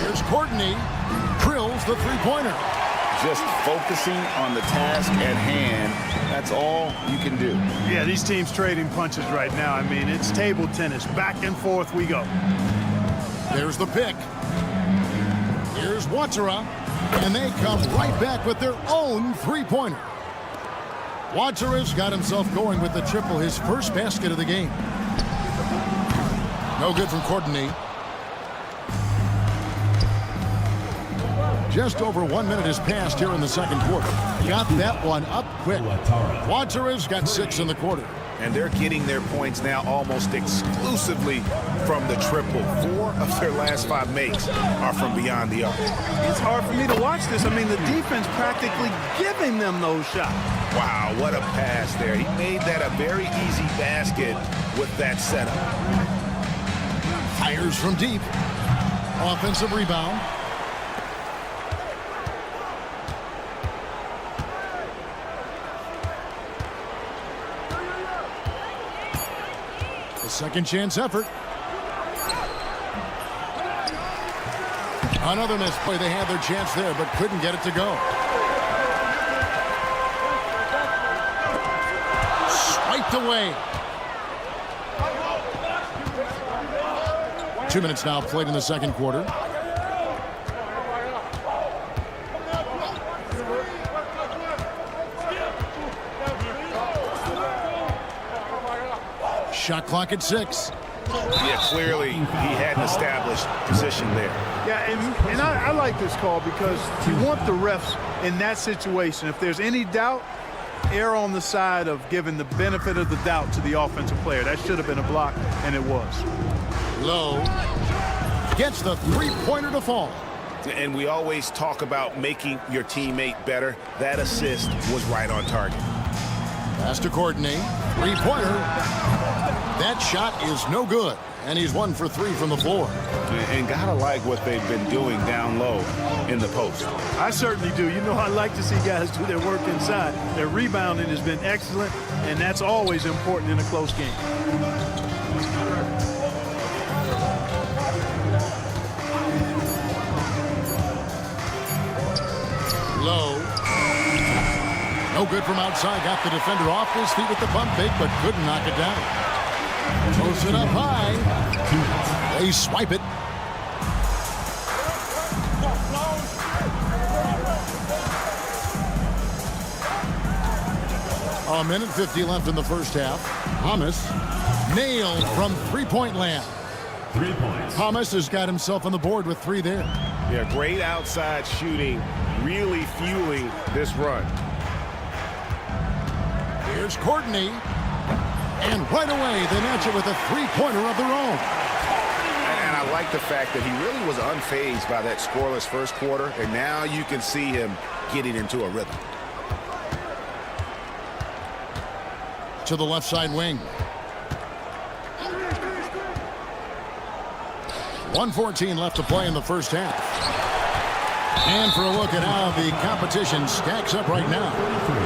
Here's Courtney. Drills the three-pointer. Just focusing on the task at hand. That's all you can do. Yeah, these teams trading punches right now. I mean, it's table tennis. Back and forth we go. There's the pick. Here's Watsura. And they come right back with their own three-pointer. Watsura's got himself going with the triple, his first basket of the game. No good from Courtney. Just over 1 minute has passed here in the second quarter. Got that one up quick. Watsura's got 6 in the quarter. And they're getting their points now almost exclusively from the triple. 4 of their last 5 makes are from beyond the arc. It's hard for me to watch this. I mean, the defense practically giving them those shots. Wow, what a pass there. He made that a very easy basket with that setup. Fires from deep. Offensive rebound. Second chance effort. Another miss play. They had their chance there, but couldn't get it to go. Swiped away. 2 minutes now played in the second quarter. Shot clock at 6. Yeah, clearly he had an established position there. Yeah, and I like this call because you want the refs in that situation. If there's any doubt, err on the side of giving the benefit of the doubt to the offensive player. That should have been a block, and it was. Low gets the three-pointer to fall. And we always talk about making your teammate better. That assist was right on target. Pass to Courtney. Three-pointer. That shot is no good, and he's 1 for 3 from the floor. And gotta like what they've been doing down low in the post. I certainly do. You know, I like to see guys do their work inside. Their rebounding has been excellent, and that's always important in a close game. Low. No good from outside. Got the defender off his feet with the pump fake, but couldn't knock it down. Close it up high. They swipe it. A minute 50 left in the first half. Thomas nailed from three-point land. 3 points. Thomas has got himself on the board with 3 there. Yeah, great outside shooting, really fueling this run. Here's Courtney. And right away, they match it with a three-pointer of their own. And I like the fact that he really was unfazed by that scoreless first quarter, and now you can see him getting into a rhythm. To the left side wing. 1:14 left to play in the first half. And for a look at how the competition stacks up right now,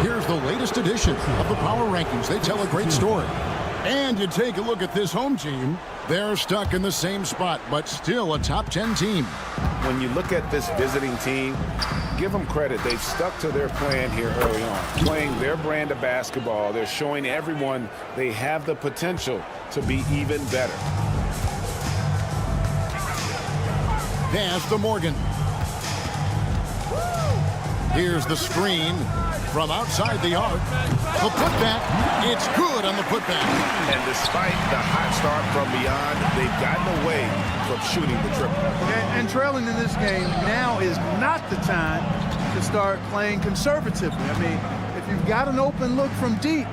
here's the latest edition of the Power Rankings. They tell a great story. And you take a look at this home team. They're stuck in the same spot, but still a top 10 team. When you look at this visiting team, give them credit. They've stuck to their plan here early on, playing their brand of basketball. They're showing everyone they have the potential to be even better. Pass to Morgan. Here's the screen from outside the arc. The putback, it's good on the putback. And despite the hot start from beyond, they've gotten away from shooting the triple. And trailing in this game now is not the time to start playing conservatively. I mean, if you've got an open look from deep,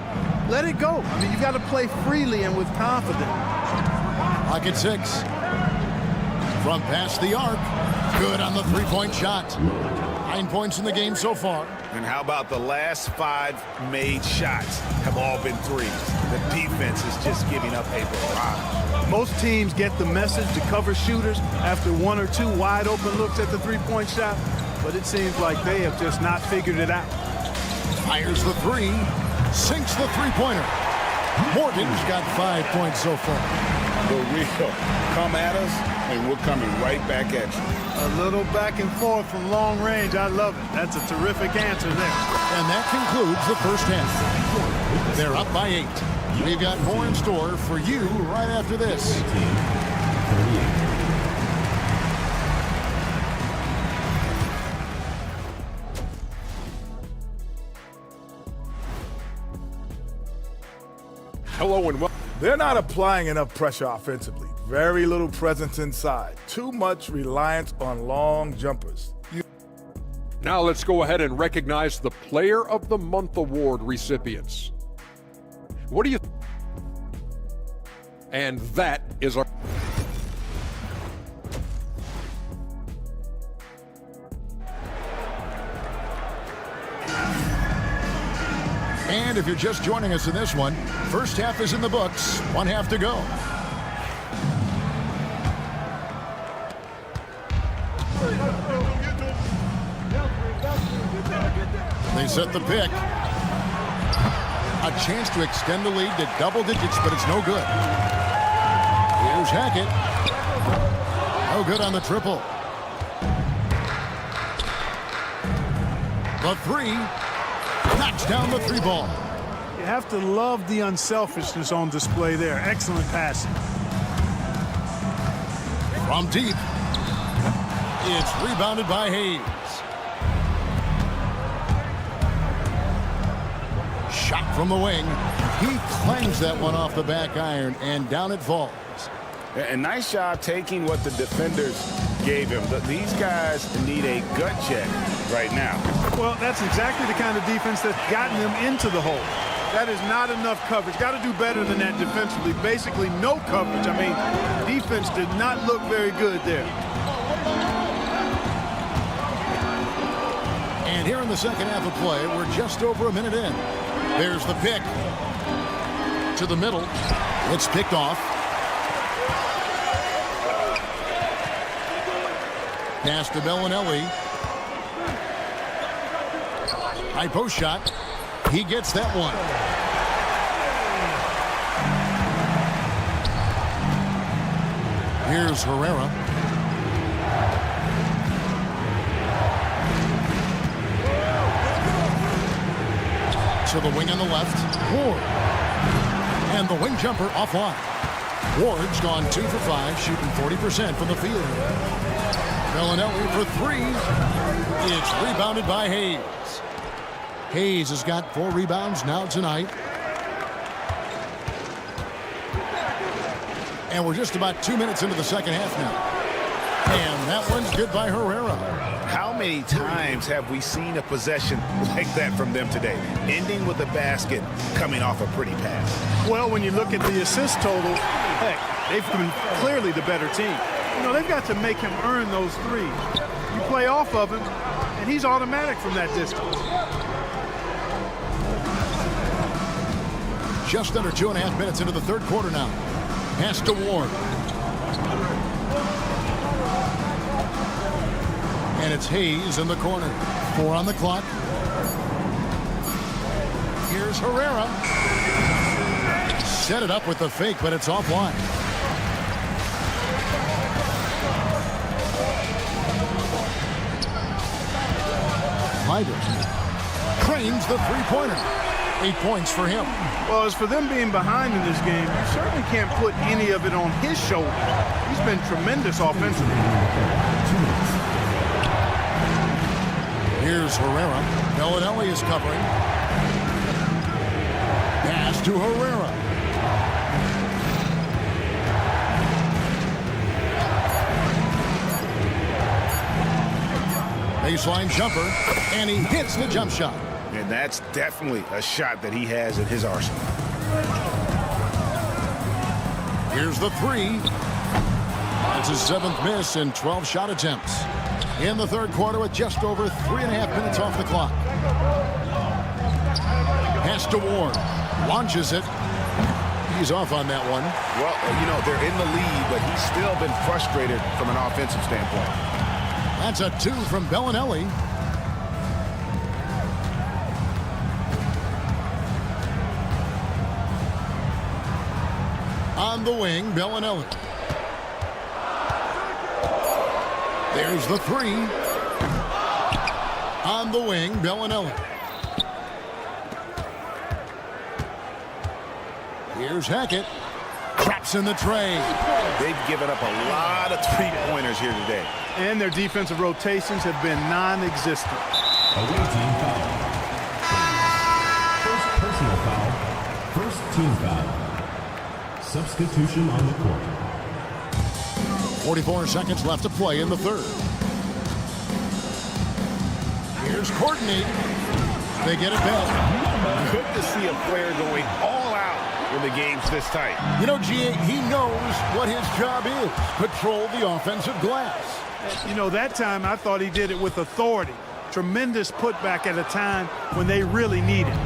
let it go. I mean, you've got to play freely and with confidence. Pocket 6. From past the arc. Good on the three-point shot. 9 points in the game so far. And how about the last 5 made shots have all been threes? The defense is just giving up a barrage. Most teams get the message to cover shooters after 1 or 2 wide open looks at the three-point shot, but it seems like they have just not figured it out. Fires the 3, sinks the three-pointer. Morgan's got 5 points so far. The real come at us, and we're coming right back at you. A little back and forth from long range. I love it. That's a terrific answer there. And that concludes the first half. They're up by 8. We've got more in store for you right after this. Hello and welcome. They're not applying enough pressure offensively. Very little presence inside. Too much reliance on long jumpers. Now let's go ahead and recognize the Player of the Month award recipients. What do you think? And that is our... And if you're just joining us in this one, first half is in the books. 1 half to go. They set the pick. A chance to extend the lead to double digits, but it's no good. Here's Hackett. No good on the triple. The 3. Knocks down the 3 ball. You have to love the unselfishness on display there. Excellent passing. From deep. It's rebounded by Hayes. Shot from the wing. He clangs that one off the back iron, and down it falls. And nice job taking what the defenders gave him. These guys need a gut check right now. Well, that's exactly the kind of defense that's gotten them into the hole. That is not enough coverage. Got to do better than that defensively. Basically no coverage. I mean, defense did not look very good there. And here in the second half of play, we're just over a minute in. There's the pick. To the middle. It's picked off. Pass to Bellinelli. High post shot. He gets that one. Here's Herrera. To the wing on the left. Ward. And the wing jumper offline. Ward's gone 2 for 5, shooting 40% from the field. Bellinelli for 3. It's rebounded by Hayes. Hayes has got 4 rebounds now tonight. And we're just about 2 minutes into the second half now. And that one's good by Herrera. How many times have we seen a possession like that from them today? Ending with a basket, coming off a pretty pass. Well, when you look at the assist total, heck, they've been clearly the better team. You know, they've got to make him earn those threes. You play off of him, and he's automatic from that distance. Just under 2.5 minutes into the third quarter now. Pass to Ward. And it's Hayes in the corner. 4 on the clock. Here's Herrera. set it up with the fake, but it's offline. Cranes the three-pointer. 8 points for him. Well, as for them being behind in this game, you certainly can't put any of it on his shoulders. He's been tremendous offensively. Here's Herrera. Bellinelli is covering. Pass to Herrera. Baseline jumper, and he hits the jump shot. And that's definitely a shot that he has in his arsenal. Here's the three. That's his 7th miss in 12 shot attempts. In the third quarter with just over 3.5 minutes off the clock. Pass to Ward. Launches it. He's off on that one. Well, you know, they're in the lead, but he's still been frustrated from an offensive standpoint. That's a 2 from Bellinelli. On the wing, Bellinelli. There's the 3. On the wing, Bellinelli. Here's Hackett. Traps in the tray. They've given up a lot of three-pointers here today. And their defensive rotations have been non-existent. Away team foul. First personal foul. First team foul. Substitution on the court. 44 seconds left to play in the third. Here's Courtney. They get it back. Good to see a player going all out when the game's this tight. You know, G.A., he knows what his job is. Control the offensive glass. You know, that time I thought he did it with authority. Tremendous putback at a time when they really need it.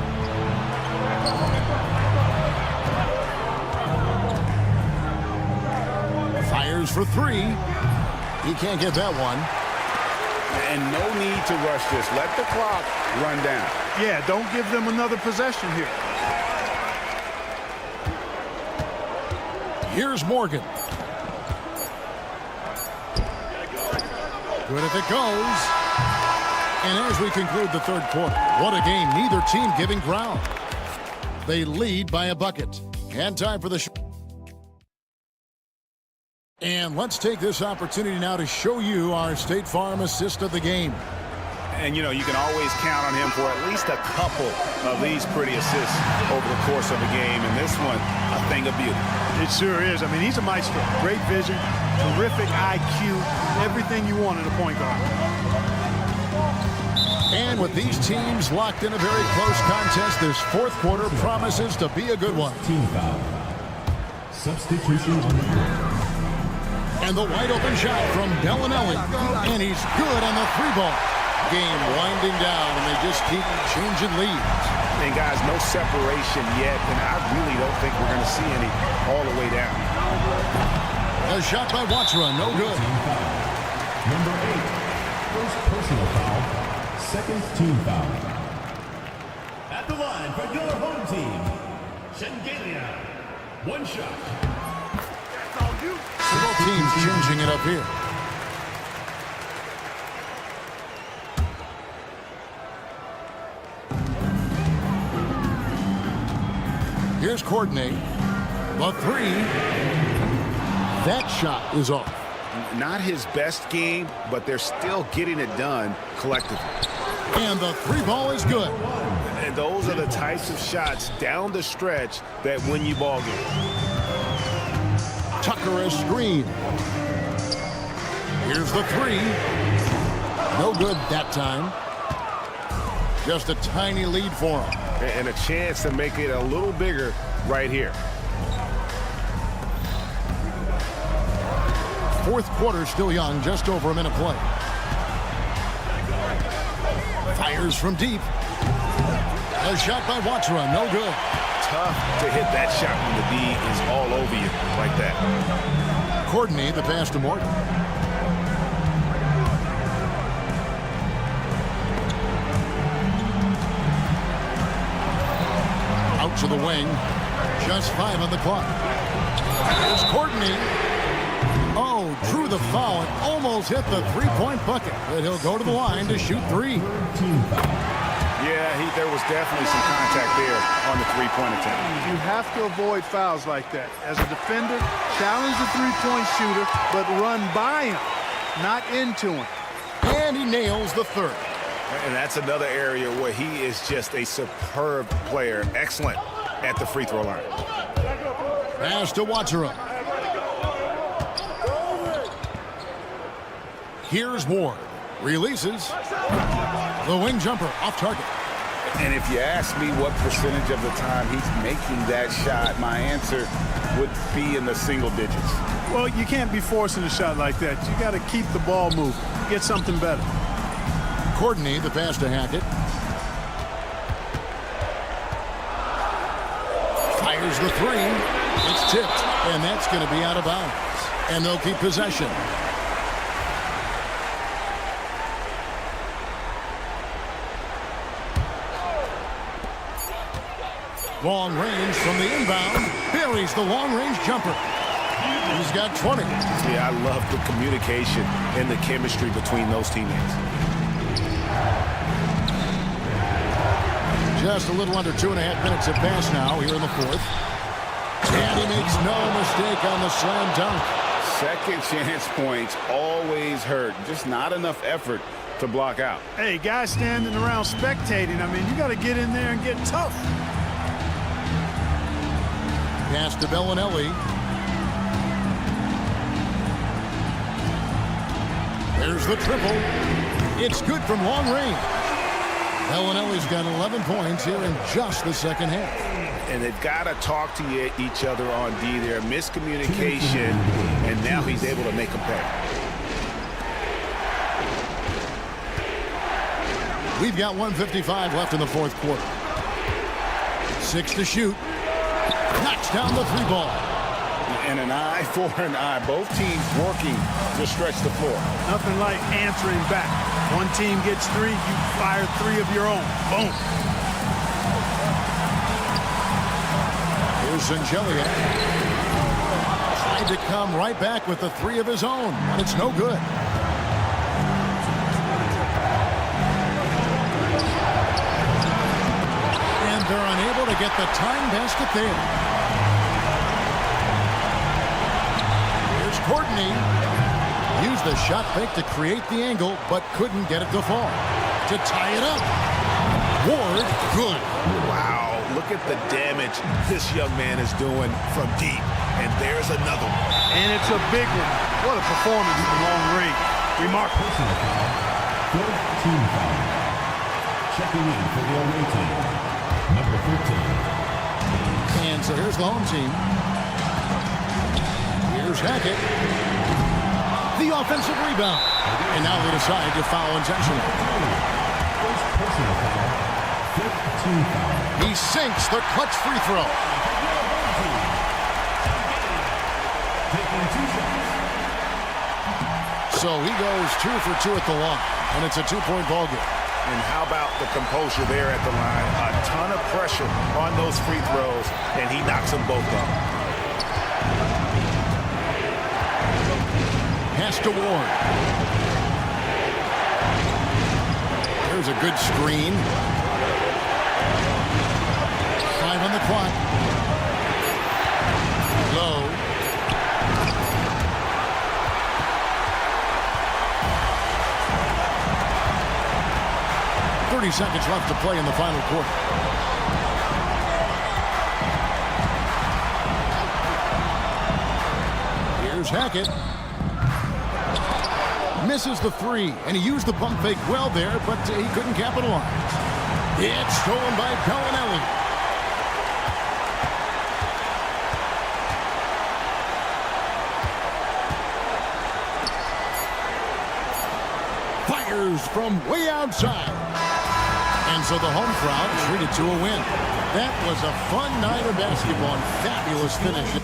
Fires for 3. He can't get that one. And no need to rush this. Let the clock run down. Yeah, don't give them another possession here. Here's Morgan. Good if it goes. And as we conclude the third quarter, what a game. Neither team giving ground. They lead by a bucket. And time for the And let's take this opportunity now to show you our State Farm assist of the game. And, you know, you can always count on him for at least a couple of these pretty assists over the course of a game. And this one, a thing of beauty. It sure is. I mean, he's a maestro. Great vision, terrific IQ, everything you want in a point guard. And with these teams locked in a very close contest, this fourth quarter promises to be a good one. Team foul. Substitution on the court. And the wide open shot from Bellinelli. And he's good on the 3-ball. Game winding down, and they just keep changing leads. And guys, no separation yet, and I really don't think we're going to see any all the way down. A shot by Watsra, no good. Number 8, first personal foul, second team foul. At the line for your home team, Shengelia. One shot. Both teams changing it up here. Here's Courtney. The 3. That shot is off. Not his best game, but they're still getting it done collectively. And the 3-ball is good. And those are the types of shots down the stretch that win you ball games. Tucker a screen. Here's the 3. No good that time. Just a tiny lead for him. And a chance to make it a little bigger right here. Fourth quarter still young, just over a minute play. Fires from deep. A shot by Watsra, no good. Tough to hit that shot when the D is all over you like that. Courtney, the pass to Morgan. Out to the wing. Just 5 on the clock. Here's Courtney. Oh, drew the foul and almost hit the three-point bucket. But he'll go to the line to shoot 3. Yeah, there was definitely some contact there on the three-point attempt. You have to avoid fouls like that. As a defender, challenge the three-point shooter, but run by him, not into him. And he nails the third. And that's another area where he is just a superb player. Excellent at the free throw line. Pass to Watchera. Here's Ward. Releases. The wing jumper off target. And if you ask me what percentage of the time he's making that shot, my answer would be in the single digits. Well, you can't be forcing a shot like that. You got to keep the ball moving. Get something better. Courtney, the pass to Hackett. Fires the 3. It's tipped, and that's going to be out of bounds. And they'll keep possession. Long range from the inbound. Buries the long-range jumper. He's got 20. Yeah, I love the communication and the chemistry between those teammates. Just a little under 2.5 minutes have passed now here in the fourth. And he makes no mistake on the slam dunk. Second chance points always hurt. Just not enough effort to block out. Hey, guys standing around spectating, I mean, you got to get in there and get tough. Pass to Bellinelli. There's the triple. It's good from long range. Bellinelli's got 11 points here in just the second half. And they've got to talk to each other on D there. Miscommunication, and now he's able to make a pay. We've got 1:55 left in the fourth quarter. 6 to shoot. Knocks down the 3 ball. And an eye for an eye. Both teams working to stretch the floor. Nothing like answering back. One team gets 3, you fire 3 of your own. Boom. Here's Zangelia. Tried to come right back with the 3 of his own, but it's no good. And they're unable to get the time basket there. Courtney used the shot fake to create the angle, but couldn't get it to fall. To tie it up. Ward, good. Wow, look at the damage this young man is doing from deep. And there's another one. And it's a big one. What a performance from long range. Remarkable. Fourth team foul. Checking in for the away team. Number 13. And so here's the home team. Here's Hackett. The offensive rebound. And now they decide to foul intentionally. First personal foul. Fifth team foul. He sinks the clutch free throw. Taking 2 shots. So he goes 2 for 2 at the line. And it's a 2-point ball game. And how about the composure there at the line? A ton of pressure on those free throws, and he knocks them both off. Pass to Ward. There's a good screen. 5 on the clock. Low. .30 seconds left to play in the final quarter. Here's Hackett. Misses the 3, and he used the pump fake well there, but he couldn't capitalize. It's stolen by Bellinelli. Fires from way outside. And so the home crowd treated to a win. That was a fun night of basketball and fabulous finish.